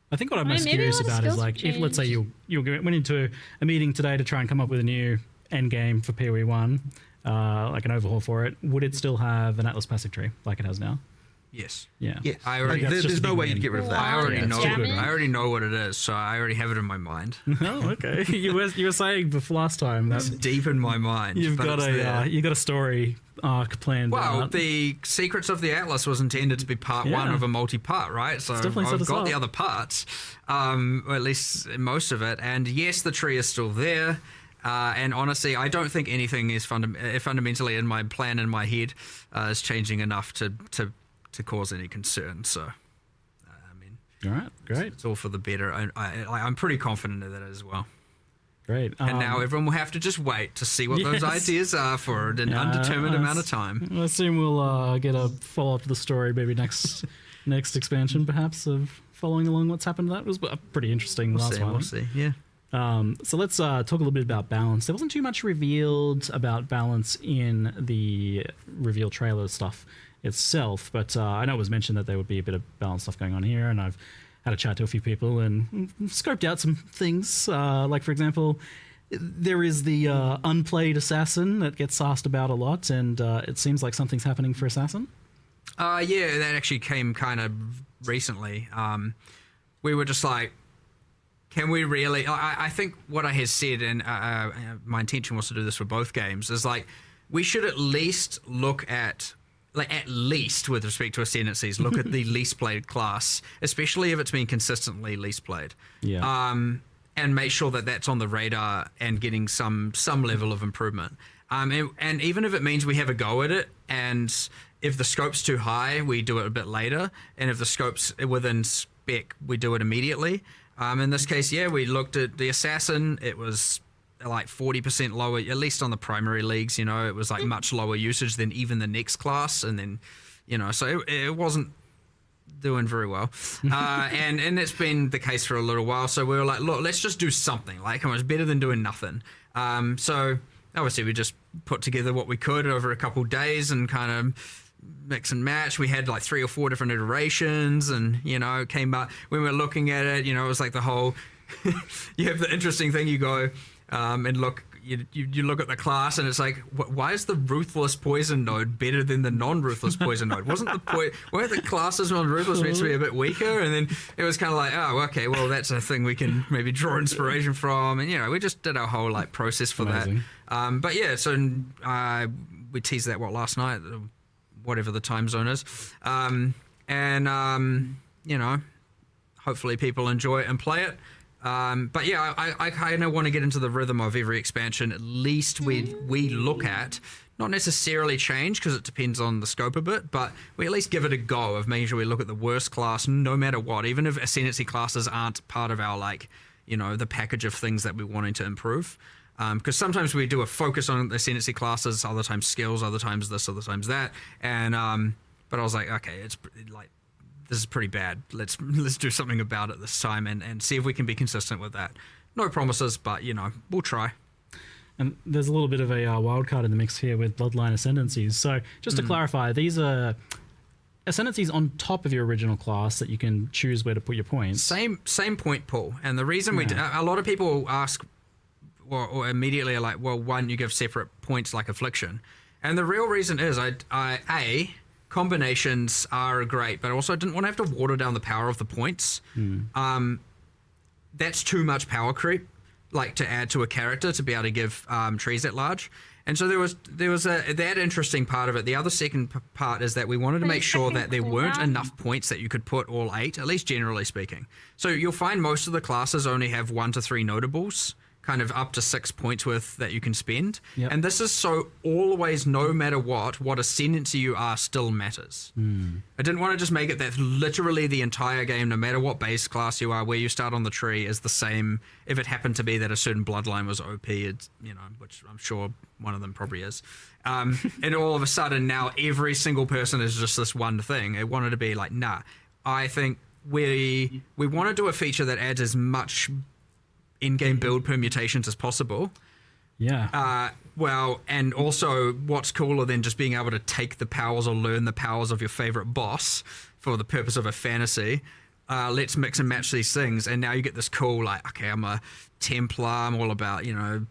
I think what I'm I mean, most maybe a curious lot of about is skills like, if let's say change. you went into a meeting today to try and come up with a new end game for PoE1, like an overhaul for it, would it still have an Atlas passive tree like it has now? Yes. Yeah. Yes. I already, That's just there's no way beginning. you'd get rid of that. I already Yeah, know. damn it. I already know what it is, so I already have it in my mind. Oh, okay. You were saying before last time that Deep in my mind. you've but got it's a there. you got a story arc planned Well, out. the Secrets of the Atlas was intended to be part Yeah. one of a multi-part, right? So definitely set I've us got up. the other parts, or at least most of it. And yes, the tree is still there. And honestly, I don't think anything is fundamentally in my plan in my head is changing enough to cause any concern. So, I mean, All right, great, it's all for the better. I'm pretty confident of that as well. great. And now everyone will have to just wait to see what those yes. ideas are for an undetermined amount of time. I assume we'll get a follow up to the story, maybe next expansion, perhaps, of following along what's happened. That was pretty interesting. We'll Last see. one. We'll see. Yeah. So let's talk a little bit about balance. There wasn't too much revealed about balance in the reveal trailer stuff itself, but I know it was mentioned that there would be a bit of balance stuff going on here, and I've had a chat to a few people and scoped out some things. Like, for example, there is the unplayed assassin that gets asked about a lot, and it seems like something's happening for assassin. Yeah, that actually came kind of recently. We were just like, can we really? I think what I had said, and my intention was to do this for both games, is like we should at least look at, like at least with respect to ascendancies, look at the least played class, especially if it's been consistently least played. Yeah. And make sure that that's on the radar and getting some level of improvement. And even if it means we have a go at it, and if the scope's too high, we do it a bit later, and if the scope's within spec, we do it immediately. In this case, yeah, we looked at the assassin. It was like 40% lower, at least on the primary leagues. You know, it was like much lower usage than even the next class, and then, you know, so it wasn't doing very well. And it's been the case for a little while. So we were like, look, let's just do something. Like, come on, it's better than doing nothing. So obviously we just put together what we could over a couple of days and kind of mix and match. We had like 3 or 4 different iterations, and you know, it came up when we were looking at it, you know, it was like the whole you have the interesting thing, you go and look, you look at the class, and it's like, why is the ruthless poison node better than the non-ruthless poison node? Weren't the classes on ruthless meant to be a bit weaker? And then it was kind of like, oh, okay, well, that's a thing we can maybe draw inspiration from. And you know, we just did our whole like process for Amazing. that. But yeah, so we teased that last night, whatever the time zone is, you know, hopefully people enjoy it and play it. But yeah, I kind of want to get into the rhythm of every expansion. At least we look at, not necessarily change because it depends on the scope a bit, but we at least give it a go of making sure we look at the worst class no matter what, even if ascendancy classes aren't part of our, like, you know, the package of things that we're wanting to improve. Because sometimes we do a focus on the ascendancy classes, other times skills, other times this, other times that, and but I was like, okay, it's like, this is pretty bad. Let's do something about it this time and see if we can be consistent with that. No promises, but you know, we'll try. And there's a little bit of a wild card in the mix here with Bloodline Ascendancies. So just to clarify, these are Ascendancies on top of your original class that you can choose where to put your points. Same point pool. And the reason we a lot of people ask, or immediately are like, well, why don't you give separate points like Affliction? And the real reason is combinations are great, but also I didn't want to have to water down the power of the points. That's too much power creep, like to add to a character to be able to give trees at large. And so there was that interesting part of it. The other second part is that we wanted to make sure that there weren't enough points that you could put all 8, at least generally speaking. So you'll find most of the classes only have 1 to 3 notables, kind of up to 6 points worth that you can spend. Yep. And this is so always, no matter what ascendancy you are still matters. I didn't want to just make it that literally the entire game, no matter what base class you are, where you start on the tree is the same. If it happened to be that a certain bloodline was OP, it's, you know, which I'm sure one of them probably is. And all of a sudden now every single person is just this one thing. It wanted to be like, nah, I think we want to do a feature that adds as much in-game build permutations as possible. Yeah. Well, and also what's cooler than just being able to take the powers or learn the powers of your favorite boss for the purpose of a fantasy. Let's mix and match these things. And now you get this cool, like, okay, I'm a Templar. I'm all about, you know,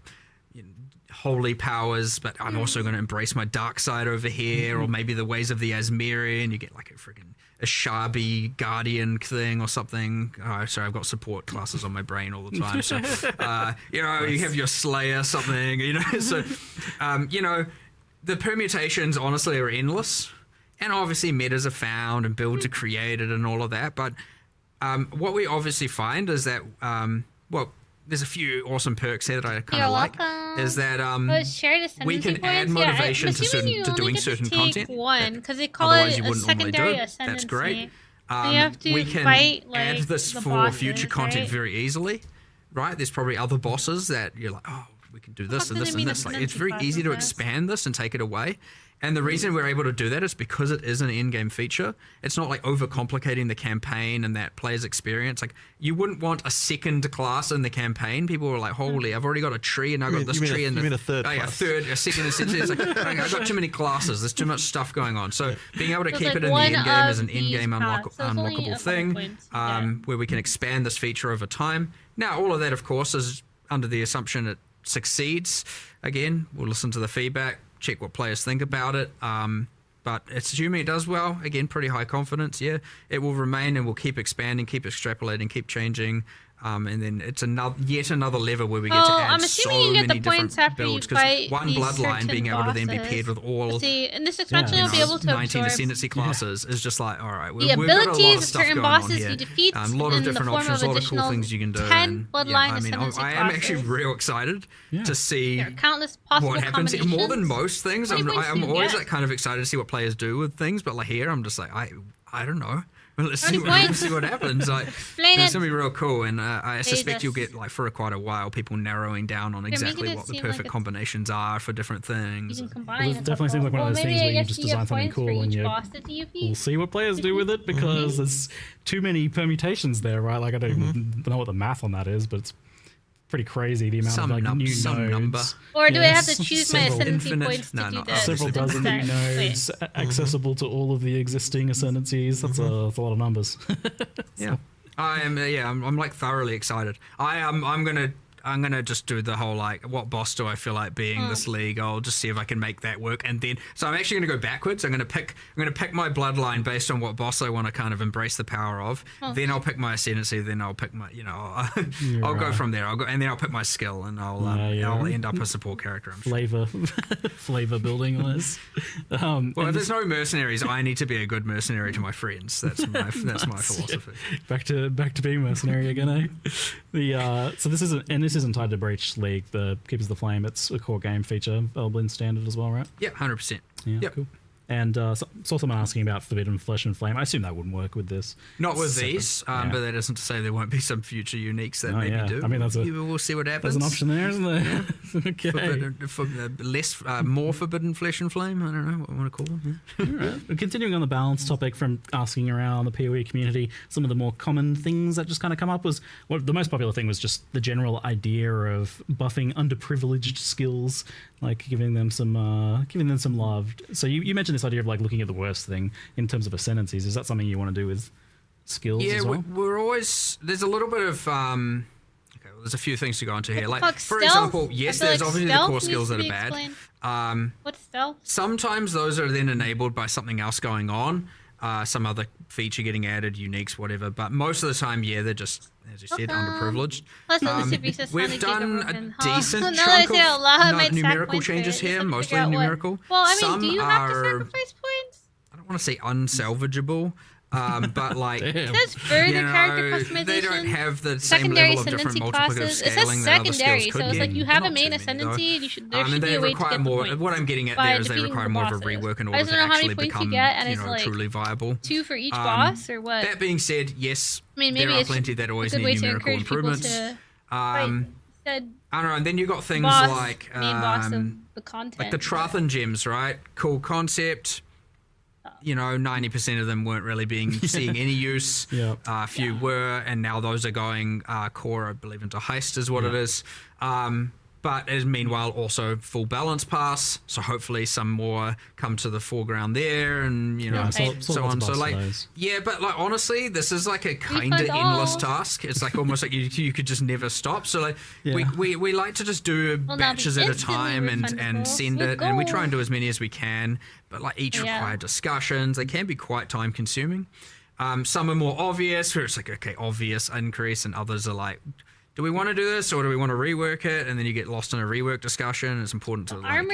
holy powers, but I'm also going to embrace my dark side over here, or maybe the ways of the Asmerian. You get like a freaking 𝙎𝙏𝙐𝙁 guardian thing or something. Oh, sorry, I've got support classes on my brain all the time. So, you have your Slayer something, So, the permutations honestly are endless. And obviously metas are found and builds are created and all of that. But what we obviously find is that, there's a few awesome perks here that I kind of like. Is that we can add motivation to doing certain content. One, because they call otherwise it you a wouldn't normally do secondary it. ascendancy. That's great. So you have to we can fight, add this the for bosses, future content right? very easily, right? There's probably other bosses that you're like, oh, we can do this and this and this. Like, it's very easy to expand this and take it away. And the reason we're able to do that is because it is an in-game feature. It's not like overcomplicating the campaign and that player's experience. Like, you wouldn't want a second class in the campaign. People were like, holy, I've already got a tree and I've got this tree. You mean a third a second. It's like, I've got too many classes. There's too much stuff going on. So being able to keep it in the end game is an in-game unlockable thing where we can expand this feature over time. Now, all of that, of course, is under the assumption it succeeds. Again, we'll listen to the feedback, check what players think about it. But assuming it does well, again, pretty high confidence. Yeah, it will remain and we'll keep expanding, keep extrapolating, keep changing. And then it's yet another lever where we get to add so many different builds. Because one bloodline being able to then be paired with all in this expansion you'll be able to 19 absorb ascendancy classes is just like, all right, the we've got a lot abilities of of stuff certain going on bosses here. you defeat A lot of different options, a lot of cool things you can do. 10 bloodline I'm ascendancy actually classes. real excited to see There are countless possible what happens here. More than most things. I'm always get? like kind of excited to see what players do with things, but like here I'm just like, I don't know. Well, let's see what happens. Like, it's gonna be real cool, and I suspect you'll get like for quite a while people narrowing down on exactly what the perfect combinations are for different things. You can combine Well, it definitely seems like one of those things where you just design something cool and we'll see what players do with it because there's too many permutations there, right? Like I don't even know what the math on that is, but it's pretty crazy the amount of like new nodes. Or do I have to choose my ascendancy points to do this? Several dozen new nodes accessible to all of the existing ascendancies. That's a lot of numbers. Yeah, I'm like thoroughly excited. I'm gonna just do the whole like, what boss do I feel like being this league? I'll just see if I can make that work, and then so I'm actually gonna go backwards. I'm gonna pick my bloodline based on what boss I want to kind of embrace the power of. Then I'll pick my ascendancy. Then I'll pick my I'll go from there. And then I'll pick my skill, and I'll end up a support character. I'm sure. Flavor building on this. Well, if there's no mercenaries, I need to be a good mercenary to my friends. That's my philosophy. Back to being mercenary again, eh? So this isn't tied to Breach League, the Keepers of the Flame. It's a core game feature, Elblin standard as well, right? Yeah, 100%. Yeah, yep. Cool. And saw someone asking about Forbidden Flesh and Flame. I assume that wouldn't work with this. Not with these, but that isn't to say there won't be some future uniques that maybe do. I mean, we'll see what happens. There's an option there, isn't there? Okay. More Forbidden Flesh and Flame. I don't know what I want to call them. Yeah. All right. Continuing on the balance topic from asking around the PoE community, some of the more common things that just kind of come up was, the most popular thing was just the general idea of buffing underprivileged skills, like giving them some love. So you mentioned this idea of like looking at the worst thing in terms of ascendancies. Is that something you want to do with skills as well? We're always, there's a little bit of there's a few things to go into here. Like, for example, yes, there's obviously the core skills that are bad. What's stealth? Sometimes those are then enabled by something else going on, some other feature getting added, uniques, whatever. But most of the time, they're just, as you said, underprivileged. We've done a decent chunk of numerical changes here, mostly numerical. Well, I mean, some do you have to sacrifice points? I don't want to say unsalvageable. But like, it says further character customization. They don't have the same level of different multiplicative scaling that other skills could. So it's like you have a main ascendancy. There should be a way to get more. the points. What I'm getting at there is they require more of a rework in order to actually become truly viable. 2 for each boss, or what? That being said, yes, I mean, maybe there are plenty that always need numerical improvements. I don't know. And then you got things like main boss of the content, like the Trathan gems, right? Cool concept. 90% of them weren't really seeing any use. A few were, and now those are going core, I believe, into heist is what it is. but as meanwhile also full balance pass, so hopefully some more come to the foreground there, and you know, so on. So like, yeah, but like honestly, this is like a kind of endless task. It's like almost like you could just never stop. So like we like to just do batches at a time and send it, and we try and do as many as we can. But like each require discussions. They can be quite time consuming. Some are more obvious, where it's like, okay, obvious increase, and others are like, do we want to do this or do we want to rework it? And then you get lost in a rework discussion. It's important to like,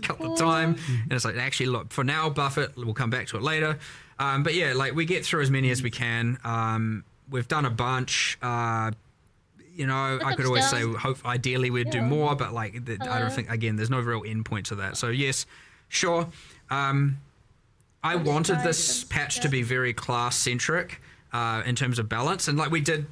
cut the time. And it's like, actually, look, for now, buff it. We'll come back to it later. But yeah, like we get through as many as we can. We've done a bunch. You know, I could always say, ideally we'd do more, but like, I don't think, again, there's no real end point to that. So yes, sure. I wanted this patch to be very class-centric in terms of balance. And like we did,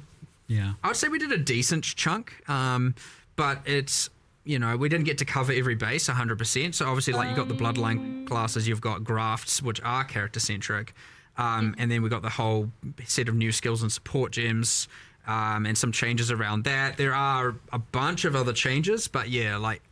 I would say we did a decent chunk, but it's, you know, we didn't get to cover every base 100%. So obviously, like, you've got the bloodline classes, you've got grafts, which are character-centric. And then we've got the whole set of new skills and support gems, and some changes around that. There are a bunch of other changes, but yeah, like,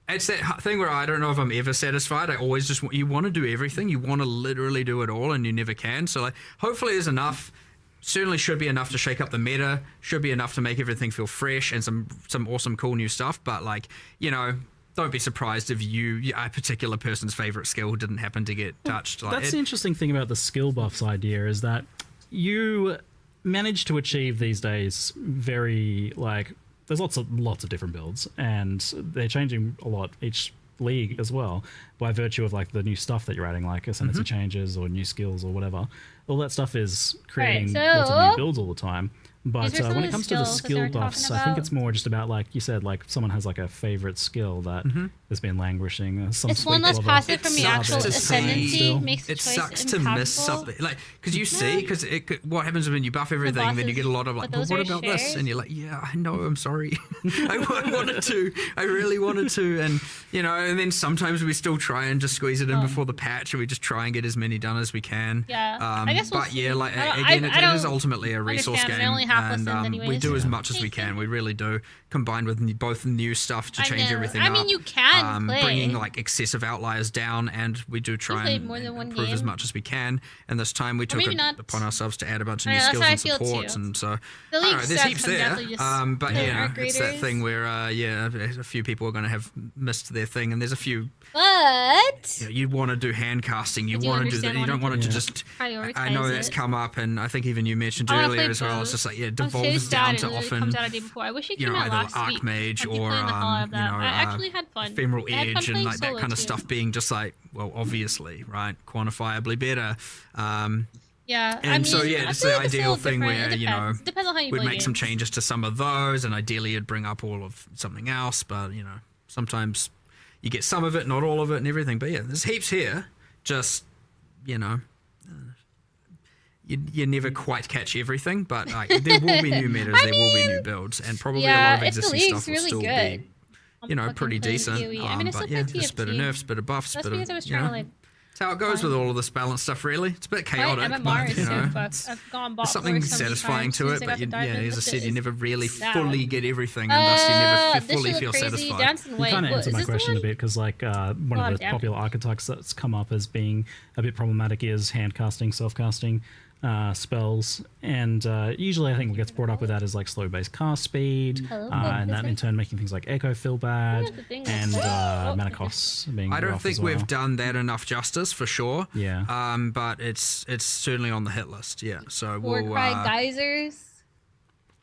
it's that thing where I don't know if I'm ever satisfied. I always just you want to do everything. You want to literally do it all, and you never can. So like, hopefully there's enough. Certainly should be enough to shake up the meta. Should be enough to make everything feel fresh and some awesome, cool new stuff. But like, you know, don't be surprised if a particular person's favorite skill didn't happen to get touched. Like, that's the interesting thing about the skill buffs idea, is that you manage to achieve these days very like. There's lots of different builds, and they're changing a lot each league as well, by virtue of like the new stuff that you're adding, like ascendancy changes or new skills or whatever. All that stuff is creating lots of new builds all the time. But when it comes to the skill buffs, I think it's more just about, like you said, like someone has like a favorite skill that has been languishing. It's one less passive from the actual ascendancy. Makes the it choice sucks to miss something, like, because you see, because what happens when you buff everything, then you get a lot of like, well, what about this? And you're like, yeah, I know, I'm sorry, I wanted to, I really wanted to, and you know, and then sometimes we still try and just squeeze it in before the patch, and we just try and get as many done as we can. I guess but yeah, like again, it is ultimately a resource game. And we do as much as we can. We really do, combined with both new stuff to change everything up. I mean, you can play. Bringing like excessive outliers down, and we do try and improve as much as we can. And this time we took it upon ourselves to add a bunch of new skills and supports, and so I don't know, there's heaps there. But you know, it's that thing where a few people are going to have missed their thing, and there's a few. But you want to do hand casting. You want to do that. You don't want it to just. I know that's come up, and I think even you mentioned earlier as well. It's just like devolves down to often, I wish it you came know, out either last week. Archmage or I actually had fun. Ephemeral Edge and like that kind of stuff being just like, well, obviously, right, quantifiably better. Yeah, and so it's the ideal thing where you know we'd make some changes to some of those, and ideally you'd bring up all of something else. But you know, sometimes you get some of it, not all of it, and everything. But yeah, there's heaps here. Just you know. You never quite catch everything, but there will be new metas, there will be new builds, and probably a lot of existing stuff will still be, you know, pretty decent. But yeah, just a bit of nerfs, bit of buffs, bit of, you know, it's how it goes with all of this balance stuff, really. It's a bit chaotic, but, you know, there's something satisfying to it, but as I said, you never really fully get everything, and thus you never fully feel satisfied. You kind of answered my question a bit, because like one of the popular archetypes that's come up as being a bit problematic is hand casting, self-casting. Spells, and usually I think what gets brought up with that is like slow base cast speed, and that in turn making things like echo feel bad, and mana costs being I don't rough think as well. we've done that enough justice for sure. Yeah. But it's certainly on the hit list. Yeah. So we'll Warcry geysers.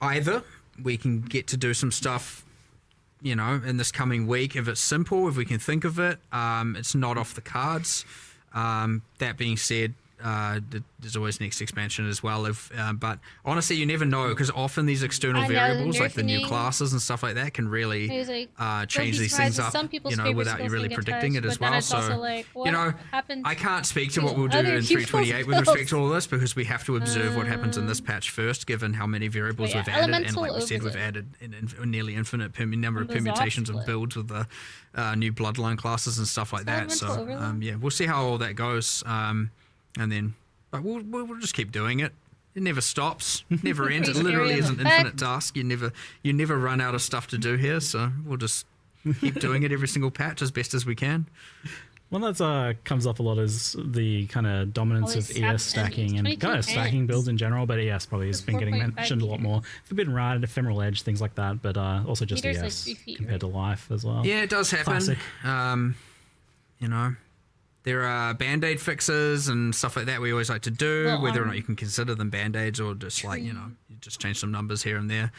Either we can get to do some stuff, you know, in this coming week if it's simple, if we can think of it. It's not off the cards. That being said, there's always next expansion as well. But honestly, you never know, because often these external variables, like the new classes and stuff like that, can really change these things up, you know, without you really predicting it as well. So, like, you know, I can't speak to what we'll do in 3.28 with respect to all this, because we have to observe what happens in this patch first, given how many variables we've added, and like we said, we've added a nearly infinite number of permutations of builds with the new bloodline classes and stuff like that. So yeah, we'll see how all that goes. And then, but we'll just keep doing it. It never stops, never ends. It literally is an infinite task. You never run out of stuff to do here. So we'll just keep doing it every single patch as best as we can. One that comes up a lot is the kind of dominance Always of have ES stacking and 22 kind of stacking hands. builds in general, but ES probably has For been getting 4.5 mentioned a lot meters. more. Forbidden Ride, Ephemeral Edge, things like that, but also just Meters like ES 3 feet, compared to life as well. Yeah, it does happen. Classic. You know, there are band-aid fixes and stuff like that we always like to do, Well, whether or not you can consider them band-aids or just like, you just change some numbers here and there.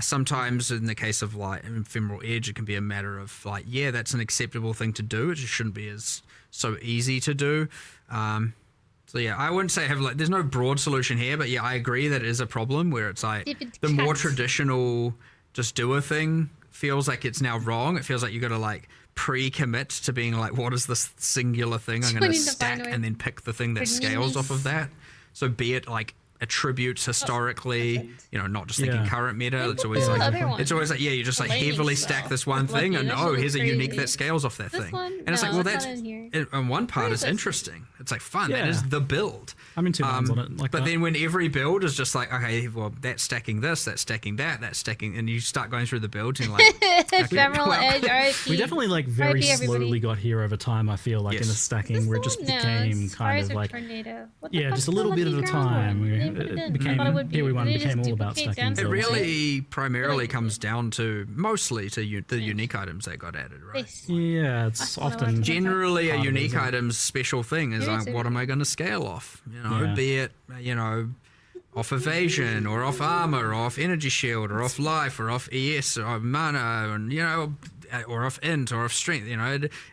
Sometimes in the case of like Ephemeral Edge, it can be a matter of like, yeah, that's an acceptable thing to do. It just shouldn't be so easy to do. So yeah, I wouldn't say there's no broad solution here, but yeah, I agree that it is a problem where it's like Different the more cuts. traditional just do a thing feels like it's now wrong. It feels like you got to like pre-commit to being like, what is this singular thing I'm So going we to need to find stack a way and then pick the thing that for scales off of minis. that. So be it like attributes historically, not just thinking Yeah. current meta. It's Look always at the like other one. it's always like, yeah, you just The like lightning heavily spell. stack this one Lucky, thing and that shit here's a looks unique crazy. that scales off that This thing. one? And it's No, like, well, that's that's not in here. on one part Where is is this? interesting. It's like fun. That Yeah. is the build. I'm in two minds on it. Like But that. then when every build is just like, okay, well, that's stacking this, that's stacking that, that's stacking, and you start going through the builds and you're like, Ephemeral well- Edge, RIP. We definitely like very RIP everybody. slowly got here over time, I feel like, in the Yes. stacking where it just became kind of like, Tornado. What the yeah, fuck's just a the little bit at lucky a ground time. one? We- They put it it in. became- I thought it would be. here we want They became just all about duplicate stacking down it builds. to really primarily Like- comes down to mostly to the unique items that got added, right? Face. Yeah, it's That's what I often like. Generally, a Part of it, unique isn't it? item's special thing is like, Seriously. what am I going to scale off? Yeah. Be it, off evasion or off armor or off energy shield or off life or off ES or off mana and or off int or off strength.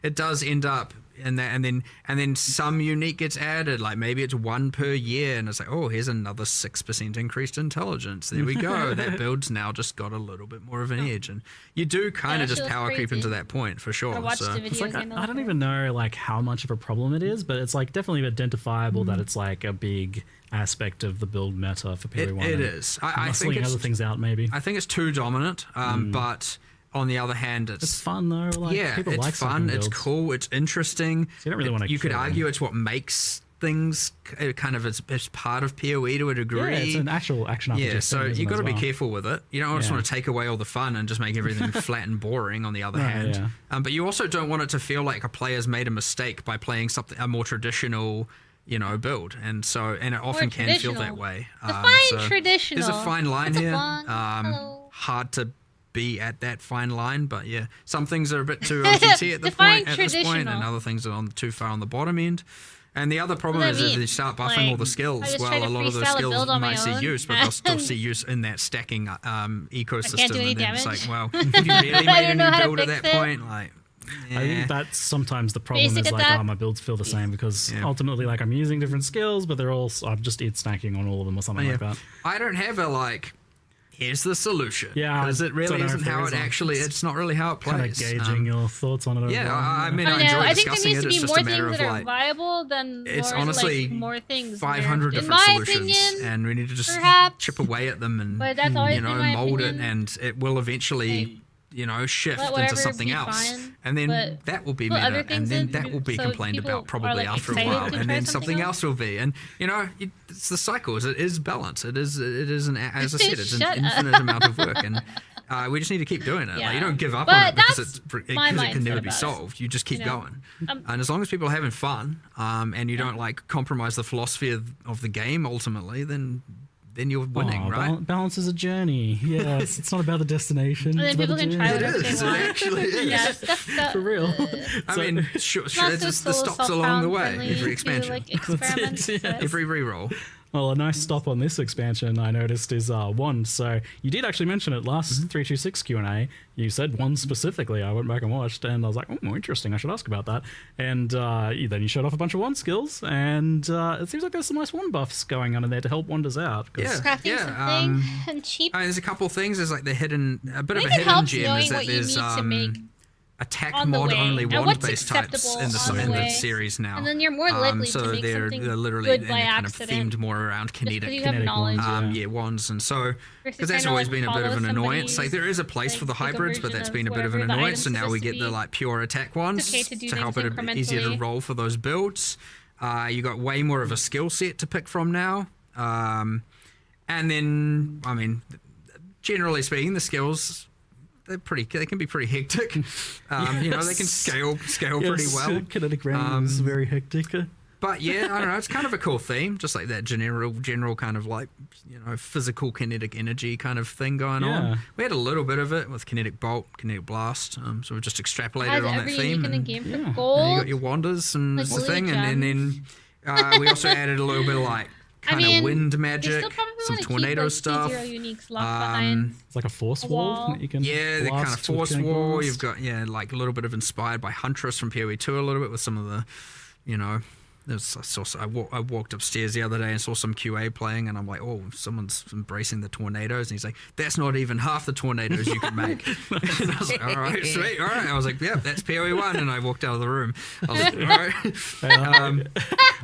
It does end up in that, and then some unique gets added. Like maybe it's 1 per year, and it's like, oh, here's another 6% increased intelligence. There we go. That build's now just got a little bit more of an edge, and you do kind Yeah, of that just shit power looks creep crazy. into that point for sure. I watched So. the It's videos. like I don't even know like how much of a problem it is, but it's like definitely identifiable that it's like a big aspect of the build meta for PoE1. It and is. I think muscling it's other things out maybe. I think it's too dominant, but on the other hand, It's fun though. Like yeah, people it's like fun, stacking it's builds. cool, it's interesting. So you don't really wanna You could kill argue them. it's what makes things kind of as part of PoE to a degree. Yeah, it's an actual action RPG. Yeah, so thing, you got to as be well. careful with it. You don't just Yeah. want to take away all the fun and just make everything flat and boring. On the other Right, hand, yeah. but you also don't want it to feel like a player's made a mistake by playing a more traditional, build, and it often can feel that traditional. way. Define traditional. There's a fine line What's a here. fun? Hello. Hard to be at that fine line, but yeah, some things are a bit too OTT at Define this point, and traditional. other things are too far on the bottom end. And the other problem What is does that if mean? you start buffing all the Like, skills, I just well, tried a to lot of those freestyle a skills build on might my see own, use, but they'll still and- see use in that stacking ecosystem. I can't do any and then it's damage. like, well, if you really I made a don't know new how to build at fix that it. point, like, I yeah. think that's sometimes the problem Basic is like, attack. oh, my builds feel the same because Yeah. ultimately, like, I'm using different skills, but they're all I'm just stacking on all of them or something Yeah. like that. I don't have a here's the solution. Yeah, because it I really don't know isn't if there how is it one. actually. It's not really how it Kind of plays. gauging your thoughts on it. Yeah, overall. I mean, I I don't know. enjoy I think there discussing needs it. to It's be just more a matter things of that are like. viable than It's more, honestly like, more things. 500 nerfed. In different my solutions, opinion, and we need to just perhaps, chip away at them and but that's always been my mold it, opinion. and it will eventually shift let into whatever something be else, fine, and then but that will be put other meta, and things then in that will be so complained people about are, probably like, after a excited while, to and try then something something else. else will be, and it's the cycle. It is balance. It is an, as I said, it's an Shut up. infinite amount of work, and we just need to keep doing it. Like, you Yeah. don't give up But on it because that's it my can mindset never be about it. solved. You just keep You know? going, and as long as people are having fun, and you don't like compromise the philosophy of the game, ultimately, then you're winning, Oh, right? Balance is a journey. Yes, it's not about the destination. And it's then about people the can try journey. whatever It is. they It want. actually is. Yeah, stuff For real. I So- mean, sure, Not it's so just the stops along the way. Every expansion, like experiments. Yeah. but- every reroll. Well, a nice stop on this expansion I noticed is wand. So you did actually mention it last 326 Q&A. You said wand specifically. I went back and watched, and I was like, oh, interesting. I should ask about that. And then you showed off a bunch of wand skills, and it seems like there's some nice wand buffs going on in there to help wanders out. 'cause- Yeah. Crafting something and cheap. I mean, there's a couple of things. There's like a bit of I a think it hidden helps gem knowing is that what you there's need to make attack on the mod way, only and wand what's based types acceptable in on the the way. series now. And then you're more likely so to make they're something literally good and by they're kind of accident. themed more around Just 'cause kinetic. you have kinetic knowledge. ones, Yeah, wands, and so Versus because trying that's to, always like, been a bit of follow an annoyance. somebody's, Like there is a place for the like, bigger hybrids, but version that's of been a bit of an whatever the annoyance. So item's now we supposed get to the be. like pure attack ones okay to do help things it easier to incrementally. roll for those builds. You got way more of a skill set to pick from now, and then I mean, generally speaking, the skills they can be pretty hectic. You know, they can scale pretty well. Kinetic rain is very hectic. But yeah, I don't know. It's kind of a cool theme, just like that general kind of like, you know, physical kinetic energy kind of thing going on. We had a little bit of it with kinetic bolt, kinetic blast. So we just extrapolated on that theme. In the game for And gold. you got your wanders and Like the thing, gems. and then we also added a little bit of like kind of wind They magic, still probably some wanna tornado keep, stuff. Like, uniques locked behind. It's like a force wall that you can The kind of blast with force kinetic wall. blast. You've got like a little bit of inspired by Huntress from PoE 2 a little bit with some of the, you know. I walked upstairs the other day and saw some QA playing, and I'm like, oh, someone's embracing the tornadoes, and he's like, that's not even half the tornadoes you can make. And I was like, all right, sweet, all right. I was like, yeah, that's PoE 1, and I walked out of the room. I was like, all right.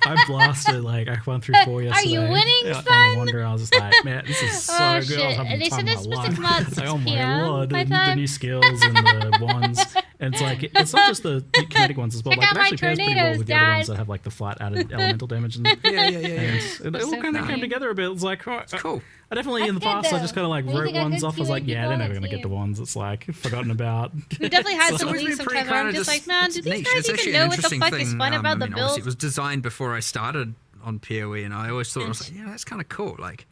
I blasted like I won through 4 yesterday. Are you winning, On a son? Wonder, I was just like, man, this is so Oh, good. I was shit. having And the they time said of this my was life. about It's like, oh 6 my p.m. lord, my and the time. new skills and the wands. And it's like it's not just the kinetic ones as well. Check Like out it my actually pairs pretty well tornadoes, with the other ones Dad. that have like the flat added elemental damage. And Yeah. it all kind of came together a bit. It's like, oh, Cool. I definitely in the That's good, past I though. just kind of like At least wrote they got ones good off. I was like, QA yeah, they're people never on gonna the get the team. ones. It's like forgotten about. We definitely had It's some always leaks been pretty sometimes where I'm kinda just like, man, do these neat. guys It's actually even an know what the interesting fuck is thing. fun about the I mean, obviously build? it was designed before I started on PoE, and I always thought, I was like, yeah, that's kind of cool. Like,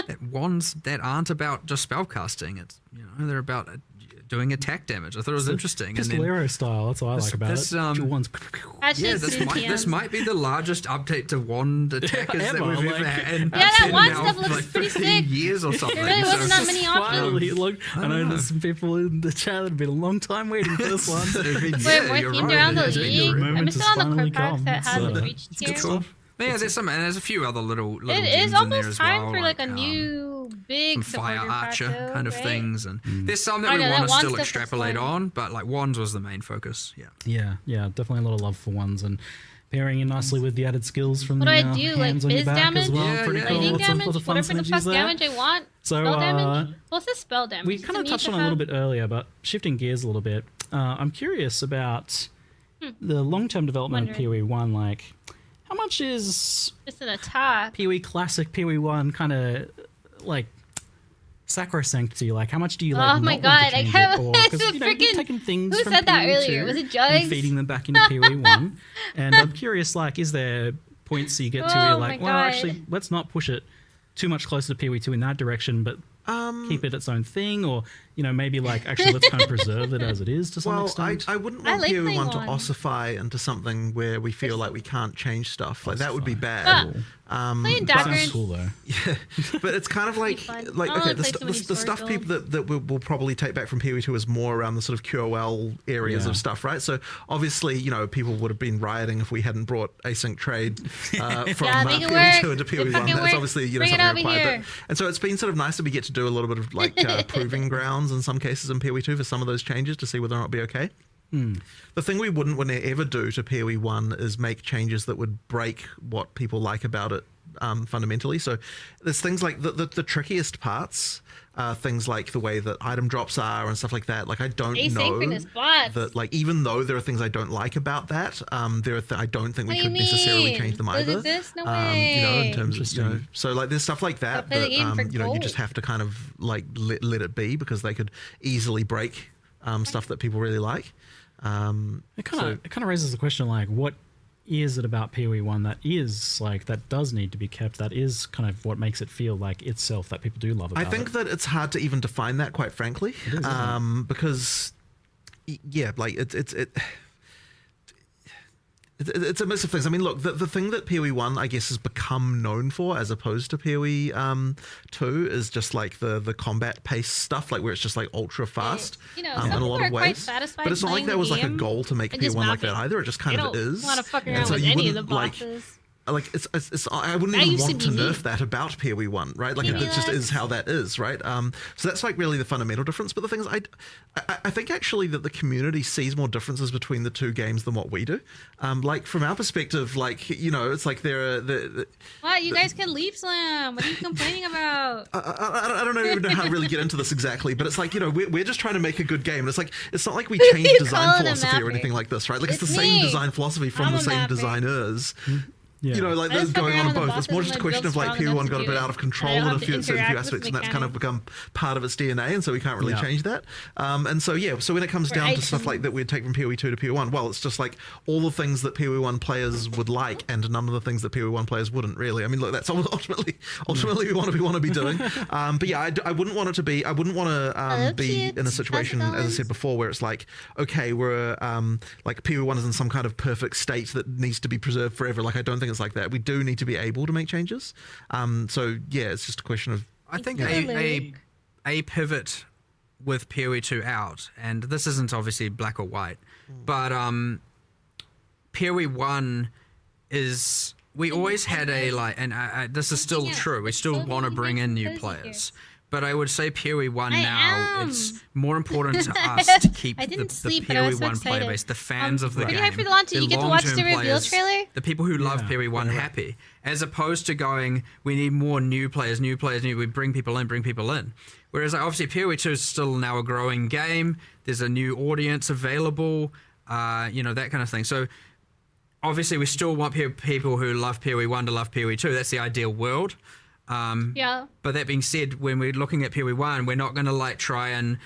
that wands that aren't about just spellcasting. It's, you know, they're about doing attack damage. I thought it was interesting. And then, Pistolero style. That's what I like about this, it. Dual ones. That's yeah, just this might be the largest update to wand attackers that Ever, we've like- ever had. Yeah, that in wand now stuff looks like pretty 15 sick. years or something. There really wasn't that many options. Finally, look, I know know. there's some people in the chat that have been a long time waiting for this one. Wait, Yeah, more you're themed right. around It the has been league. good. I'm Moment still has on the finally core packs come. that has So, reached it's good here. stuff. But yeah, there's a few other little It gems is in there almost as time well, for like a like, new big some fire supporter pack, archer though, kind of right? things, and there's some that I we know, want that to wand still stuff looks extrapolate fun. on, but like wands was the main focus. Yeah. Yeah, definitely a lot of love for ones and pairing in nicely with the added skills from What the do I do? Like hands on your biz back damage? as well. Yeah, Pretty yeah, cool. Lightning Lots damage? of fun Whatever the fuck synergies there. damage I want. So, Spell damage? What's the spell damage? we Does kind it of need touched to on it a little have- bit earlier, but shifting gears a little bit, I'm curious about the long-term development of PoE 1. Like, how much is Just an attack. PoE Classic, PoE 1 kind of like sacrosanct to you? Like, how much do you like? Oh my not want God, to like, change how- it? Or, it's 'cause, a you know, you're freaking- taking things who from said that PoE earlier? 2 Was it and Jugs? feeding them back into PoE 1. And I'm curious, like, is there points you get to where Oh you're my like, well, God. actually, let's not push it too much closer to PoE 2 in that direction, but keep it its own thing, or maybe like actually let's kind of preserve it as it is to some Well, extent. I wouldn't I want like PoE playing 1 to one. ossify into something where we feel like we can't change stuff. Like that would be bad. Playing but- Dagger Sounds cool though. Yeah, but it's kind of like fun. like I okay, wanna the, play some of these the sword stuff people builds. that we'll probably take back from PoE 2 is more around the sort of QOL areas Yeah. of stuff, right? So obviously, people would have been rioting if we hadn't brought async trade from Yeah, make it PoE 2 work. into PoE 1. It fucking That's works. obviously Bring it something over required. here. And so it's been sort of nice that we get to do a little bit of like proving grounds in some cases in PoE 2 for some of those changes to see whether or not it'll be okay. The thing we wouldn't want to ever do to PoE 1 is make changes that would break what people like about it fundamentally. So there's things like the trickiest parts, things like the way that item drops are and stuff like that. Like I don't know Asynchronous bots. that, like, even though there are things I don't like about that, there are I don't think What we do could you necessarily mean? change them Does it either. exist? No In way. terms of, so like there's stuff like that play the game for you gold. just have to kind of like let it be, because they could easily break stuff that people really like. It kind of raises the question, like, what is it about PoE 1 that is like that does need to be kept? That is kind of what makes it feel like itself, that people do love about I think it. that it's hard to even define that, quite frankly, because like it's a mix of things. I mean, look, the thing that PoE 1, I guess, has become known for, as opposed to PoE 2, is just like the combat pace stuff, like where it's just like ultra fast You know, in some a people lot are of quite ways. satisfied But it's not like playing that the was like a game goal to make and PoE just 1 like that mapping. either. It just They kind of don't is. want to fuck And around so with you any of the wouldn't, like, bosses. like it's I wouldn't That even used to want to be nerf neat. that about PoE 1, right? Like it Maybe just is that's- how that is, right? So that's like really the fundamental difference. But the thing is, I think actually that the community sees more differences between the two games than what we do. Like from our perspective, like it's like there are What? You guys can leap slam. What are you complaining about? I don't even know how to really get into this exactly, but it's like we're just trying to make a good game, and it's like it's not like we changed You design call it a philosophy or mapper. anything like this, right? Like it's the It's same me. design philosophy from I'm the a same mapper. designers. Yeah. You know, like I there's just fuck going on around in with the both. It's bosses more and just a then question build of like strong PoE1 enough got a to bit do out it. of control And I in don't a have to few certain interact with aspects, and that's kind of mechanics. become part of its DNA, and so we can't really Yeah. change that. And so yeah, so when it comes Or down to stuff like items. that, we'd take from PoE2 to PoE1. Well, it's just like all the things that PoE1 players would like, and none of the things that PoE1 players wouldn't really. I mean, look, that's ultimately we want to be doing. But yeah, I wouldn't want it to be. I wouldn't want to Hello, be kids. in a How's it situation, as I going? said before, where it's like, okay, we're like PoE1 is in some kind of perfect state that needs to be preserved forever. Like, I don't think it's like that. We do need to be able to make changes. So yeah, it's just a question of I think Luke. a pivot with PoE2 out, and this isn't obviously black or white, but PoE1 is, we always had a like, and this is still true, we still want to bring in new players. But I would say PoE1 now, it's more important to us to keep I the didn't sleep, but I was so PoE1 player excited. base, the fans of the Pretty game. hyped for the launch. Did the you get to watch the long-term reveal players, trailer? the people who love Yeah. PoE1 happy, as opposed to going, we need more new players, we bring people in. Whereas like, obviously PoE2 is still now a growing game. There's a new audience available, you know, that kind of thing. So obviously we still want people who love PoE1 to love PoE2. That's the ideal world. Yeah. But that being said, when we're looking at PoE1, we're not going to like try and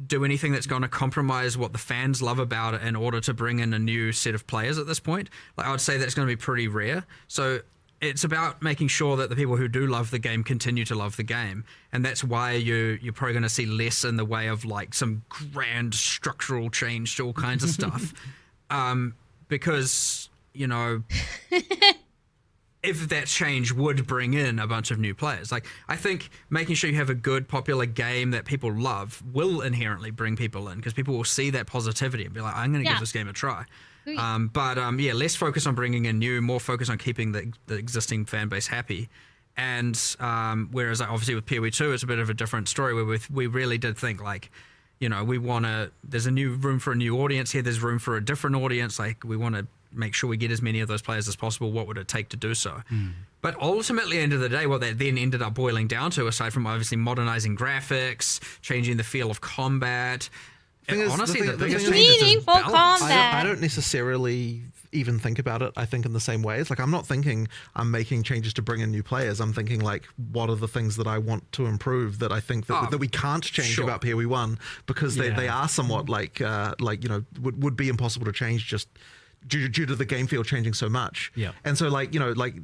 do anything that's going to compromise what the fans love about it in order to bring in a new set of players at this point. Like, I would say that's going to be pretty rare. So it's about making sure that the people who do love the game continue to love the game. And that's why you're probably going to see less in the way of like some grand structural change to all kinds of stuff. Because, you know... if that change would bring in a bunch of new players. Like, I think making sure you have a good, popular game that people love will inherently bring people in, because people will see that positivity and be like, I'm going to give this game a try. Yeah, less focus on bringing in new, more focus on keeping the existing fan base happy. And whereas obviously with PoE2, it's a bit of a different story, where we really did think like, you know, we want to, there's a new room for a new audience here, there's room for a different audience, like we want to make sure we get as many of those players as possible. What would it take to do so? But ultimately, end of the day, what that then ended up boiling down to, aside from obviously modernizing graphics, changing the feel of combat, honestly, the biggest change is just Meaningful balance. combat. I don't necessarily even think about it, I think, in the same way. It's like, I'm not thinking I'm making changes to bring in new players. I'm thinking like, what are the things that I want to improve that I think that we can't change about PoE1, because they are somewhat like you know, would be impossible to change just due to the game field changing so much. Yeah. And so like, you know, like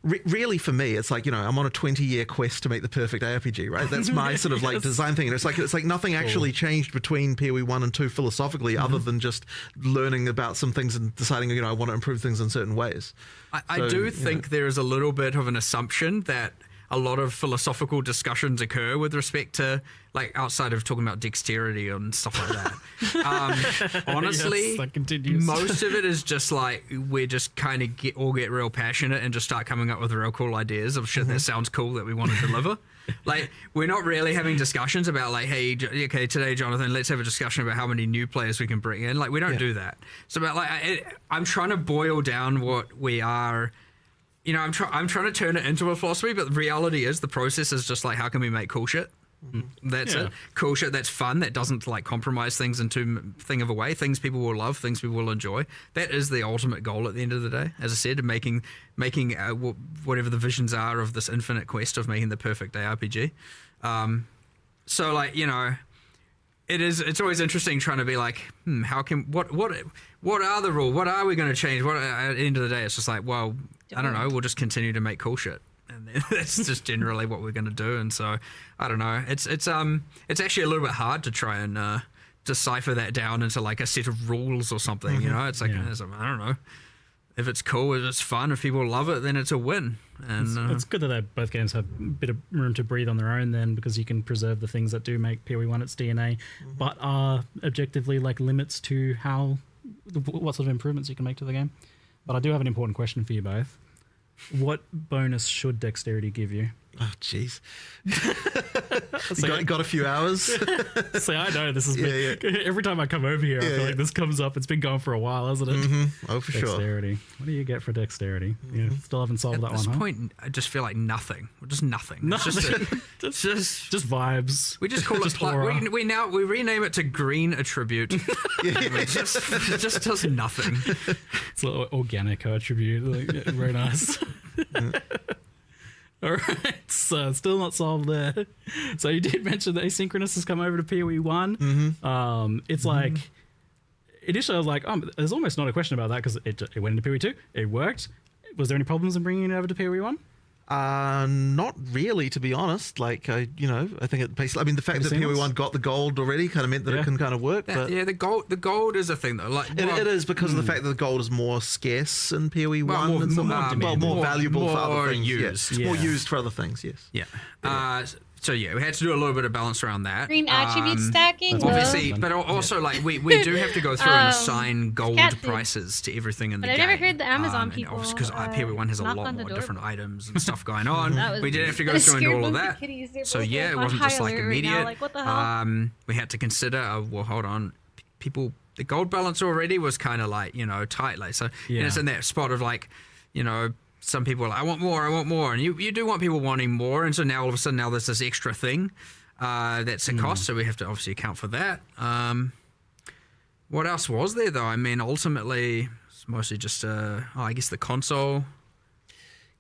really for me, it's like, you know, I'm on a 20-year quest to make the perfect ARPG, right? That's my sort of like design thing. And it's like nothing actually changed between PoE1 and 2 philosophically, other than just learning about some things and deciding, you know, I want to improve things in certain ways. I do think there is a little bit of an assumption that a lot of philosophical discussions occur with respect to, like, outside of talking about dexterity and stuff like that. Honestly, Yes, that continues. most of it is just like, we're just kind of get real passionate and just start coming up with real cool ideas of shit that sounds cool that we want to deliver. Like, we're not really having discussions about like, hey, okay, today, Jonathan, let's have a discussion about how many new players we can bring in. Like, we don't do that. So about like, I'm trying to boil down what we are. You know, I'm trying to turn it into a philosophy, but the reality is the process is just like, how can we make cool shit? That's it. Cool shit that's fun, that doesn't like compromise things in too thing of a way. Things people will love, things people will enjoy. That is the ultimate goal at the end of the day. As I said, making whatever the visions are of this infinite quest of making the perfect ARPG. So like, you know, it's always interesting trying to be like, how can what are the rules? What are we going to change? What at the end of the day, it's just like, well, I don't know. We'll just continue to make cool shit, and that's just generally what we're going to do. And so, I don't know. It's actually a little bit hard to try and decipher that down into like a set of rules or something. You know, it's like, I don't know. If it's cool, if it's fun, if people love it, then it's a win. And it's good that both games have a bit of room to breathe on their own then, because you can preserve the things that do make PoE1 its DNA, but are objectively like limits to what sort of improvements you can make to the game. But I do have an important question for you both. What bonus should dexterity give you? Oh, jeez. got a few hours. See, I know this is every time I come over here, I feel like this comes up. It's been going for a while, hasn't it? Mm-hmm. Oh, for dexterity. sure. What do you get for dexterity? You still haven't solved At that this one, point, I just feel like nothing. Just nothing. It's just vibes. we just call it aura. we rename it to green attribute. It just does nothing. It's an organic attribute. Like, very nice. All right, so still not solved there. So you did mention that asynchronous has come over to PoE 1. Mm-hmm. It's like, initially I was like, there's almost not a question about that because it went into PoE 2. It worked. Was there any problems in bringing it over to PoE 1? Not really, to be honest. Like, I think it basically. I mean, the fact that PoE1 got the gold already kind of meant that it can kind of work. But the gold is a thing though. Like it is because of the fact that the gold is more scarce in PoE1 more valuable for other things. Used. More used for other things. Yes. Yeah. So we had to do a little bit of balance around that. Green attribute stacking. Obviously, but also like we do have to go through and assign gold prices to everything in the But game. I've never heard the Amazon people. Because PoE1 has a knock lot on the more door. different items and stuff going on. We did have to go through and do all of that. So it wasn't just like immediate. Right, like, what the hell? We had to consider. Hold on, people. The gold balance already was kind of like tight. Like so, it's in that spot of like some people are like, I want more, and you do want people wanting more, and so now all of a sudden there's this extra thing that's a cost, so we have to obviously account for that. What else was there though? I mean, ultimately it's mostly just I guess the console.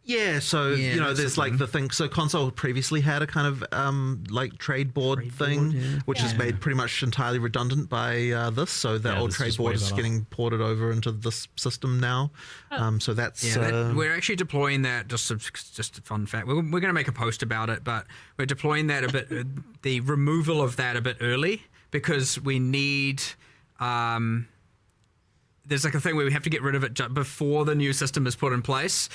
Yeah, so there's like the thing. So console previously had a kind of like trade board thing, which is made pretty much entirely redundant by this. So that old trade board is getting ported over into this system now. So that's we're actually deploying that. Just a fun fact. We're going to make a post about it, but we're deploying that a bit. The removal of that a bit early because we need. There's like a thing where we have to get rid of it before the new system is put in place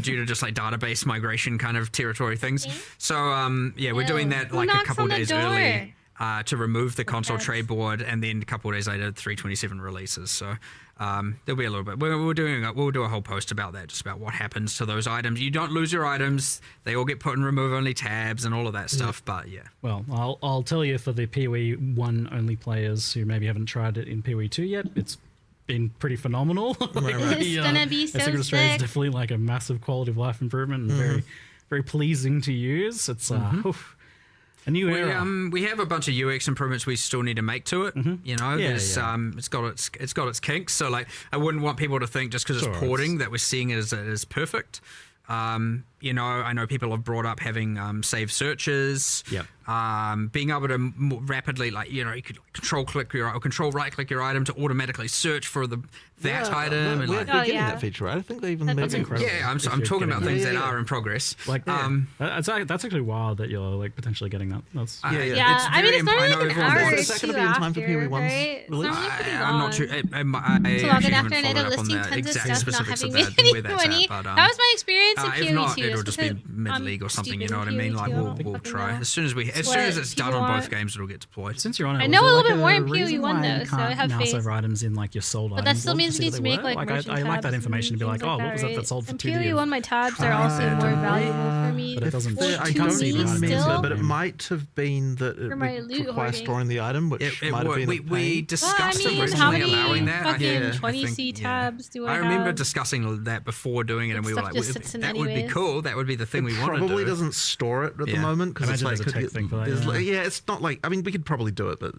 due to just like database migration kind of territory things. So we're doing that like a couple days early to remove the console trade board, and then a couple of days later 327 releases. So there'll be a little bit. We'll do a whole post about that, just about what happens to those items. You don't lose your items; they all get put in remove only tabs and all of that stuff. But well, I'll tell you, for the PoE 1 only players who maybe haven't tried it in PoE 2 yet, it's been pretty phenomenal. It's gonna be so Asynchronous trade is sick. definitely like a massive quality of life improvement and very, very pleasing to use. It's a new era. We have a bunch of UX improvements we still need to make to it. There's it's got its kinks. So like, I wouldn't want people to think just because it's porting that we're seeing it as perfect. I know people have brought up having save searches. Being able to more rapidly, like you could control right click your item to automatically search for that item. We're getting that feature, right? I think they even That's incredible. Yeah, I'm talking about things that are in progress. Like that's actually wild that you're like potentially getting that. That's I mean, it's not like an hour or Is that two going to be in time for after, PoE 1's right? release? It's normally pretty long. I'm not too. I So long actually after haven't I followed ended up on listing the tons of exact stuff, not specifics having of many where that's money. at. But That was my experience in if PoE not, 2. it'll It's just be because mid league or something. You know what I stupid mean? in Like PoE 2. we'll Fucking try know. as soon as it's done people on want. both games. It'll get deployed. Since you're on it, I know was a there, little bit more in reason PoE1 why though, you so I can't have mouse faith. over items in like your sold But that items still one to means see you what need they to make were. like merchant I like that tabs information to be and like, oh, things what was that right? that sold for In 2D? PoE1, my tabs are also more valuable for me. But it doesn't. I to don't me remember, still. but it might have been that it For my would loot require hoarding. storing the item, which It might have would. been We discussed Well, I mean, originally how many allowing that. fucking I 20C think, tabs do I I remember have? discussing that before doing it, and we were Stuff like, just sits in that would be anyways. cool. That would be the thing we want to do. probably doesn't store it at the Yeah. moment because it's Imagine like there's a tech thing for that, yeah. it's not like, I mean, we could probably do it, but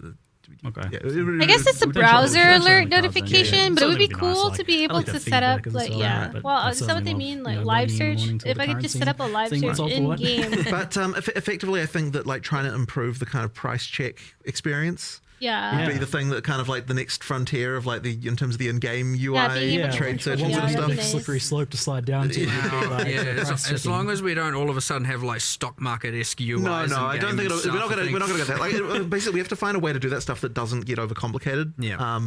Okay. yeah, I guess it's a We don't browser show the alert cards then. notification, but it would be cool to be able the to set up, feedback like, and yeah. stuff, but Well, that's is that what they certainly mean? not, Like you know, live logging in the search? morning to If the I could just currency set up a live thing search myself for in what? game. But effectively, I think that like trying to improve the kind of price check experience Yeah. would be the thing that kind of like the next frontier of like in terms of the in-game UI being able to trade control- search yeah, and sort of that'd stuff. be nice. Slippery slope to slide down to. As long as we don't all of a sudden have like stock market esque UIs. No, I don't think we're not going gonna get that. Like, basically, we have to find a way to do that stuff that doesn't get overcomplicated. Yeah.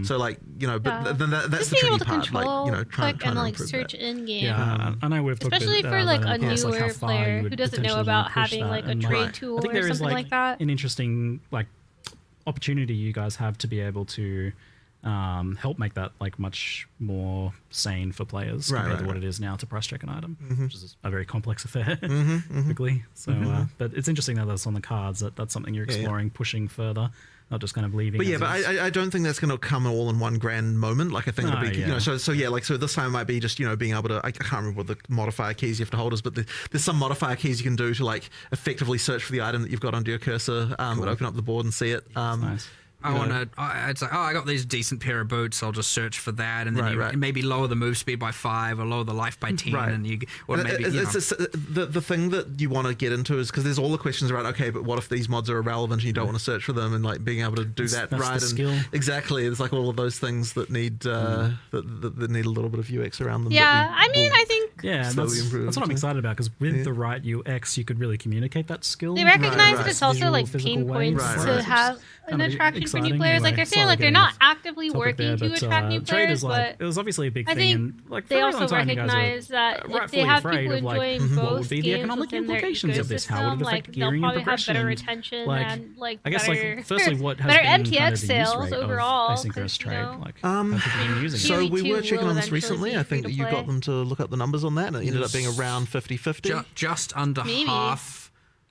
So like but then that's Just the being able tricky to part. control, Like trying click, and to like improve search that. in game. Yeah, I know we've talked Especially about for like that a in the past, like how newer far you player would who doesn't know potentially about wanna push having that, like a and, trade tool I think or there is something like that. an interesting like opportunity you guys have to be able to help make that like much more sane for players compared to what it is now to price check an item, which is a very complex affair typically. So, but it's interesting that that's on the cards. That's something you're exploring, pushing further, not just kind of leaving. But I don't think that's going to come all in one grand moment. Like I think it'll be, you know, so this time it might be just, you know, being able to, I can't remember what the modifier keys you have to hold is, but there's some modifier keys you can do to like effectively search for the item that you've got under your cursor, and open up the board and see it. Nice. It's like, I got these decent pair of boots. I'll just search for that, and then you maybe lower the move speed by 5 or lower the life by 10, and you, or maybe the thing that you want to get into is because there's all the questions around. Okay, but what if these mods are irrelevant and you don't want to search for them, and like being able to do that right and skill. Exactly. It's like all of those things that need that need a little bit of UX around them. Yeah, I mean, I think that's what I'm excited about because with the right UX, you could really communicate that skill. they recognize that it's also Visual, like physical pain ways. points to have an attraction for new exciting players. Like anyway. they're saying, like they're not actively topic working there, to but, attract new trade players, is like, but it was obviously a big I thing. think And like for they a long also time, you guys were recognize that if they rightfully have afraid people of, like, enjoying what would both be the games economic within their implications of this? How would it ecosystem, affect like they'll gearing and probably have better progression? retention Like, and like I guess better, like firstly, what has better been MTX kind of the use sales rate overall. of asynchronous 'cause, trade? you know, Like, how people have been using So it. we were PoE2 checking will on this eventually recently. be I think free that to you got play. them to look up the numbers on that, and it ended up being around 50-50. just under Maybe. half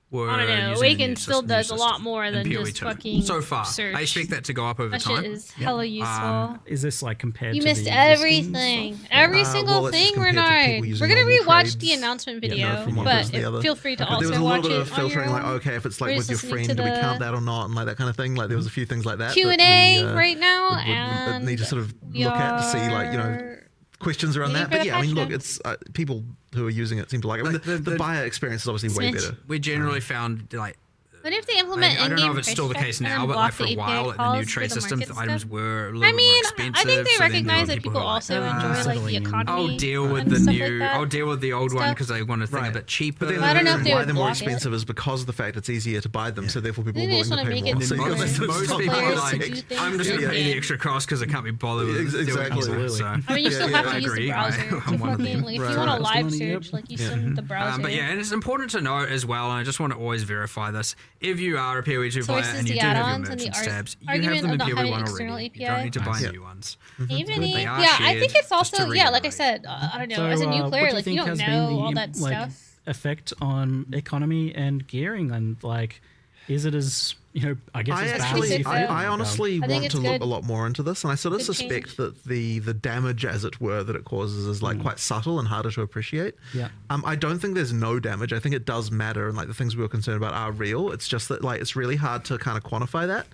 were I don't know. using the Awaken new still new does a lot system more in than PoE just 2. fucking so far. search. I expect that to go up over That time. shit is hella useful. Is this like compared You to missed the everything. existing Every well, single it's just thing, compared to people Renard. using We're gonna normal rewatch trades. the announcement video, Yeah, no, from one versus the other. feel free to But there was also a watch little bit it of on filtering, your like, own. okay, if it's We're like with just your listening friend, to do we the count that or not, and like that kind of thing. Like there was a few things like that. Q&A that we, right now, would need to sort of we look at to see, like, you know, are questions around waiting that. for But the yeah, I mean, look, patch it's people who are using it seem to like it. I mean, Like the buyer experience is obviously way Smidge. better. We generally found like What if they implement I don't know in-game if it's still the price case checks and now, then but block like for a the while, API like the new calls trade for the system, market the items stuff? were a little I bit mean, more expensive. I think they so then there recognize were that people people who were also like, enjoy like the settling in. economy. I'll deal with and the stuff new. like that. I'll deal with the old one Stuff. because I want to think a Right. bit cheaper. But then I don't know if the they reason why would they're more block it. expensive is because of the fact it's easier to buy them, so therefore people are Maybe they willing just to wanna pay make more. it So you got simpler this for most sort of people are players to like, do things I'm just that going to they pay the can. extra cost because I can't be bothered with doing Exactly. it. So, I mean, you still Yeah, have yeah, to I use agree. the browser to I'm one of fucking, them. like, if Right, you want right. to live Money, yep. search, like, use the browser. But yeah, and it's important to note as well, and I just want to always verify this. If you are a PoE2 player Sources, and you the do have your add-ons, and the merchant tabs, you have argument them in of not PoE1 having already. external You API. don't need to buy Yeah. new ones. Evening. They Yeah, are I think shared, it's also, just to yeah, like I reiterate. said, I don't know, So, as a new what player, do like, think you don't has been know the, all that like, stuff. effect on economy and gearing, and like, is it as, you know, I guess I as bad actually, as you so. feel? I honestly I think want it's to look good. a lot more into this, and I sort of Good suspect change. that the damage, as it were, that it causes is like quite subtle and harder to appreciate. Yeah. I don't think there's no damage. I think it does matter, and like the things we were concerned about are real. It's just that like it's really hard to kind of quantify that.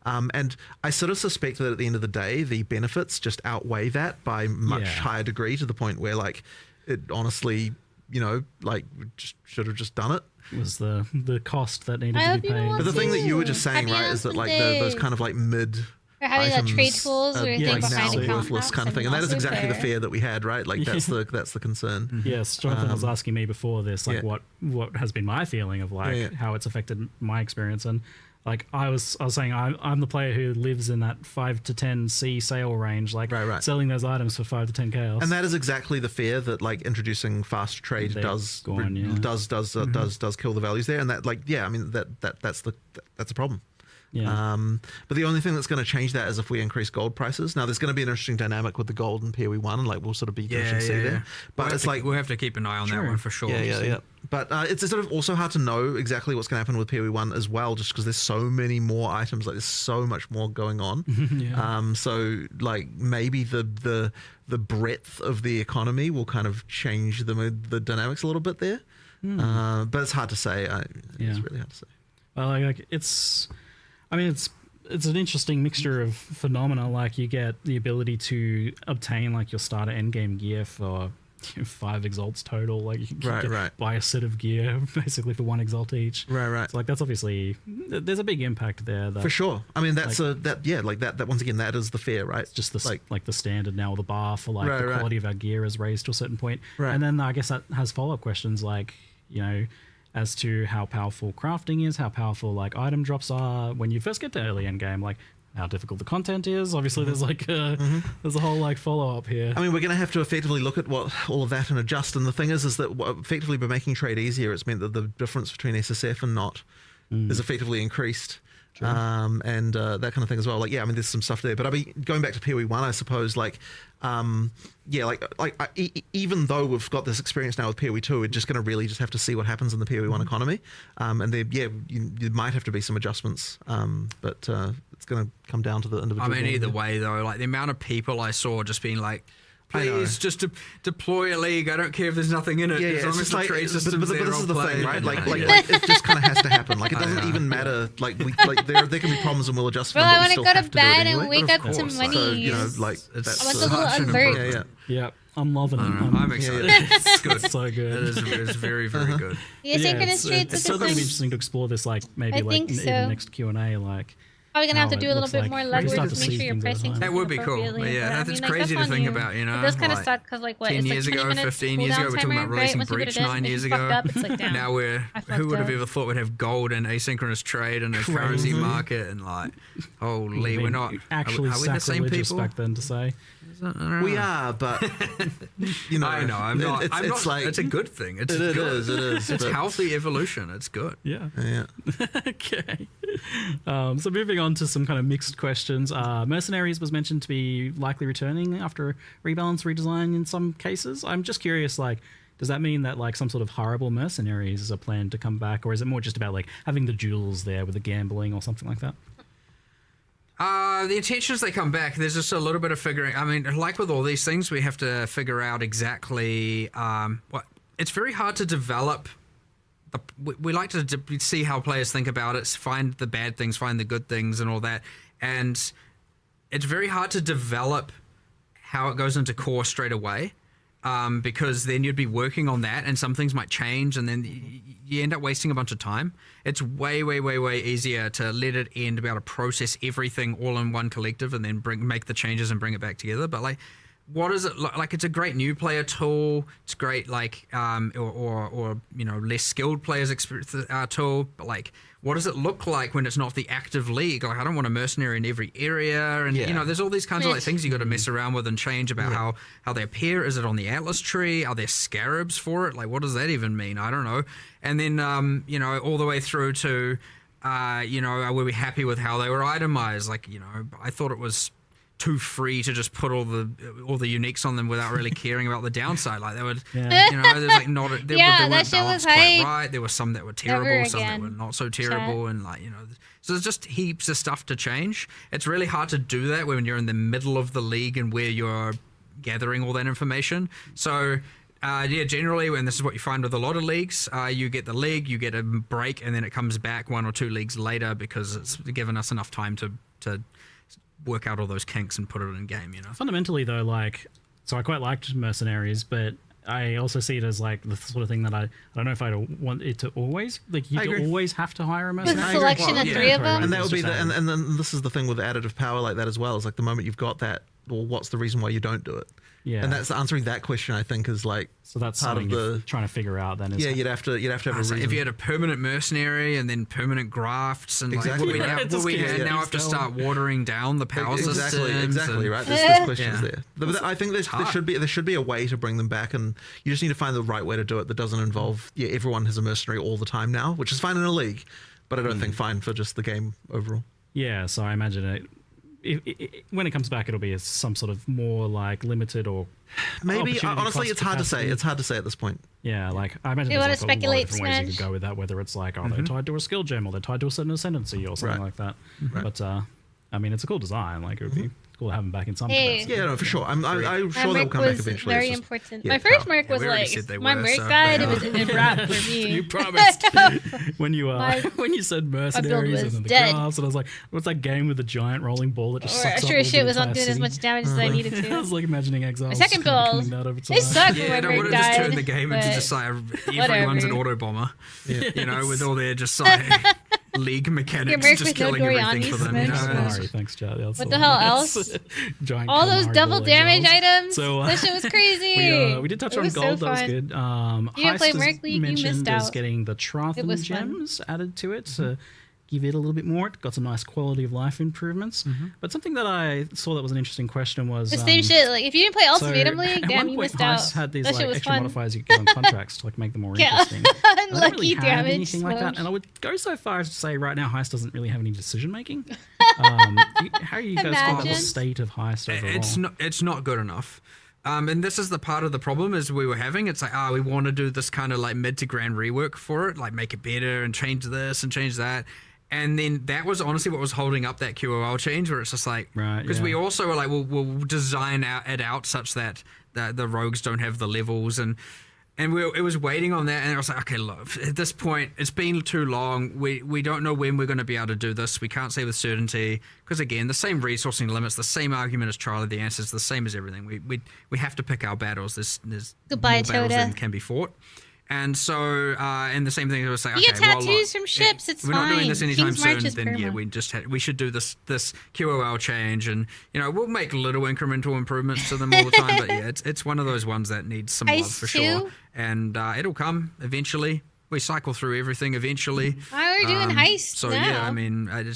And I sort of suspect that at the end of the day, the benefits just outweigh that by much Yeah. higher degree, to the point where like it honestly, you know, like just should have just done it. Was the cost that needed I to hope be you paid? want But the thing that you were just saying, Happy right, is that like Announcement those Day. kind of like mid Or having that trade items tools are, or yeah, thing like behind now account worthless maps kind of thing, and that is also exactly the fair. fear that we had, right? Like that's the concern. Yes, Jonathan was asking me before this, like, Yeah. what has been my feeling of like Yeah. how it's affected my experience, and like I was saying, I'm the player who lives in that 5 to 10 C sale range, like Right. selling those items for 5 to 10 chaos. And that is exactly the fear that like introducing fast trade They're does gone, yeah. does kill the values there, and that like I mean that's a problem. yeah. But the only thing that's going to change that is if we increase gold prices. Now, there's going to be an interesting dynamic with the gold and PoE1, and like we'll sort of be interested to see there. But it's like we'll have to keep an eye on that Sure. one for sure. yeah. But it's sort of also hard to know exactly what's going to happen with PoE1 as well, just because there's so many more items. Like there's so much more going on. Yeah. So like maybe the breadth of the economy will kind of change the dynamics a little bit there. But it's hard to say. It's really hard to say. Well, like it's an interesting mixture of phenomena. Like you get the ability to obtain like your starter endgame gear for 5 exalts total. Like you can buy a set of gear basically for 1 exalt each. Right. So like that's obviously there's a big impact there. That For sure. I mean, that's that once again, that is the fear, right? it's just the like the standard now, the bar for like the Right. quality of our gear is raised to a certain point. Right. And then I guess that has follow-up questions like, you know, as to how powerful crafting is, how powerful like item drops are when you first get to early end game, like how difficult the content is. Obviously there's like there's a whole like follow-up here. I mean, we're going to have to effectively look at what all of that and adjust. And the thing is that effectively by making trade easier, it's meant that the difference between SSF and not is effectively increased. and that kind of thing as well. Like, yeah, I mean, there's some stuff there. But I mean, going back to PoE 1, I suppose, like, even though we've got this experience now with PoE 2, we're just going to really just have to see what happens in the PoE 1 economy. And there, you might have to be some adjustments, but it's going to come down to the individual. I mean, game. either way, though, like the amount of people I saw just being like, please just deploy a league. I don't care if there's nothing in it. As long as the trade system's but there, this I'll is the play. thing, right? Like it just kind of has to happen. Like, it doesn't even matter. Like, there can be problems and we'll adjust. Bro, them, but I we want to still go to have do it bed anyway. and wake up to money. So, you know, like, It's that's I want the little such an alert. improvement. Yeah, I'm loving it. I'm excited. It's good. It's so good. It's very, very good. The asynchronous trade's it's a still good going to be one. interesting to explore this, like maybe I like think in so. the next Q&A, like Probably gonna have to how do it a little looks bit like. more We just legwork have to to make see sure you're things over pricing time. That would be cool. appropriately. Yeah, But, I that's mean, crazy to on think you. about, you know, It does kind of like, suck because, like, what, 10 it's like years 20 ago, minutes 15 years ago, cooldown we're talking about timer, releasing right? Once you put Breach it in, 9 if years you fucked ago. up, it's like, damn. Now I who would have fucked up. ever thought we'd have gold and asynchronous trade and a currency market and like, holy, we're not actually are we the same sacrilegious people? back then to say. We are, but you know, I know, I'm not. It's like it's a good thing. It's it good. is. It's but- healthy evolution. It's good. Yeah. Yeah. Okay. So moving on to some kind of mixed questions. Mercenaries was mentioned to be likely returning after rebalance redesign in some cases. I'm just curious, like, does that mean that like some sort of horrible mercenaries are planned to come back, or is it more just about like having the duels there with the gambling or something like that? The intention is they come back. There's just a little bit of figuring. I mean, like with all these things, we have to figure out exactly what. It's very hard to develop. We like to see how players think about it, find the bad things, find the good things, and all that. And it's very hard to develop how it goes into core straight away. Because then you'd be working on that and some things might change and then you end up wasting a bunch of time. It's way, way, way, way easier to let it end, be able to process everything all in one collective and then make the changes and bring it back together. But like, what is it like? It's a great new player tool. It's great, like, or you know, less skilled players experience tool. But like, what does it look like when it's not the active league? Like, I don't want a mercenary in every area, and you know, there's all these kinds of like things you got to mess around with and change about how they appear. Is it on the Atlas tree? Are there scarabs for it? Like, what does that even mean? I don't know. And then you know, all the way through to you know, were we happy with how they were itemized? Like, you know, I thought it was too free to just put all the uniques on them without really caring about the downside. Like, they would, you know, there's like not they Yeah, weren't that shit balanced was quite hype. right. There were some that were terrible, Never some that again. were not so terrible, and like, you know, so there's just heaps of stuff to change. It's really hard to do that when you're in the middle of the league and where you're gathering all that information. So yeah, generally, when this is what you find with a lot of leagues, you get the league, you get a break, and then it comes back 1 or 2 leagues later because it's given us enough time to work out all those kinks and put it in game, you know. Fundamentally, though, like, so I quite liked Mercenaries, but I also see it as like the sort of thing that I don't know if I want it to always, like, you always have to hire a With mercenary. a selection of 3 of them. And that would be and then this is the thing with additive power like that as well. Is like the moment you've got that, well, what's the reason why you don't do it? Yeah. And that's answering that question, I think, is like So that's part of something you're the trying to figure out then. Is you'd have to have a reason. If you had a permanent mercenary and then permanent grafts and Exactly. like, It just will we keeps now have to going. start watering down the power systems? Exactly, and- right. There's questions Yeah. there. But I think there should be a way to bring them back, and you just need to find the right way to do it that doesn't involve everyone has a mercenary all the time now, which is fine in a league, but I don't think fine for just the game overall. Yeah, so I imagine it. When it comes back, it'll be some sort of more like limited or Maybe opportunity honestly, cost it's hard to say. capacity. It's hard to say at this point. Yeah, like I imagine You there's wanna like a lot of speculate, different ways you Smash? could go with that. Whether it's like, they're tied to a skill gem or they're tied to a certain ascendancy or something Right. like that. But I mean, it's a cool design. Like, it would be cool to have them back in some Hey. capacity. Yeah, no, for sure. I'm sure My they'll merc come back was eventually. very It's just- important. yeah, My first power. merc was we already like, said they my were, merc so died. they It was a wrap for me. You promised when you My- when you said mercenaries was and then the dead. crafts, and I was like, what's that game with the giant rolling ball that just Or sucks up sure all as shit the was not entire doing as city? much damage as I needed I to. was like imagining Exiles. My second build, That over it time. sucked Yeah, when I my would merc have just died. turned the game into but just like everyone's an auto bomber. You know, with all their just like league mechanics, merc just with no killing everything Doriani for them. You smash. know? Sorry, thanks, Chad. That's What the hell hilarious. else? Giant all those calamari double ball damage exiles. items. So, that shit was crazy. We did touch It on was so gold. That was fun. good. You didn't play Heist is Merc League, you mentioned missed as out. getting the It Trothan was fun. gems added to it. Do give it a little bit more. It got some nice quality of life improvements. But something that I saw that was an interesting question was The same shit. Like if you didn't play Ultimatum League, at damn, one you point, missed out. Heist had these That like shit was extra fun. modifiers you could get on contracts to like make them more Yeah. interesting. And I don't Lucky really have damage. anything like that, Smudge. and I would go so far as to say right now Heist doesn't really have any decision making. How are you guys feel about the Imagine. state of Heist overall? It's not good enough. And this is the part of the problem is we were having. It's like, we want to do this kind of like mid to grand rework for it, like make it better and change this and change that. And then that was honestly what was holding up that QOL change, where it's just like, Right, because yeah. we also were like, we'll design it out such that the rogues don't have the levels, and it was waiting on that, and I was like, okay, look, at this point, it's been too long. We don't know when we're going to be able to do this. We can't say with certainty, because again, the same resourcing limits, the same argument as Trial of the Answers, the same as everything. We have to pick our battles. There's Goodbye, more battles Toda. than can be fought. And so, and the same thing, I was like, You okay, get well, tattoos look, from ships, it's we're not doing this fine. anytime King's March soon. is Then yeah, perma. we should do this QOL change, and we'll make little incremental improvements to them all the time. But yeah, it's one of those ones that needs some love Heist for 2? sure, and it'll come eventually. We cycle through everything eventually. Why are we doing heist So now? yeah, I mean, We can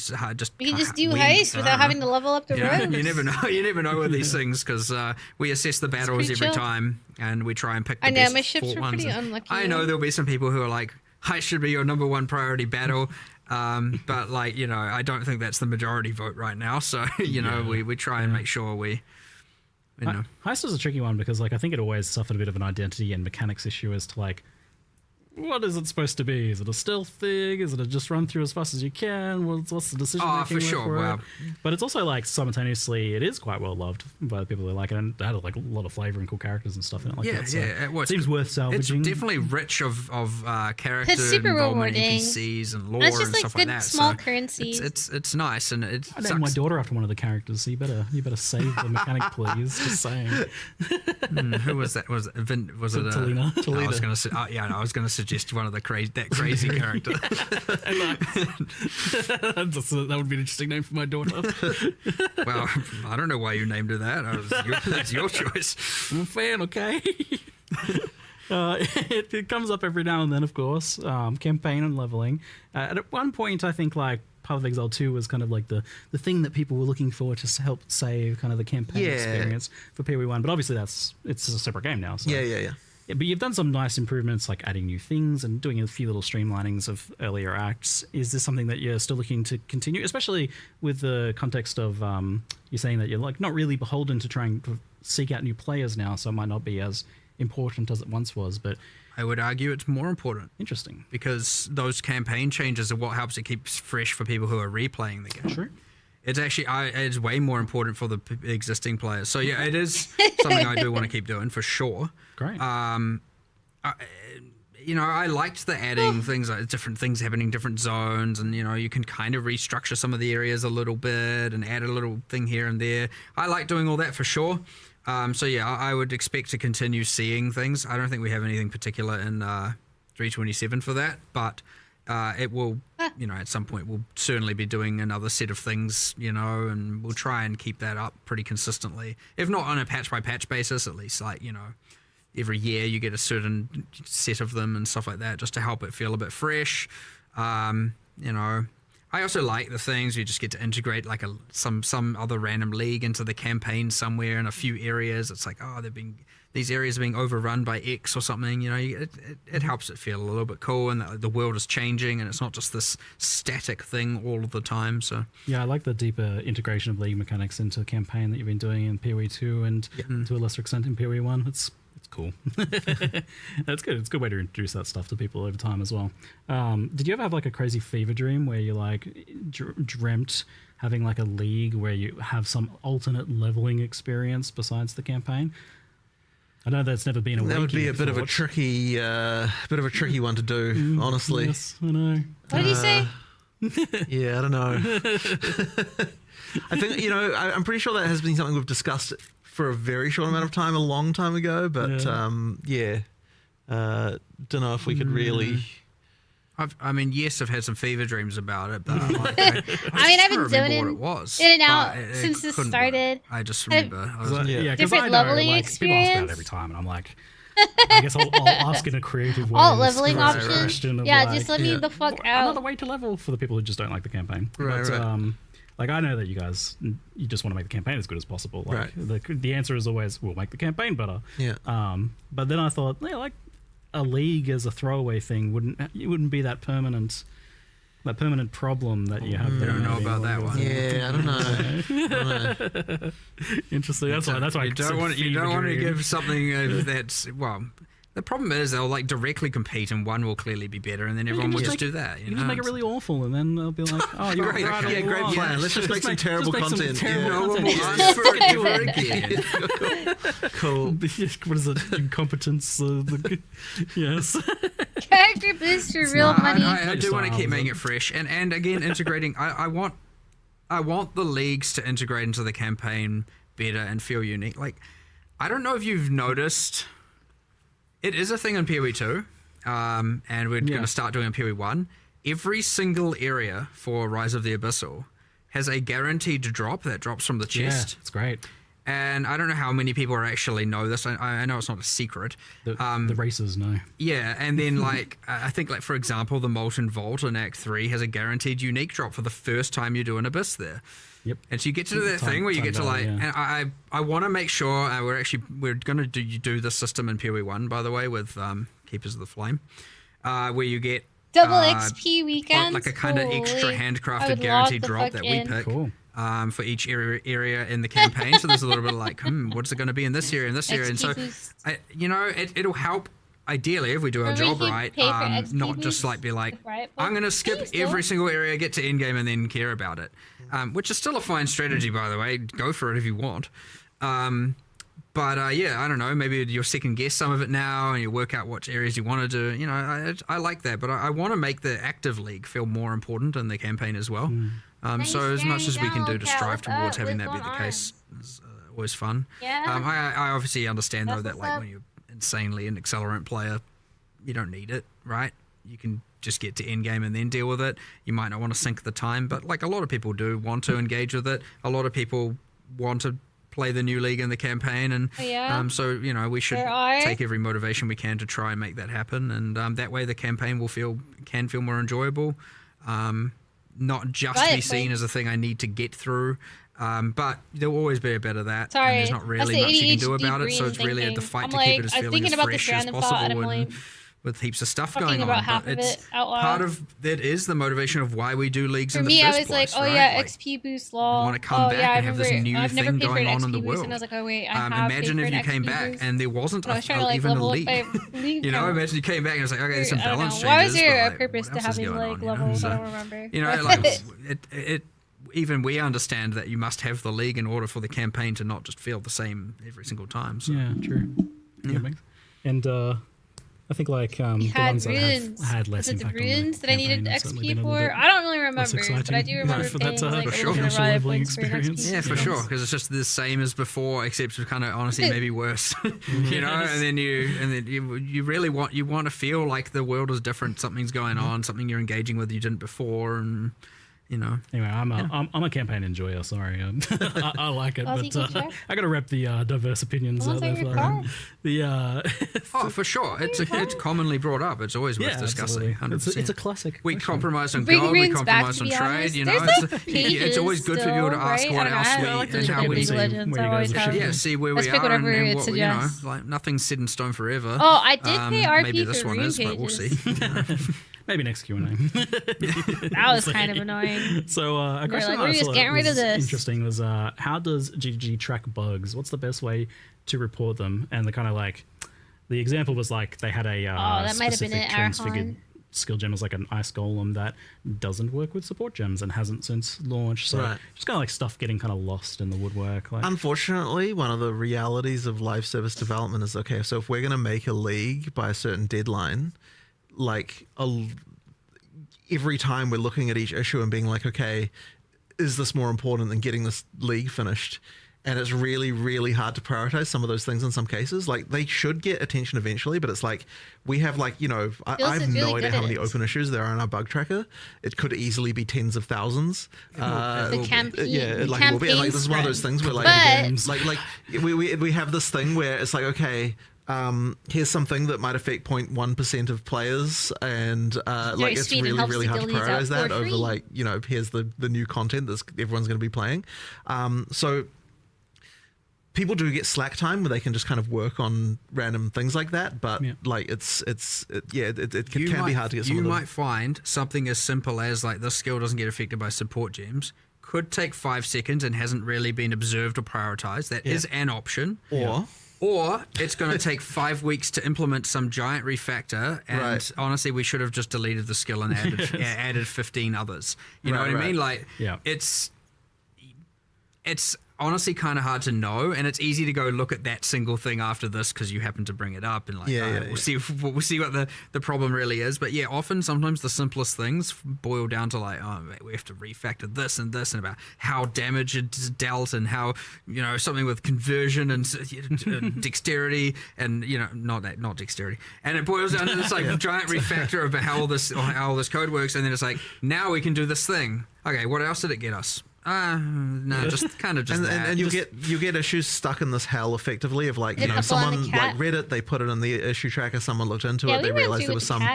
just do heist without having to level up the roads. You never know. You never know with these things because we assess the battles pretty every chill. time, and we try and pick the I know, best my ships fought were ones. pretty And unlucky. I know there'll be some people who are like, heist should be your number one priority battle. But like, I don't think that's the majority vote right now. So, we try and make sure we Heist is a tricky one because, like, I think it always suffered a bit of an identity and mechanics issue as to, like, what is it supposed to be? Is it a stealth thing? Is it a just run through as fast as you can? What's the decision making? for sure. Wow. But it's also, like, simultaneously, it is quite well loved by the people who like it, and it had, like, a lot of flavor and cool characters and stuff in it like that. So it seems worth salvaging. It's definitely rich of character It's super involvement, rewarding. NPCs and lore And it's and just like stuff good like that. small So currencies. it's nice, and it I named my sucks. daughter after one of the characters, so you better save the mechanic, please. Just saying. Who was that? Was it Talina. I was going to I was going to suggest one of the crazy character. That would be an interesting name for my daughter. Well, I don't know why you named her that. That's your choice. I'm a fan, okay? It comes up every now and then, of course. Campaign and leveling. At one point, I think like Path of Exile 2 was kind of like the thing that people were looking for to help save kind of the campaign experience for PoE1. But obviously, it's a separate game now. So. Yeah. Yeah, but you've done some nice improvements, like adding new things and doing a few little streamlinings of earlier acts. Is this something that you're still looking to continue, especially with the context of you're saying that you're like not really beholden to trying to seek out new players now, so it might not be as important as it once was, but I would argue it's more important interesting. because those campaign changes are what helps it keep fresh for people who are replaying the game. True. It's actually it's way more important for the existing players. So yeah, it is something I do want to keep doing for sure. Great. I liked the adding things, like different things happening in different zones, and you can kind of restructure some of the areas a little bit and add a little thing here and there. I like doing all that for sure. So yeah, I would expect to continue seeing things. I don't think we have anything particular in 327 for that, but it will, at some point we'll certainly be doing another set of things, and we'll try and keep that up pretty consistently. If not on a patch by patch basis, at least like, every year you get a certain set of them and stuff like that, just to help it feel a bit fresh. I also like the things you just get to integrate like some other random league into the campaign somewhere in a few areas. It's like, these areas are being overrun by X or something. It helps it feel a little bit cool, and the world is changing, and it's not just this static thing all of the time. So Yeah, I like the deeper integration of league mechanics into the campaign that you've been doing in PoE 2 and to a lesser extent in PoE 1. It's cool. That's good. It's a good way to introduce that stuff to people over time as well. Did you ever have like a crazy fever dream where you like dreamt having like a league where you have some alternate leveling experience besides the campaign? I know that's never been a That would be a bit of a tricky one to do, honestly. Yes, I know. What did you say? Yeah, I don't know. I think I'm pretty sure that has been something we've discussed for a very short amount of time, a long time ago. But don't know if we could really. I've had some fever dreams about it, but I've been doing it. What it was. In and out but it since this couldn't started. work. I just remember. I was like, Yeah, 'cause Different I know, leveling like, people ask about experience? it every time, and I'm like, I guess I'll ask in a creative way. Alt this leveling crazy option. question of, Yeah, like, just let me the fuck another out. way to level for the people who just don't like the campaign. Right, But, right. like, I know that you guys, you just want to make the campaign as good as possible. Like, Right. the answer is always, we'll make the campaign better. Yeah. But then I thought, yeah, like a league as a throwaway thing wouldn't be that permanent problem that you have there. I don't know maybe. about that one. Yeah, I don't know. Interesting. That's why you don't want to give something that's well. The problem is they'll like directly compete, and one will clearly be better, and then everyone will just do that. You can just make it really awful, and then they'll be like, "Oh, you're Great, right, yeah, all great along." plan. Let's just make some terrible content. terrible Yeah. No one content. will ask for it ever again. Cool. What is it? Incompetence. Yes. Character boosts for real money. I do want to keep making it fresh, and again integrating. I want the leagues to integrate into the campaign better and feel unique. Like, I don't know if you've noticed. It is a thing in PoE 2, and we're going to start doing in PoE 1. Every single area for Rise of the Abyssal has a guaranteed drop that drops from the chest. Yeah, it's great. And I don't know how many people actually know this. I know it's not a secret. The racers know. Yeah, and then like I think like for example, the Molten Vault in Act 3 has a guaranteed unique drop for the first time you do an Abyss there. Yep. And so you get to that thing where you get to like, and I want to make sure we're gonna do this system in PoE 1 by the way with Keepers of the Flame, where you get Double XP weekends. like a kind of extra Holy. I handcrafted would guaranteed log the drop fuck that we in. pick. Cool. For each area in the campaign, so there's a little bit of like, what's it going to be in this area and this area, and so, XP boost. it'll help ideally if we do our Or we job could right, pay for XP not just boost like be like, with Riot I'm going to Points. skip Please don't. every single area, get to end game, and then care about it, which is still a fine strategy by the way. Go for it if you want. But yeah, I don't know. Maybe you'll second guess some of it now, and you work out which areas you want to do. You know, I like that, but I want to make the active league feel more important in the campaign as well. So as much as we can do to strive towards having that be the case is always fun. Yeah. I obviously understand though That's that what's like up. when you're insanely an accelerant player, you don't need it, right? You can just get to end game and then deal with it. You might not want to sink the time, but like a lot of people do want to engage with it. A lot of people want to play the new league in the campaign, and so you know we should take every motivation we can to try and make that happen, and that way the campaign can feel more enjoyable, not just be seen as a thing I need to get through, but there'll always be a bit of that. Sorry, and there's not really much you can do about it, so it's really the fight to keep it as feeling as fresh as possible, and with heaps of stuff going on. Half But of it's it out loud. part of that is the motivation of why we do leagues For in the me, first I was place, like, oh right? yeah, Like, XP boost lol. want to come back I and have this remember, new I've never thing paid for going an on in XP the boost, world. and I was like, oh wait, I have imagine paid if for you an came XP back boost. and there wasn't And I was trying to like even a level up league. my league You know, count. imagine you came back and it's like, okay, there's some I don't balance know. changes. Why was there but, a like, purpose what to else is having going like on, you know? levels? So, I don't remember. You know, like it even we understand that you must have the league in order for the campaign to not just feel the same every single time. So. Yeah, true. Yeah. And I think like the had ones that runes. have had less Was it the impact on runes the that I needed campaign have certainly been XP a little for? bit I don't really less remember, but I exciting. do remember for paying that like for a sure. little bit of initial Riot leveling points for an experience. XP. Yeah, for Yeah. sure, because it's just the same as before, except it's kind of honestly maybe worse. You know, and then you really want to feel like the world is different. Something's going on, something you're engaging with you didn't before, and you know. Anyway, I'm a campaign enjoyer. Sorry, I like it, Aussie but good check. I got to rep the diverse opinions Almost out like there. your car. Oh, for sure. It's commonly brought up. It's always worth discussing. 100%. It's a classic. We question. compromise on Bring gold. We runes back, compromise to on be trade. honest. You know, There's, like, it's pages always good for people to still, ask right? what I don't else know, we I like to and look how at we League of see Legends. where I you always guys have. are. yeah, see where Let's we pick are whatever and it what, you know, suggests. like nothing's set in stone forever. Oh, I did pay RP Maybe for this one rune is, but we'll pages. see. Maybe next Q&A. That was kind of annoying. So a They're question like, I we're just thought getting rid of was this. interesting was how does GGG track bugs? What's the best way to report them? And the kind of like the example was like they had a that might have been specific it, transfigured Arhan. skill gem as like an ice golem that doesn't work with support gems and hasn't since launched. So Right. just kind of like stuff getting kind of lost in the woodwork. Like Unfortunately, one of the realities of live service development is okay. So if we're going to make a league by a certain deadline, like every time we're looking at each issue and being like, okay, is this more important than getting this league finished? And it's really, really hard to prioritize some of those things in some cases. Like they should get attention eventually, but it's like we have like, you know, I Feels have really no idea good how at many it. open issues there are in our bug tracker. It could easily be tens of thousands. The campaign- yeah, like, it will be, and, like this is one of those things where like, But- we have this thing where it's like, okay, here's something that might affect 0.1% of players, and like it's speed and really, helps really to hard to deal these out prioritize that for over free. like, here's the new content that everyone's going to be playing. So people do get slack time where they can just kind of work on random things like that, but like it can be hard to get some You of them. might find something as simple as like this skill doesn't get affected by support gems. Could take 5 seconds and hasn't really been observed or prioritized. That is an option. Or it's going to take 5 weeks to implement some giant refactor, and honestly, we should have just deleted the skill and added 15 others. You know what I mean? Like, it's honestly kind of hard to know, and it's easy to go look at that single thing after this because you happen to bring it up, and like, we'll see what the problem really is. But sometimes the simplest things boil down to like, we have to refactor this and this, and about how damage is dealt, and how something with conversion and dexterity, and not dexterity, and it boils down to this like giant refactor about how all this code works, and then it's like, now we can do this thing. Okay, what else did it get us? No, just kind of just and, that. and you get issues stuck in this hell effectively of like, someone like read it, they put it in the issue tracker, someone looked into it, they realized there was some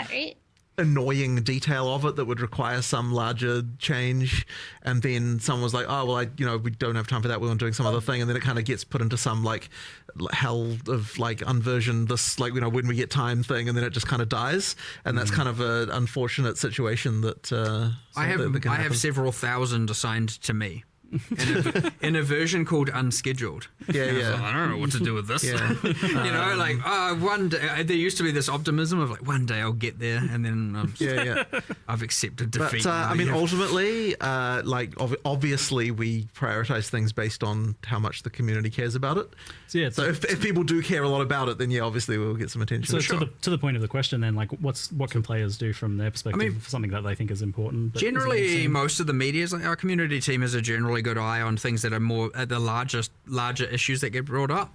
annoying detail of it that would require some larger change, and then someone was like, we don't have time for that, we're doing some other thing, and then it kind of gets put into some like hell of like unversion this like when we get time thing, and then it just kind of dies, and that's kind of an unfortunate situation that I have several thousand assigned to me in a version called unscheduled. I don't know what to do with this. One day there used to be this optimism of like, one day I'll get there, and then I've accepted defeat. But ultimately, obviously we prioritize things based on how much the community cares about it. So if people do care a lot about it, then obviously we'll get some attention. So to the point of the question, then, like, what can players do from their perspective for something that they think is important? Generally, most of the media, like our community team, has a generally good eye on things that are more the larger issues that get brought up.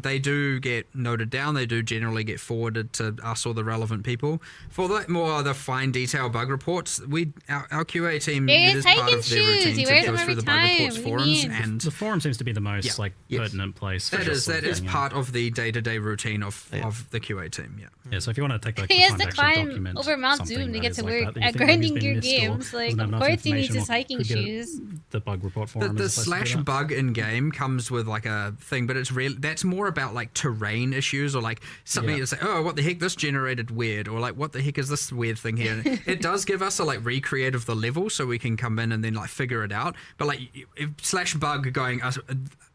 They do get noted down. They do generally get forwarded to us or the relevant people. For the fine detail bug reports, our QA team, it is part of their routine to go through the bug reports forums, and the forum seems to be the most pertinent place. That is part of the day-to-day routine of the QA team. So if you want to take he has to climb over Mount Zoom to get to work at grinding your games. Like, of course he needs his hiking shoes. The bug report forum. The slash bug in game comes with like a thing, but that's more about like terrain issues, or like something that's like, oh, what the heck, this generated weird, or like, what the heck is this weird thing here? It does give us a like recreate of the level, so we can come in and then like figure it out. But like, if slash bug going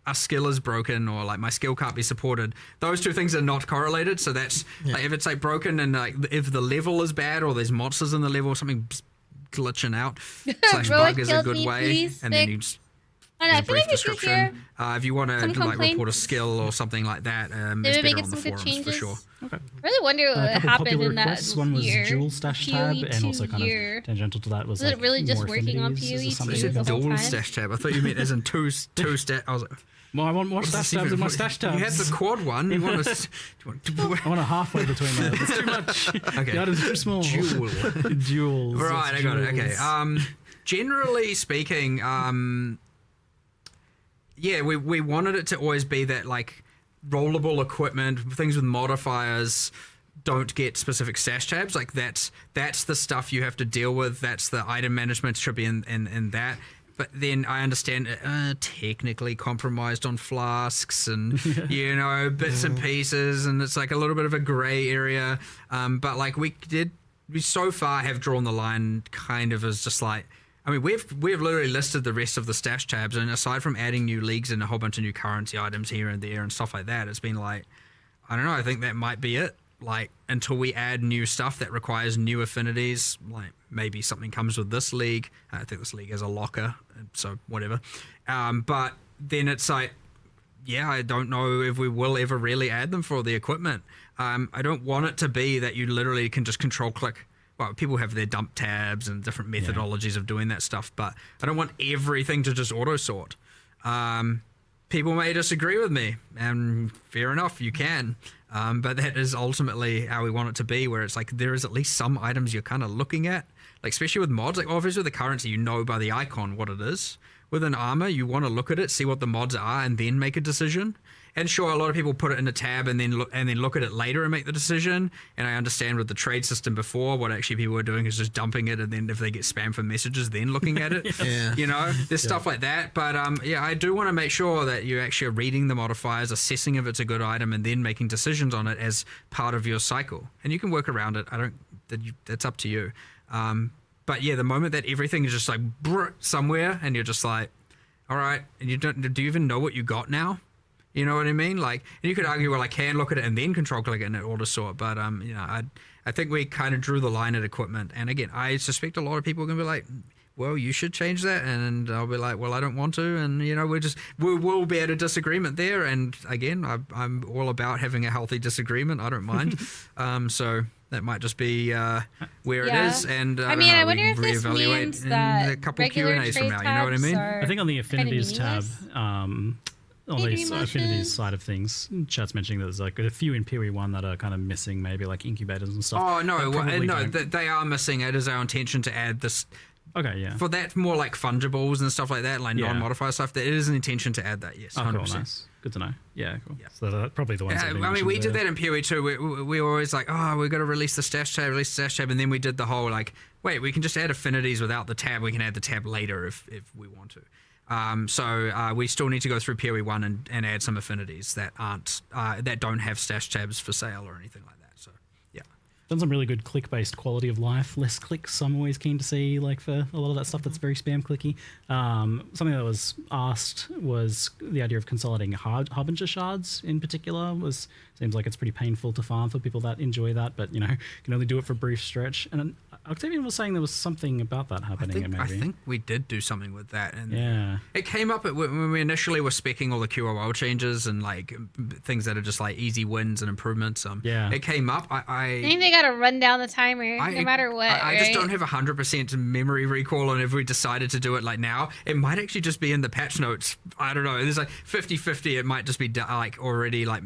a skill is broken, or like my skill can't be supported, those two things are not correlated. So that's like, if it's like broken, and like if the level is bad, or there's monsters in the level, or something glitching out, slash bug is a good way, and then you just I feel like description. If you want to like report a skill or something like that, it's better on the forums for sure. Okay. I really wonder what happened in that one was year. dual stash tab, and also kind of tangential to that was it really just working on PoE? You said dual stash tab. I thought you meant as in two stash. I was like, well, I want more stash tabs than my stash tabs. You had the quad one. You want I want a halfway between that. That's too much. Okay. The items are too small. Dual. Right, I got it. Okay. Generally speaking, we wanted it to always be that like rollable equipment, things with modifiers don't get specific stash tabs. Like that's the stuff you have to deal with. That's the item management should be in that. But then I understand technically compromised on flasks and bits and pieces, and it's like a little bit of a grey area. But like we so far have drawn the line kind of as just like, I mean, we've literally listed the rest of the stash tabs, and aside from adding new leagues and a whole bunch of new currency items here and there and stuff like that, it's been like, I don't know, I think that might be it. Like, until we add new stuff that requires new affinities, like maybe something comes with this league. I think this league has a locker, so whatever. But then it's like, I don't know if we will ever really add them for the equipment. I don't want it to be that you literally can just control click. Well, people have their dump tabs and different methodologies of doing that stuff, but I don't want everything to just auto sort. People may disagree with me, and fair enough, you can. But that is ultimately how we want it to be, where it's like there is at least some items you're kind of looking at, like especially with mods. Like obviously with the currency, by the icon what it is. with an armor, you want to look at it, see what the mods are, and then make a decision. And sure, a lot of people put it in a tab and then look at it later and make the decision. And I understand with the trade system before, what actually people were doing is just dumping it, and then if they get spam for messages, then looking at it. Yeah. You know, there's stuff like that. But yeah, I do want to make sure that you actually are reading the modifiers, assessing if it's a good item, and then making decisions on it as part of your cycle. And you can work around it. That's up to you. But yeah, the moment that everything is just like somewhere, and you're just like, all right, and do you even know what you got now? You know what I mean? Like, and you could argue, well, I can look at it and then control click it and it auto sort, but you know, I think we kind of drew the line at equipment. And again, I suspect a lot of people are gonna be like, well, you should change that, and I'll be like, well, I don't want to, and you know, we'll be at a disagreement there. And again, I'm all about having a healthy disagreement. I don't mind. So that might just be where it is, and I mean, I wonder if this means that a couple Q&As from now. You know what I mean? I think on the affinities tab, on the Maybe affinities side of things, chat's mentioning that there's like a few in PoE 1 that are kind of missing, maybe like incubators and stuff. Oh no, no, they are missing. It is our intention to add this. Okay, yeah. For that, more like fungibles and stuff like that, like Yeah. non-modifier stuff, that it is an intention to add that, yes, 100%. Cool, nice. Good to know. Yeah, cool. Yeah. So that's probably the ones that Yeah, have been I mean, we mentioned did there. that in PoE too. We were always like, oh, we're going to release the stash tab, and then we did the whole like, wait, we can just add affinities without the tab. We can add the tab later if we want to. So we still need to go through PoE 1 and add some affinities that aren't that don't have stash tabs for sale or anything like that. So yeah. Done some really good click-based quality of life, less clicks. I'm always keen to see, like, for a lot of that stuff that's very spam clicky. Something that was asked was the idea of consolidating harbinger shards in particular. Seems like it's pretty painful to farm for people that enjoy that, but you know, can only do it for a brief stretch. And Octavian was saying there was something about that happening. I think we did do something with that, and yeah, it came up when we initially were speccing all the QOL changes and like things that are just like easy wins and improvements. Yeah, it came up. I think they gotta run down the timer no matter what. I just don't have 100% memory recall on if we decided to do it like now. It might actually just be in the patch notes. I don't know. There's like 50-50. It might just be like already like.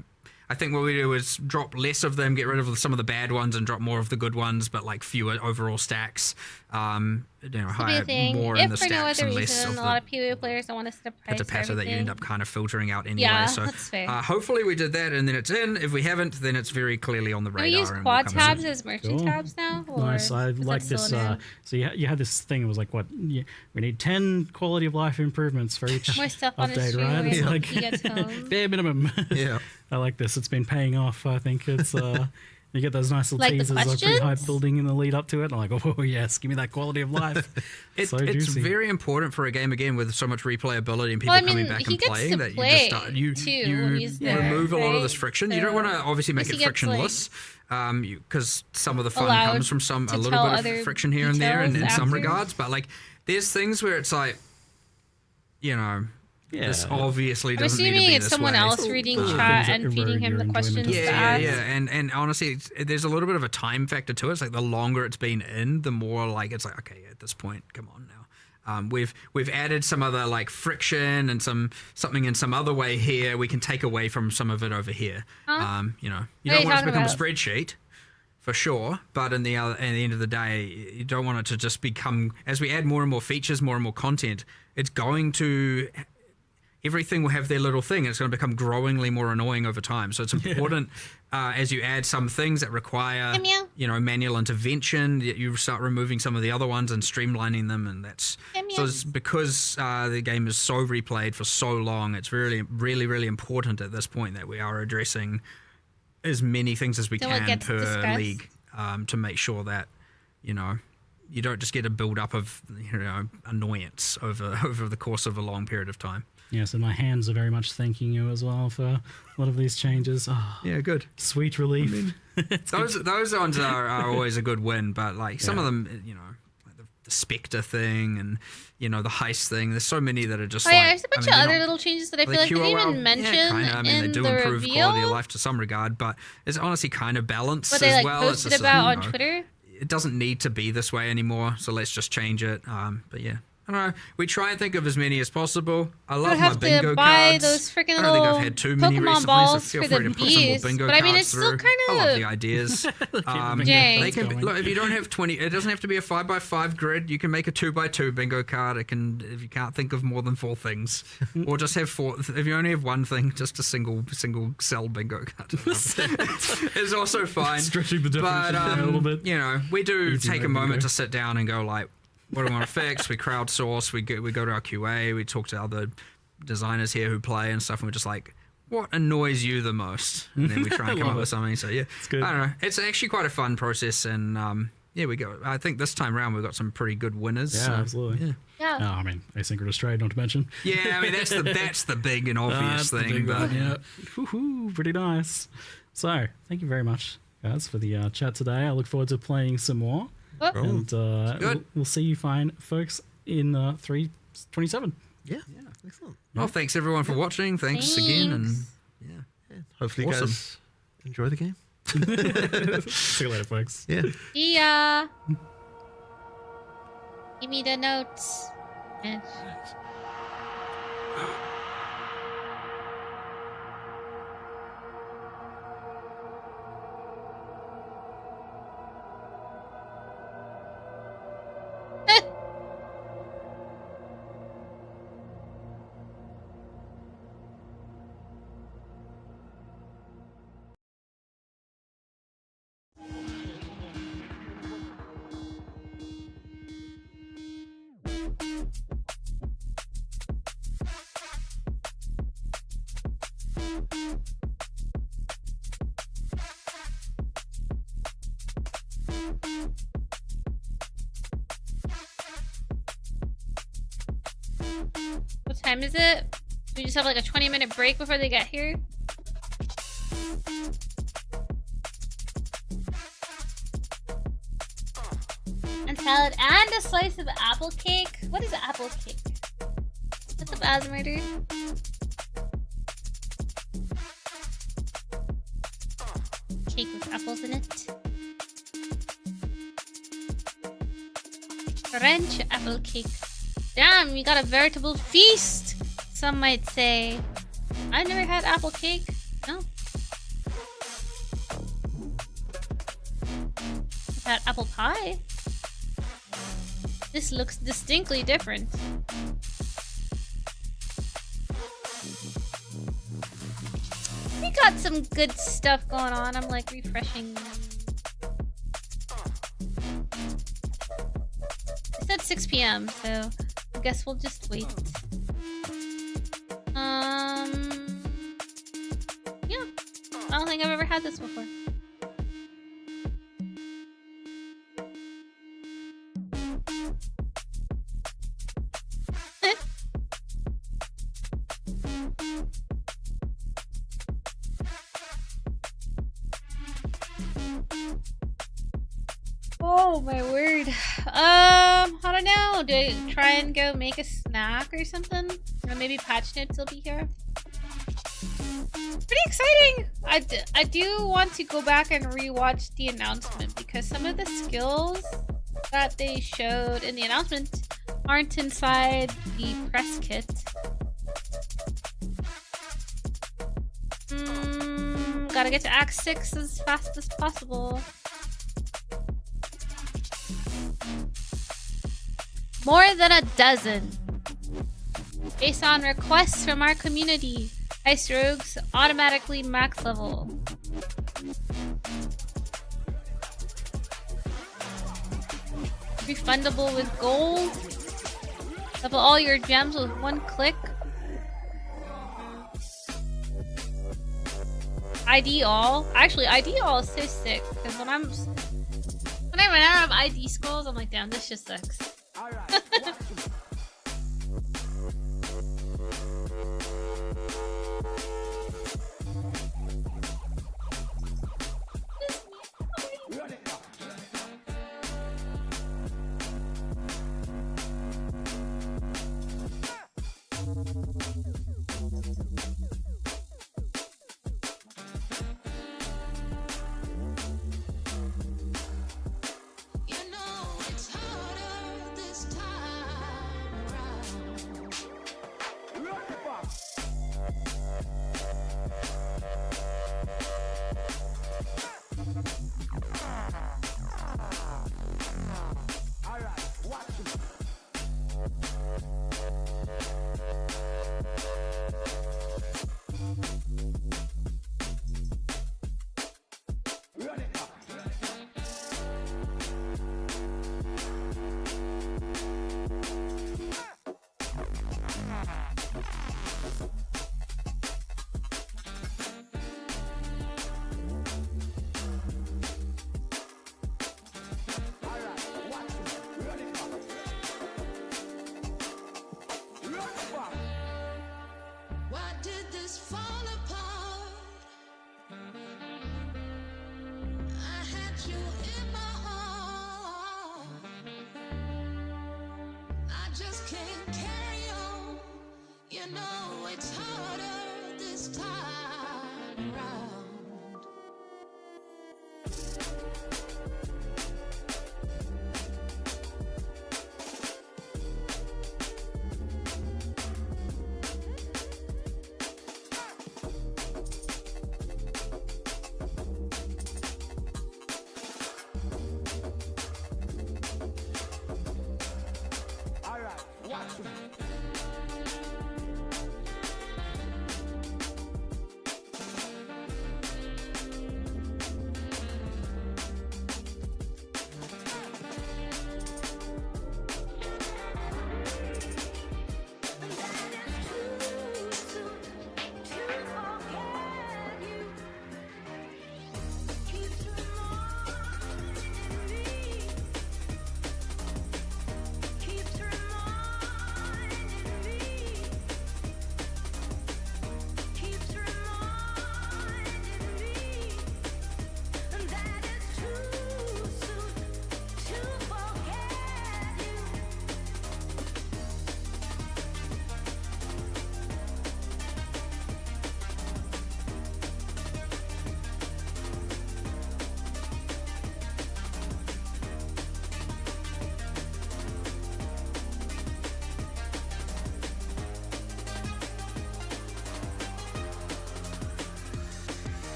I think what we do is drop less of them, get rid of some of the bad ones, and drop more of the good ones, but like fewer overall stacks. You know, higher, more in the stacks and less of a lot of PoE players don't want to set a price. It's a pattern that you end up kind of filtering out anyway. Yeah, so that's fair. Hopefully we did that, and then it's in. If we haven't, then it's very clearly on the radar. We use quad tabs as merchant tabs now. Nice. I like this. So you had this thing. It was like, what? We need 10 quality of life improvements for each more stuff on update, the right? It's like he gets home. bare minimum. Yeah. I like this. It's been paying off. I think it's. You get those nice little Like the teasers, like pretty hype questions? building in the lead up to it. I'm like, oh yes, give me that quality of life. It's juicy. very important for a game again with so much replayability and people coming back and playing that you just you remove a lot of this friction. You don't want to obviously make it frictionless, because some of the fun comes from a little bit of friction here and there in some regards. But like, there's things where it's like, you know. Yeah. This obviously I'm doesn't need to assuming be it's this someone way. else reading Things chat that and feeding him your the enjoyment questions of to it. ask. And honestly, there's a little bit of a time factor to it. It's like the longer it's been in, the more like it's like, okay, at this point, come on now. We've added some other like friction and something in some other way here. We can take away from some of it over here. You know, you don't want it to become a spreadsheet. For sure, but at the end of the day, you don't want it to just become, as we add more and more features, more and more content, it's going to, everything will have their little thing, and it's going to become growingly more annoying over time. So it's important as you add some things that require, you know, manual intervention, you start removing some of the other ones and streamlining them, and that's so it's because the game is so replayed for so long. It's really, really, really important at this point that we are addressing as many things as we can per league, to make sure that, you know, you don't just get a build up of, you know, annoyance over the course of a long period of time. Yes, and my hands are very much thanking you as well for a lot of these changes. Oh, yeah, good. Sweet relief. I mean, those ones are always a good win, but like some of them, you know, like the Spectre thing and, you know, the heist thing. There's so many that are just there's a bunch of other little changes that I feel like they didn't even mention I mean, they do the improve reveal. quality of life to some regard, but it's honestly kind of balanced But they as like well. posted about on Twitter. It doesn't need to be this way anymore, so let's just change it. But yeah, I don't know. We try and think of as many as possible. I I love would my have bingo to buy cards. those freaking I don't think little I've had too many Pokemon recently, so balls feel for free the to put some more bees. bingo But I cards mean, it's still through. kind I love of the ideas. bingo Dang. They can going. look, if you don't have 20, it doesn't have to be a 5x5 grid. You can make a 2x2 bingo card. It can, if you can't think of more than 4 things, or just have 4. If you only have one thing, just a single cell bingo card is also fine. Stretching the definition But a little bit. you know, we do Easy take a mode moment bingo. to sit down and go like, what do we want to fix? We crowdsource. We go to our QA. We talk to other designers here who play and stuff, and we're just like, what annoys you the most? And then we try and come up Love with it. something. So yeah, good. I don't know. It's actually quite a fun process, and yeah, we go. I think this time around we've got some pretty good winners. Yeah, so, absolutely. Yeah. yeah. Oh, I mean, asynchronous trade, not to mention. Yeah, I mean that's the big and obvious That's the thing. big But one, yeah. Woohoo, pretty nice. So, thank you very much, guys, for the chat today. I look forward to playing some more. Oh, And we'll see you fine folks in 327. Yeah, excellent. well, thanks everyone for watching. Thanks again, and Yeah, hopefully Awesome. you guys enjoy the game. See you later, folks. Yeah. see ya. Give me the notes. Bitch. What time is it? We just have like a 20-minute break before they get here. And salad and a slice of apple cake. What is apple cake? What's up, Asmurder? Cake with apples in it. French apple cake. Damn, we got a veritable feast, some might say. I never had apple cake. No. I've had apple pie. This looks distinctly different. We got some good stuff going on. I'm like refreshing. It's at 6 p.m., so I guess we'll just wait. Yeah. I don't think I've ever had this before. Oh my word. I don't know. Do I try and go make a snack or something? Or maybe Patch Notes will be here. Pretty exciting! I do want to go back and rewatch the announcement because some of the skills that they showed in the announcement aren't inside the press kit. Gotta get to Act 6 as fast as possible. More than a dozen. Based on requests from our community. Heist Rogues automatically max level. Refundable with gold. Level all your gems with one click. ID all. Actually, ID all is so sick because when I run out of ID scrolls, I'm like, damn, this just sucks.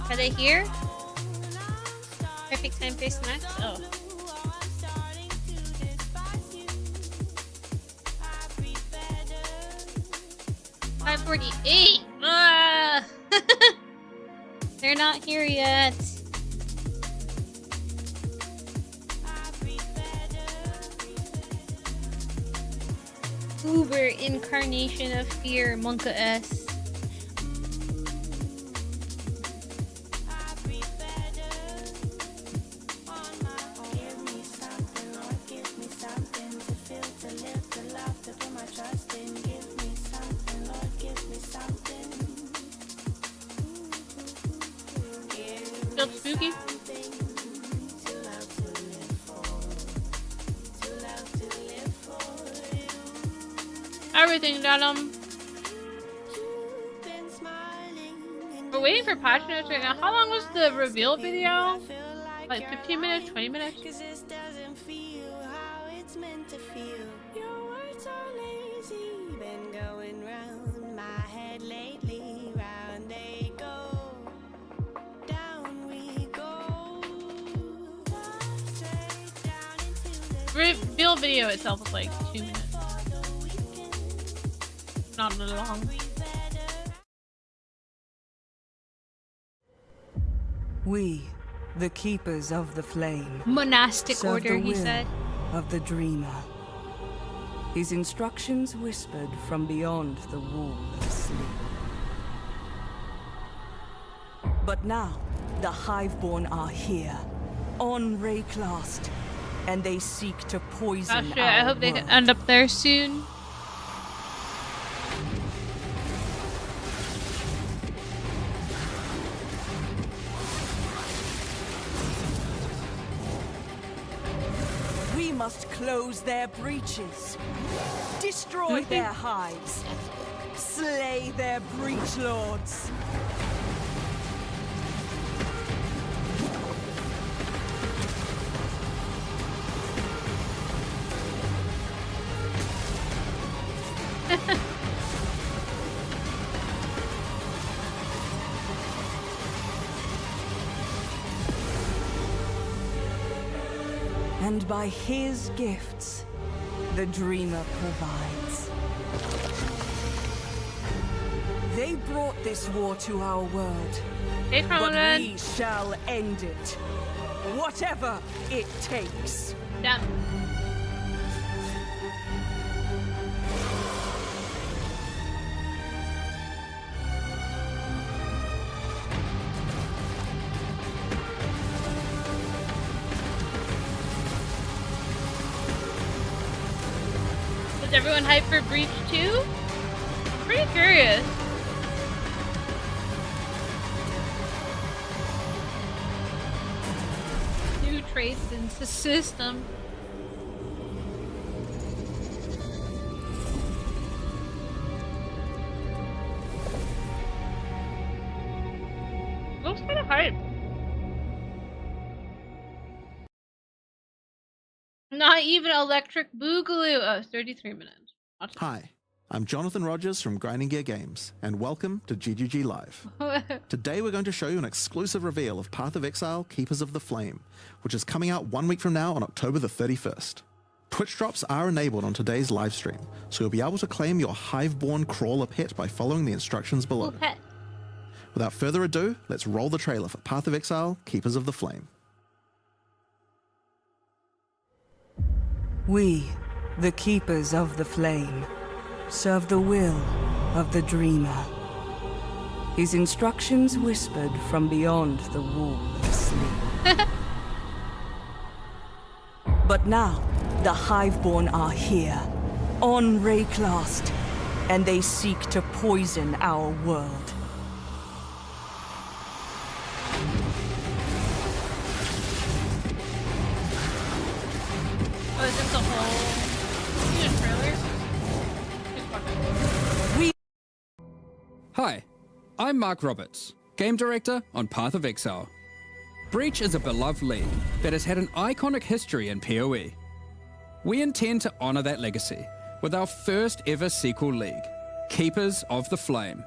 Are they here? Perfect time for snacks? Oh. $5:48. They're not here yet. Uber incarnation of fear, Monka S. Feel spooky? Everything got We're waiting for patch notes right now. How long was the reveal video? Like 15 minutes, 20 minutes? Reveal video itself was like 2 minutes. Not long. We, the keepers of the flame, Monastic serve order, the he will said. of the dreamer. His instructions whispered from beyond the wall of sleep. But now, the Hiveborn are here, on Rayclast, and they seek to poison Oh shit, our I hope they world. end up there soon. We must close their breaches, destroy their hives, slay their breach lords. And by his gifts, the dreamer provides. They brought this war to our world, Hey, but Cronin. we shall end it, whatever it takes. Damn. Is everyone hyped for Breach 2? Pretty curious. New traits into system. Looks kind of hype. Not even Electric Boogaloo. Oh, 33 minutes. Hi, I'm Jonathan Rogers from Grinding Gear Games, and welcome to GGG Live. Today we're going to show you an exclusive reveal of Path of Exile, Keepers of the Flame, which is coming out 1 week from now on October the 31st. Twitch drops are enabled on today's live stream, so you'll be able to claim your Hiveborn Crawler pet by following the instructions below. Cool pet. Without further ado, let's roll the trailer for Path of Exile, Keepers of the Flame. We, the keepers of the flame, serve the will of the dreamer. His instructions whispered from beyond the wall of sleep. But now, the Hiveborn are here, on Rayclast, and they seek to poison our world. Oh, is this the whole trailer? Just fucking- Hi, I'm Mark Roberts, Game Director on Path of Exile. Breach is a beloved league that has had an iconic history in PoE. We intend to honor that legacy with our first ever sequel league, Keepers of the Flame.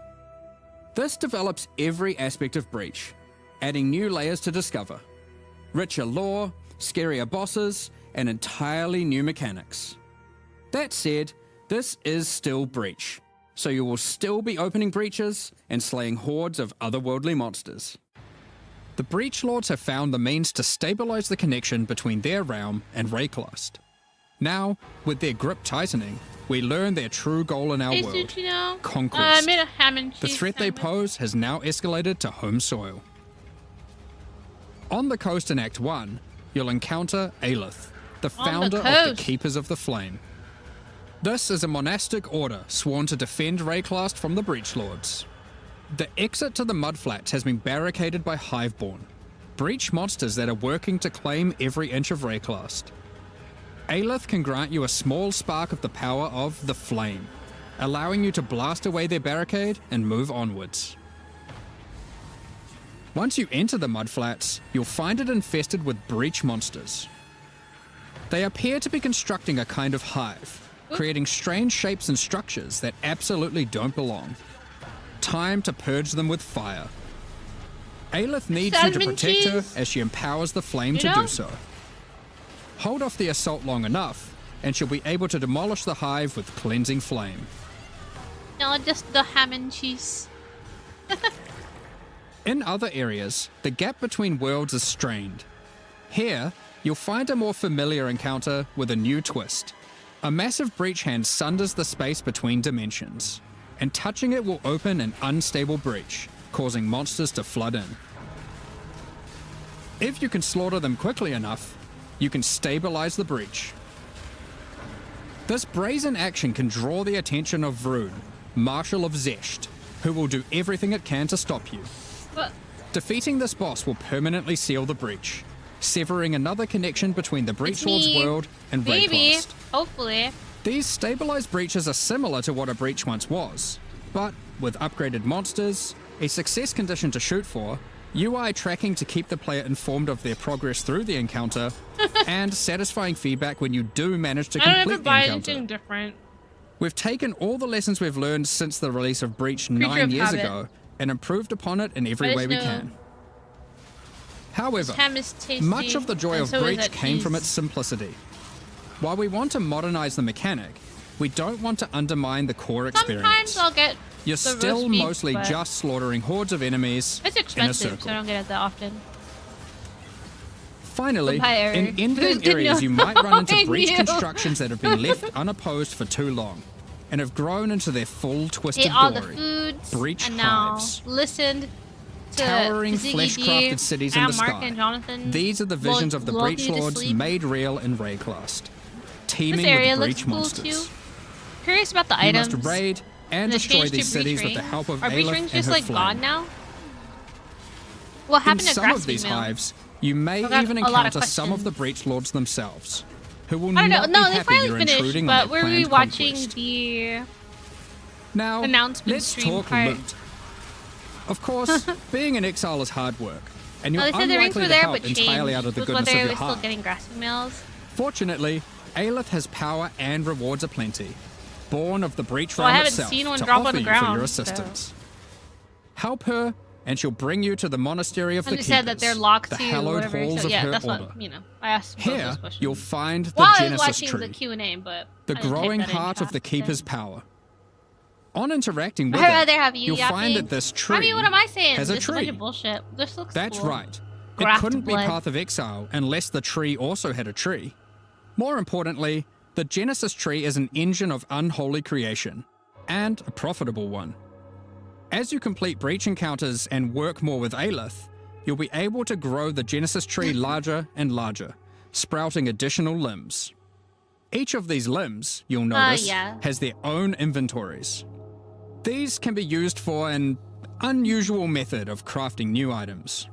This develops every aspect of Breach, adding new layers to discover. Richer lore, scarier bosses, and entirely new mechanics. That said, this is still Breach, so you will still be opening breaches and slaying hordes of otherworldly monsters. The Breach Lords have found the means to stabilize the connection between their realm and Rayclast. Now, with their grip tightening, we learn their true goal in our Hey, world, Suchino. conquest. I made a ham and cheese The threat they sandwich. pose has now escalated to home soil. On the coast in Act 1, you'll encounter 𝙎𝙏𝙐𝙁, the founder of the coast. Keepers of the Flame. This is a monastic order sworn to defend Rayclast from the Breach Lords. The exit to the Mudflats has been barricaded by Hiveborn, Breach monsters that are working to claim every inch of Rayclast. 𝙎𝙏𝙐𝙁 can grant you a small spark of the power of the Flame, allowing you to blast away their barricade and move onwards. Once you enter the Mudflats, you'll find it infested with Breach monsters. They appear to be constructing a kind of hive, creating strange shapes and structures that absolutely don't belong. Time to purge them with fire. 𝙎𝙏𝙁 needs you to Salmon protect her cheese. as she empowers the Flame to do so. Hold off the assault long enough, and she'll be able to demolish the hive with cleansing flame. No, just the ham and cheese. In other areas, the gap between worlds is strained. Here, you'll find a more familiar encounter with a new twist. A massive breach hand sunders the space between dimensions, and touching it will open an unstable breach, causing monsters to flood in. If you can slaughter them quickly enough, you can stabilize the breach. This brazen action can draw the attention of Vroon, Marshal of 𝙎𝙏𝙐𝙁, who will do everything it can to stop you. But Defeating this boss will permanently seal the breach, severing another connection between the Breach it's Lord's me. world and Maybe. Rayclast. Hopefully. These stabilized breaches are similar to what a breach once was, but with upgraded monsters, a success condition to shoot for, UI tracking to keep the player informed of their progress through the encounter, and satisfying feedback when you do manage to I don't complete ever the buy encounter. anything different. We've taken all the lessons we've learned since the release of Breach Creature 9 of years habit. ago and improved upon it in every I way just we know can. However, ham is tasty. much of the joy and of so is Breach that came from cheese. its simplicity. While we want to modernize the mechanic, we don't want to undermine the core experience. Sometimes I'll get You're the still roast beef, mostly but just slaughtering hordes of enemies it's in a expensive, circle. so I don't get it that often. Finally, Goodbye, in Eric. in-game Didn't areas, you might run into know breach you. constructions that have been left unopposed for too long and have grown into their full twisted Ate all the glory. foods Breach and now hives. listened to Towering, Ziggy flesh-crafted D cities in and the Mark sky. and Jonathan. These are the visions of the lull Breach you to Lords sleep. made real in Rayclast, teeming This area with looks breach cool monsters. too. Curious about the You items. must raid and And the destroy change to these breach cities with the rings. help of Are breach 𝙎𝙏𝙐𝙁 rings and just her like flame. gone now? What happened In to some grass of these mill? hives, you may I've got even a lot of encounter some of the questions. Breach Lords themselves, who will I don't know. not No, be they happy finally you're finished, intruding but on we're their planned rewatching conquest. the Now, announcement let's stream talk part. loot. Of course, being in exile is hard work, and you're Well, they said the rings unlikely were to there, help but changed. entirely out of the Was goodness of whether your we're still heart. getting grass mills. Fortunately, 𝙎𝙏𝙁 has power and rewards aplenty, born of the Breach Well, I realm haven't itself, seen one to drop offer on the you for your ground, assistance. Help her, and she'll bring you to the monastery of And the they Keepers, said that they're locked the to hallowed whatever. halls So, of yeah, her that's order. what I asked. Both Here, those questions. you'll find the While I was Genesis watching tree, the Q&A, but the I didn't type growing that in heart of the fast Keeper's enough. power. On interacting with I'd rather it, have you you'll find yapping. that this tree I mean, what am I saying? has a This is a bunch tree. of bullshit. This looks That's cool. right. It Graft couldn't be blood. Path of Exile unless the tree also had a tree. More importantly, the Genesis tree is an engine of unholy creation, and a profitable one. As you complete breach encounters and work more with 𝙎𝙏𝙐𝙁, you'll be able to grow the Genesis tree larger and larger, sprouting additional limbs. Each of these limbs, you'll notice, yeah. has their own inventories. These can be used for an unusual method of crafting new items.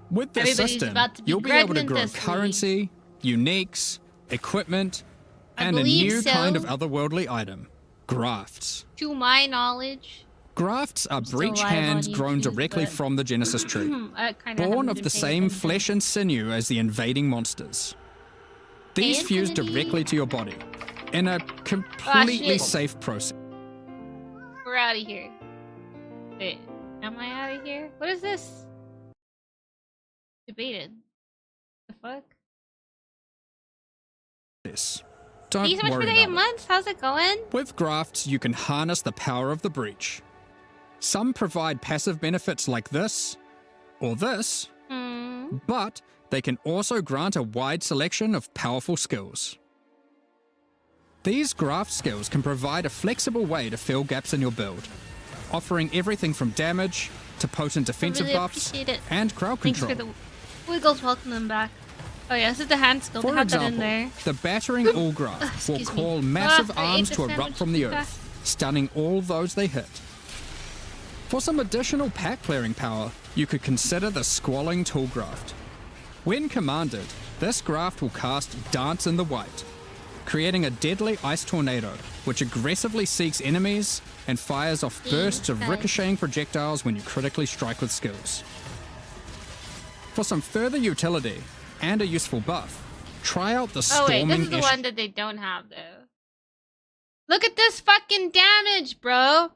With this Everybody's system, about to be you'll be able to pregnant grow this week. currency, uniques, equipment, I and a believe new so. kind of otherworldly item, grafts. To my knowledge, Grafts are still breach live hands on grown YouTube, directly but- from the Genesis tree, I kind of born of the same flesh and sinew as the invading monsters. These Paying fuse attention. directly to your body in a completely shit. safe process. We're out of here. Wait, am I out of here? What is this? Debated. The fuck? Don't Thank you so much for worry the 8 about it. months. How's it going? With grafts, you can harness the power of the breach. Some provide passive benefits like this, or this, but they can also grant a wide selection of powerful skills. These graft skills can provide a flexible way to fill gaps in your build, offering everything from damage to potent defensive really buffs appreciate it. and crowd Thanks control. for the Wiggles. Welcome them back. Oh yeah, this is the hand skill. They For have that in example, there. the battering all graft will Excuse me. call massive I ate arms the to erupt sandwich from the too earth, fast. stunning all those they hit. For some additional pack clearing power, you could consider the Squalling Tool Graft. When commanded, this graft will cast Dance in the White, creating a deadly ice tornado which aggressively seeks enemies and fires off bursts of ricocheting projectiles when you critically strike with skills. For some further utility and a useful buff, try out the Oh wait, Storming this is the Esh- one that they don't have though. Look at this fucking damage, bro.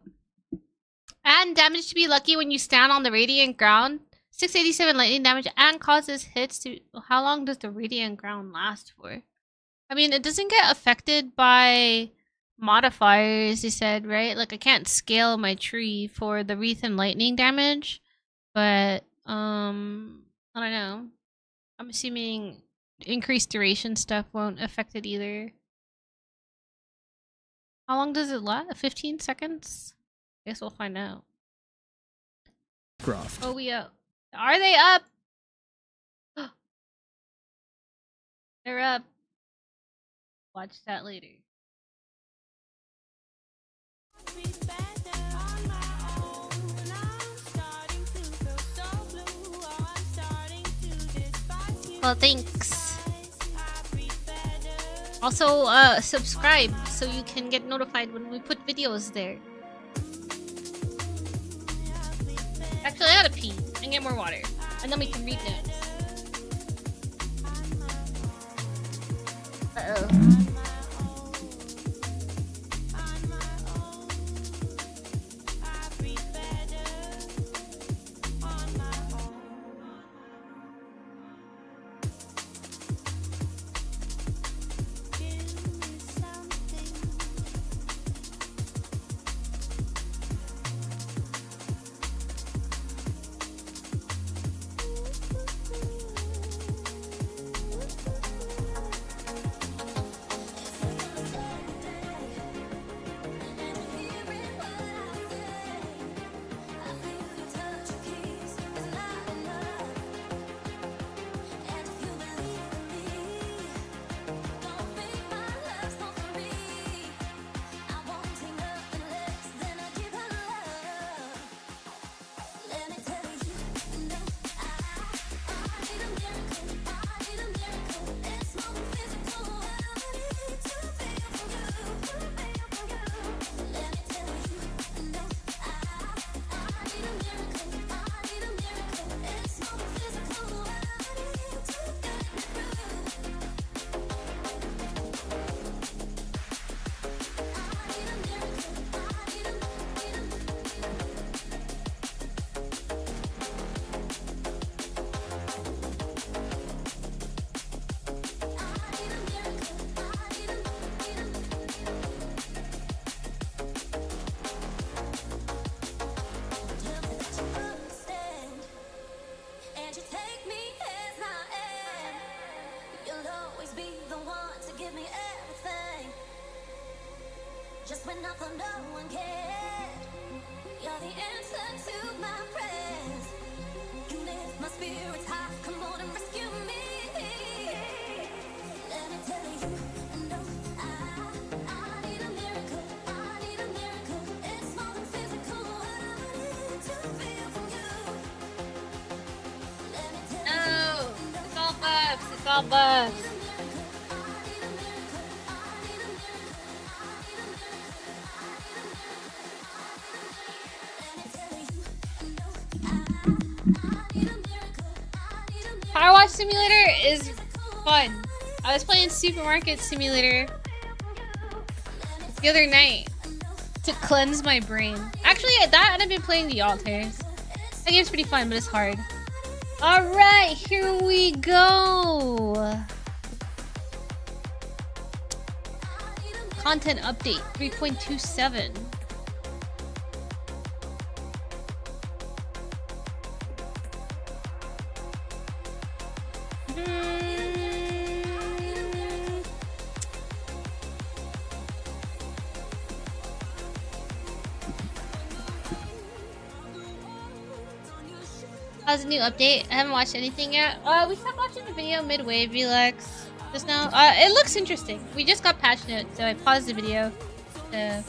And damage to be lucky when you stand on the radiant ground. 687 lightning damage and causes hits to... How long does the radiant ground last for? I mean, it doesn't get affected by modifiers, you said, right? Like, I can't scale my tree for the wreath and lightning damage. But, I don't know. I'm assuming increased duration stuff won't affect it either. How long does it last? 15 seconds? Guess we'll find out. graft. Oh, we up. Are they up? They're up. Watch that later. Well, thanks. Also, subscribe so you can get notified when we put videos there. Actually, I gotta pee and get more water, and then we can read notes. Uh-oh. Just when I thought no one cared, you're the answer to my prayers. You lift my spirits high, come on and rescue me. Let me tell you, no, I need a miracle, I need a miracle. It's more than physical, I need to feel from you. Let me tell No! It's all buffs! It's all buffs! Power Wash Simulator is fun. I was playing Supermarket Simulator the other night to cleanse my brain. Actually, that and I've been playing the altars. That game's pretty fun, but it's hard. Alright, here we go. Content update 3.27. How's the new update? I haven't watched anything yet. We stopped watching the video midway, Relax. Just now. It looks interesting. We just got patch notes, so I paused the video to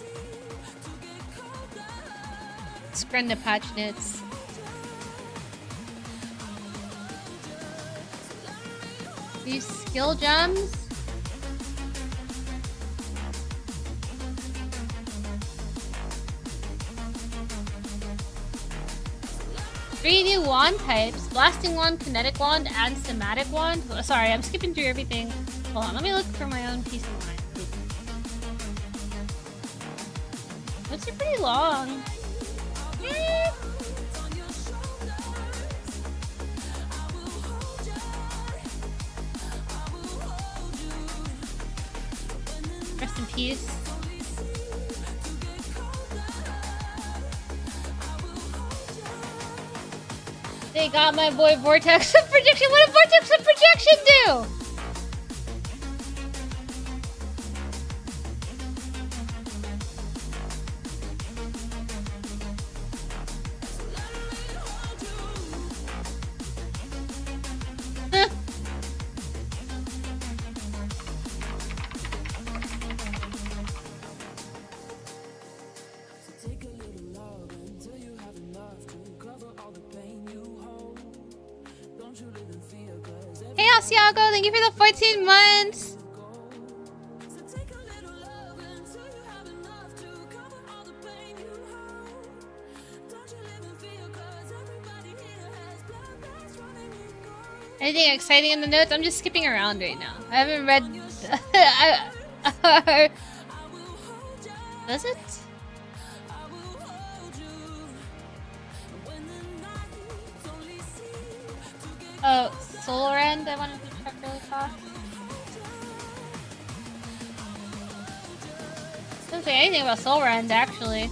screen the patch notes. These skill gems. Three new wand types: blasting wand, kinetic wand, and somatic wand. Oh, sorry, I'm skipping through everything. Hold on, let me look for my own peace of mind. Those are pretty long. Rest in peace. They got my boy Vortex of Projection. What did Vortex of Projection do? Hey Asiago, thank you for the 14 months. Anything exciting in the notes? I'm just skipping around right now. I haven't read. Does it? Oh, Solar End, I wanted to check really fast. Doesn't say anything about Solar End, actually.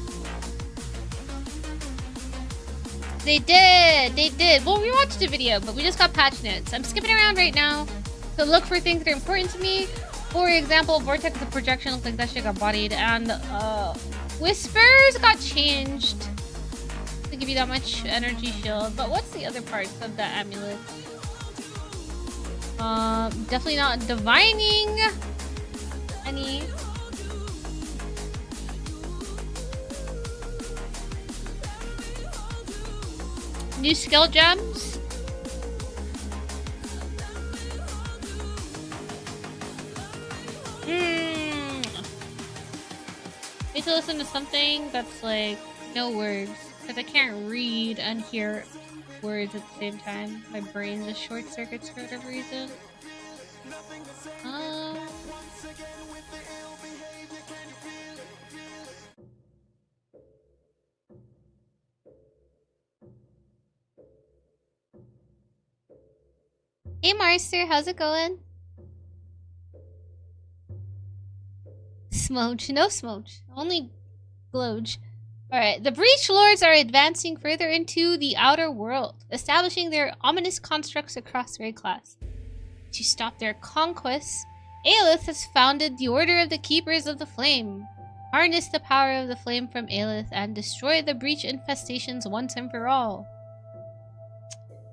They did. Well, we watched the video, but we just got patch notes. I'm skipping around right now to look for things that are important to me. For example, Vortex of Projection looks like that shit got bodied, and Whispers got changed to give you that much energy shield. But what's the other parts of the amulet? Definitely not divining any. New skill gems. Need to listen to something that's like no words, because I can't read and hear words at the same time. My brain just short circuits for whatever reason. Hey Marster, how's it going? Smoge, no smoge, only gloge. Alright, the Breach Lords are advancing further into the outer world, establishing their ominous constructs across raid class. To stop their conquests, Aelith has founded the Order of the Keepers of the Flame. Harness the power of the flame from Aelith and destroy the Breach infestations once and for all.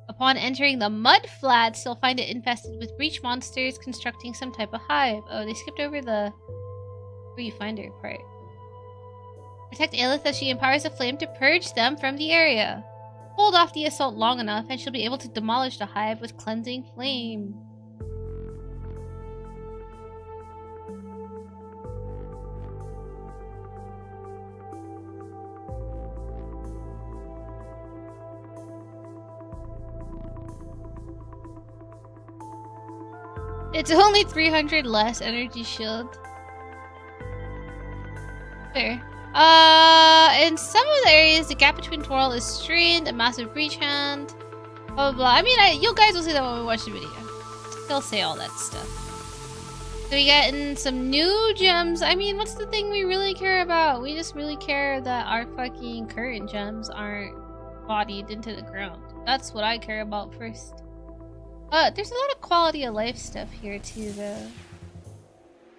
Upon entering the Mud Flats, you'll find it infested with Breach monsters constructing some type of hive. Oh, they skipped over the where you find her part. Protect Aelith as she empowers the flame to purge them from the area. Hold off the assault long enough and she'll be able to demolish the hive with cleansing flame. It's only 300 less energy shield. Fair. In some of the areas, the gap between Twirl is strained, a massive breach hand. Blah blah blah. I mean, you guys will see that when we watch the video. He'll say all that stuff. So we getting some new gems. I mean, what's the thing we really care about? We just really care that our fucking current gems aren't bodied into the ground. That's what I care about first. There's a lot of quality of life stuff here too, though.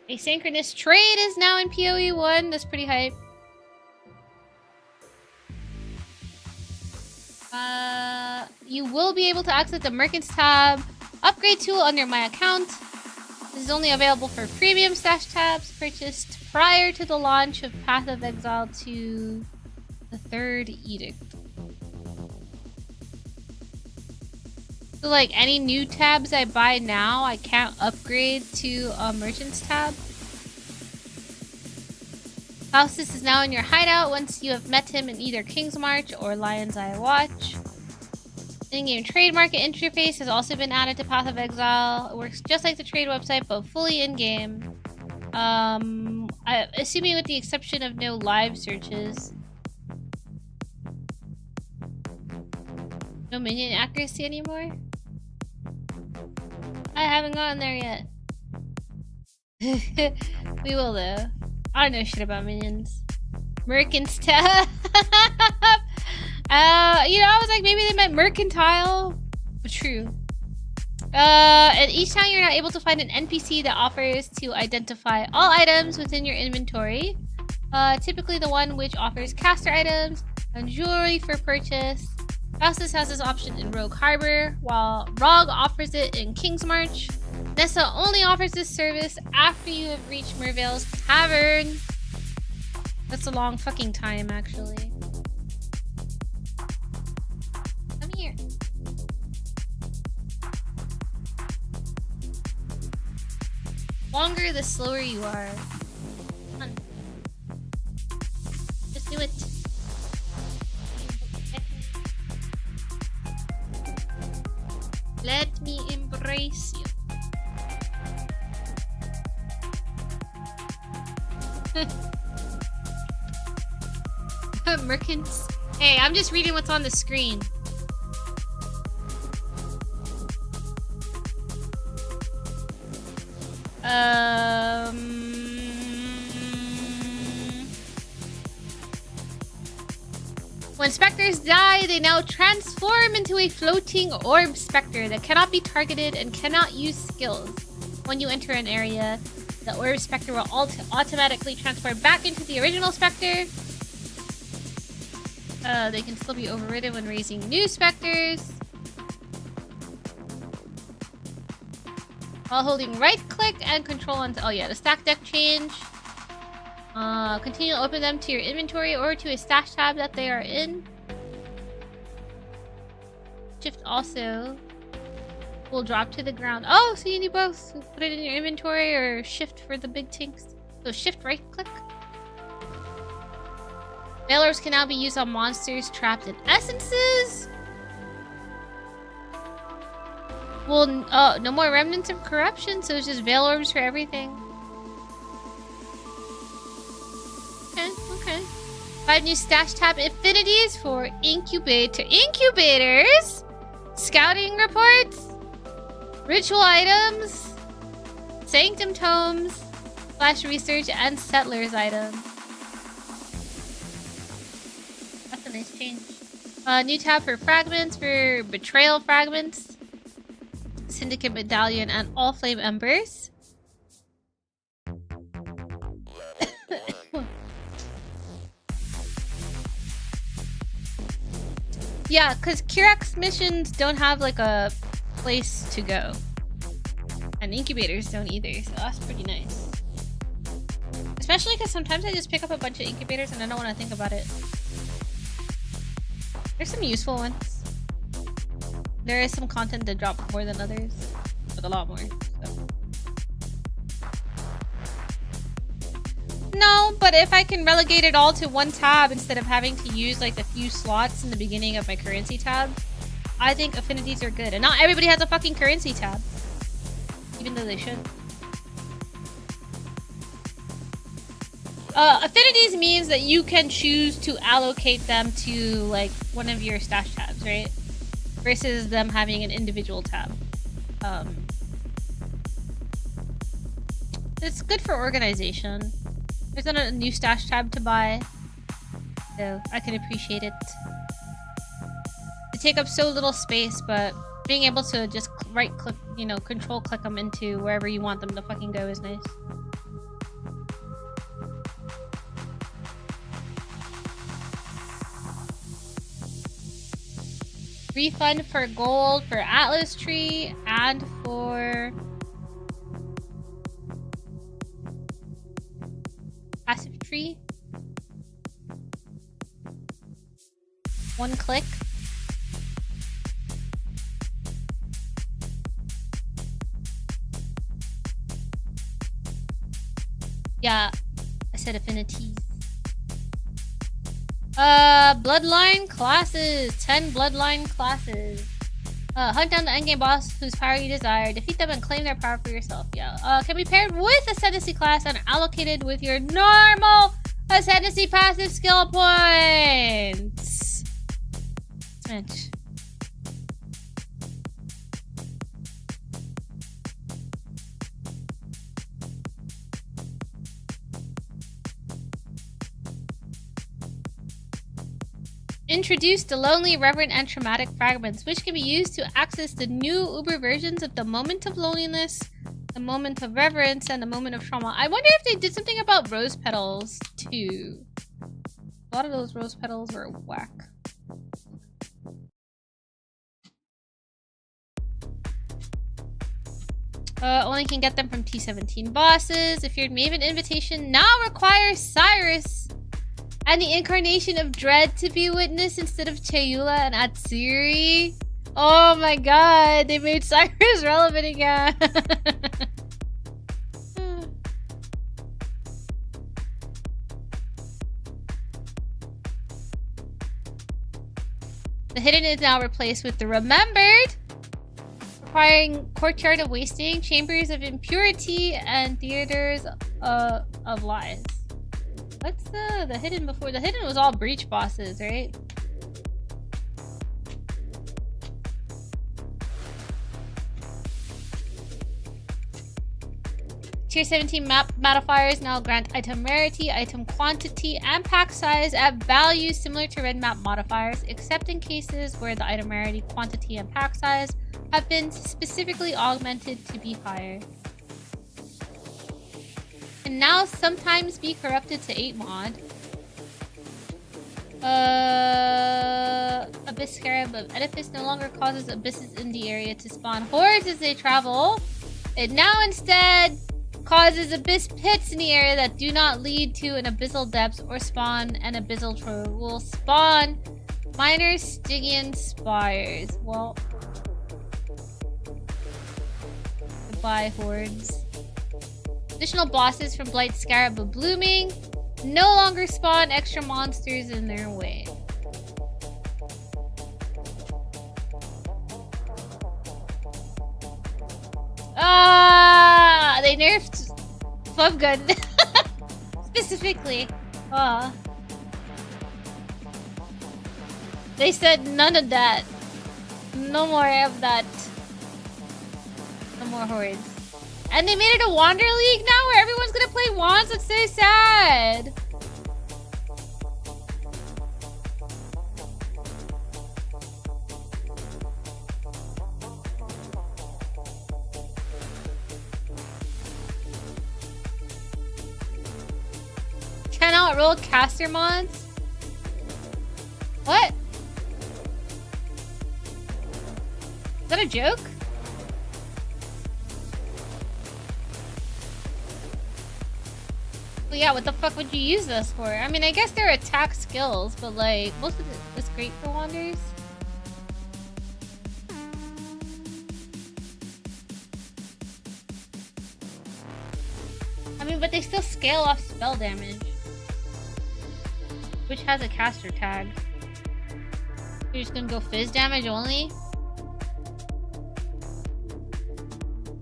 Asynchronous trade is now in PoE 1. That's pretty hype. You will be able to access the Merchants tab upgrade tool under my account. This is only available for premium stash tabs purchased prior to the launch of Path of Exile to the Third Edict. So like any new tabs I buy now, I can't upgrade to a Merchants tab. Faustus is now in your hideout once you have met him in either King's March or Lion's Eye Watch. In-game trade market interface has also been added to Path of Exile. It works just like the trade website, but fully in-game. Assuming with the exception of no live searches. No minion accuracy anymore? I haven't gotten there yet. We will though. I don't know shit about minions. Merchants tab. You know, I was like, maybe they meant mercantile. But true. And each time you're not able to find an NPC that offers to identify all items within your inventory. Typically the one which offers caster items and jewelry for purchase. Faustus has this option in Rogue Harbor, while Rog offers it in King's March. Nessa only offers this service after you have reached Mervale's Tavern. That's a long fucking time, actually. Come here. Longer, the slower you are. Come on. Just do it. Let me embrace you. Merchants. Hey, I'm just reading what's on the screen. When specters die, they now transform into a floating orb specter that cannot be targeted and cannot use skills. When you enter an area, the orb specter will automatically transform back into the original specter. They can still be overridden when raising new specters. While holding right click and control on... Oh yeah, the stack deck change. Continue to open them to your inventory or to a stash tab that they are in. Shift also will drop to the ground. Oh, so you need both. Put it in your inventory or shift for the big tinks. So shift right click. Veil can now be used on monsters trapped in essences. Well, no more remnants of corruption, so it's just veil orbs for everything. Okay. 5 new stash tab affinities for incubators, scouting reports, ritual items, sanctum tomes, / research, and settlers items. That's a nice change. New tab for fragments for betrayal fragments, syndicate medallion, and all flame embers. Yeah, because Kirax missions don't have like a place to go. And incubators don't either, so that's pretty nice. Especially because sometimes I just pick up a bunch of incubators and I don't want to think about it. There's some useful ones. There is some content that drop more than others, but a lot more. So. No, but if I can relegate it all to one tab instead of having to use like the few slots in the beginning of my currency tab, I think affinities are good. And not everybody has a fucking currency tab, even though they should. Affinities means that you can choose to allocate them to like one of your stash tabs, right? versus them having an individual tab. It's good for organization. There's not a new stash tab to buy, so I can appreciate it. They take up so little space, but being able to just right click, you know, control click them into wherever you want them to fucking go is nice. Refund for gold for Atlas Tree and for passive tree. 1 click. Yeah, I said affinities. Bloodline classes. 10 bloodline classes. Hunt down the endgame boss whose power you desire. Defeat them and claim their power for yourself. Yeah. Can be paired with Ascendancy class and allocated with your normal Ascendancy passive skill points. Switch. Introduce the Lonely, Reverent, and Traumatic Fragments, which can be used to access the new Uber versions of the Moment of Loneliness, the Moment of Reverence, and the Moment of Trauma. I wonder if they did something about rose petals, too. A lot of those rose petals were whack. Only can get them from T17 bosses. If your Maven invitation now requires Cyrus and the incarnation of Dread to be witnessed instead of Chayula and Atsiri. Oh my god, they made Cyrus relevant again. The Hidden is now replaced with the Remembered, requiring Courtyard of Wasting, Chambers of Impurity, and Theaters of Lies. What's the Hidden before? The Hidden was all Breach bosses, right? Tier 17 map modifiers now grant item rarity, item quantity, and pack size at values similar to red map modifiers, except in cases where the item rarity, quantity, and pack size have been specifically augmented to be higher. Can now sometimes be corrupted to 8 mod. Abyss Scarab of Edifice no longer causes abysses in the area to spawn hordes as they travel. It now instead causes abyss pits in the area that do not lead to an abyssal depths or spawn an abyssal trove. Will spawn minor Stygian spires. Well, goodbye hordes. Additional bosses from Blight Scarab of Blooming no longer spawn extra monsters in their way. They nerfed Flub Gun specifically. They said none of that. No more of that. No more hordes. And they made it a Wander League now where everyone's gonna play Wands? That's so sad. Cannot roll caster mods? What? Is that a joke? Well, yeah, what the fuck would you use this for? I mean, I guess they're attack skills, but like, most of it is great for wanders. I mean, but they still scale off spell damage, which has a caster tag. You're just gonna go fizz damage only?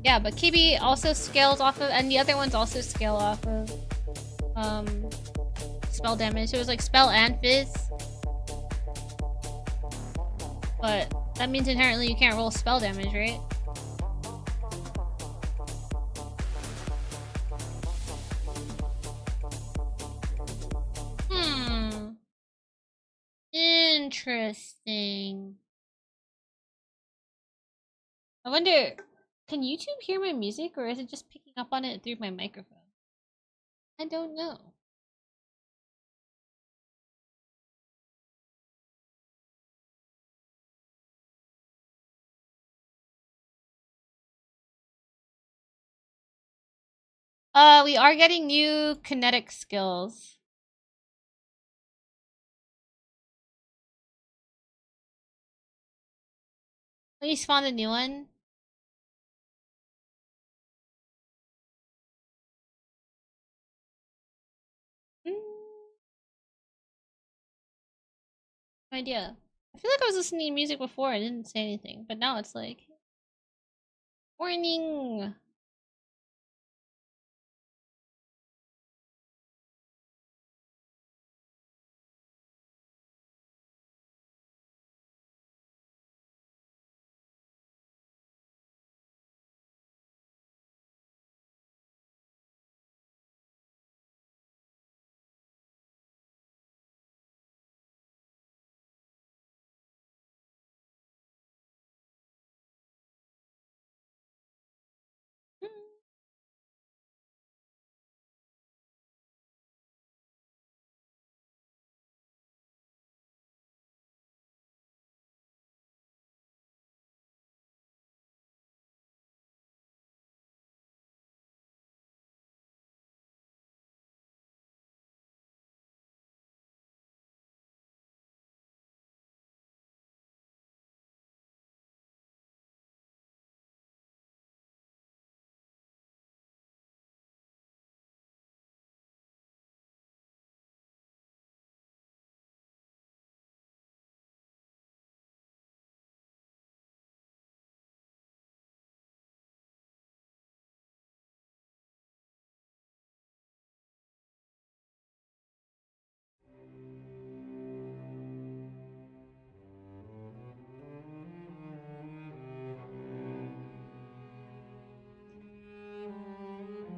Yeah, but KB also scales off of, and the other ones also scale off of spell damage. So it was like spell and fizz. But That means inherently you can't roll spell damage, right? Hmm. Interesting. I wonder, can YouTube hear my music or is it just picking up on it through my microphone? I don't know. We are getting new kinetic skills. We spawned a new one. Mm, no idea. I feel like I was listening to music before and didn't say anything, but now it's like warning.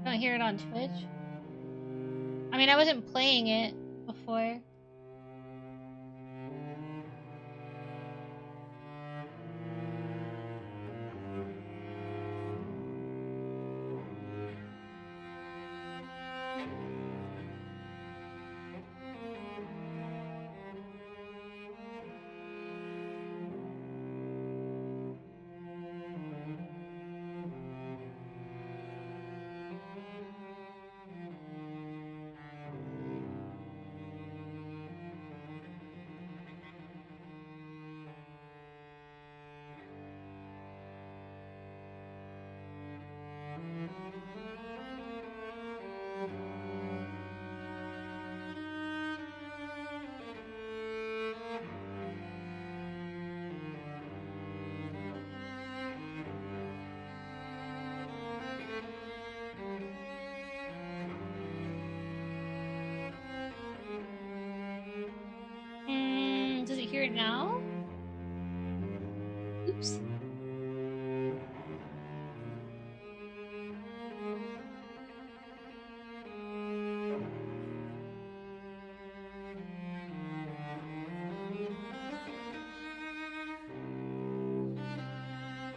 Don't hear it on Twitch. I mean, I wasn't playing it before. Does it hear it now? Oops.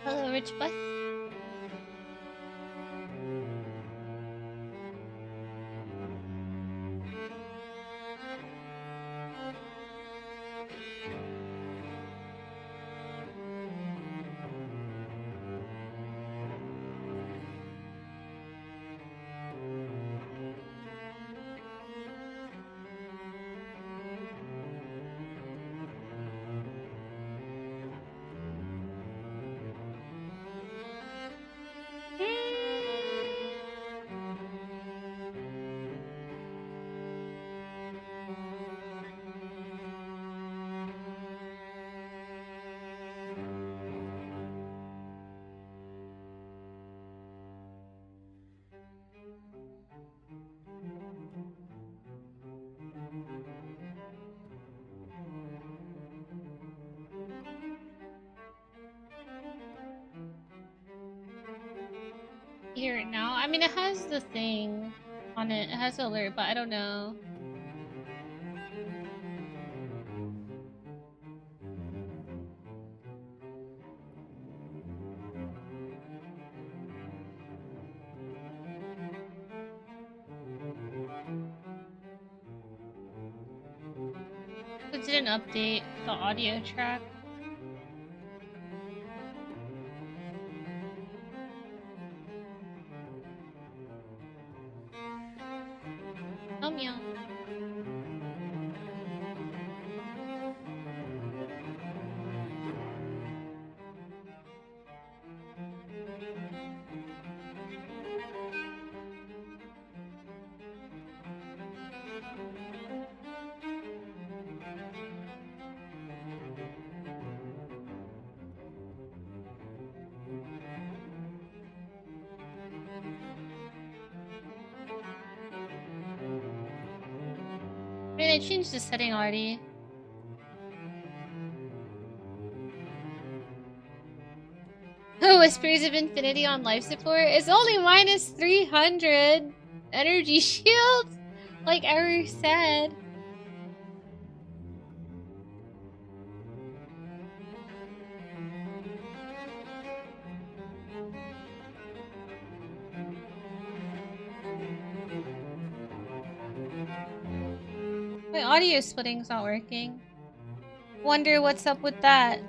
Hello, Rich Bus. hear it now. I mean, it has the thing on it. It has the alert, but I don't know. It didn't update the audio track. Oh, meow. I mean, I changed the setting already. Whispers of Infinity on life support is only minus 300 energy shield, like Eru said. My audio splitting's not working. Wonder what's up with that.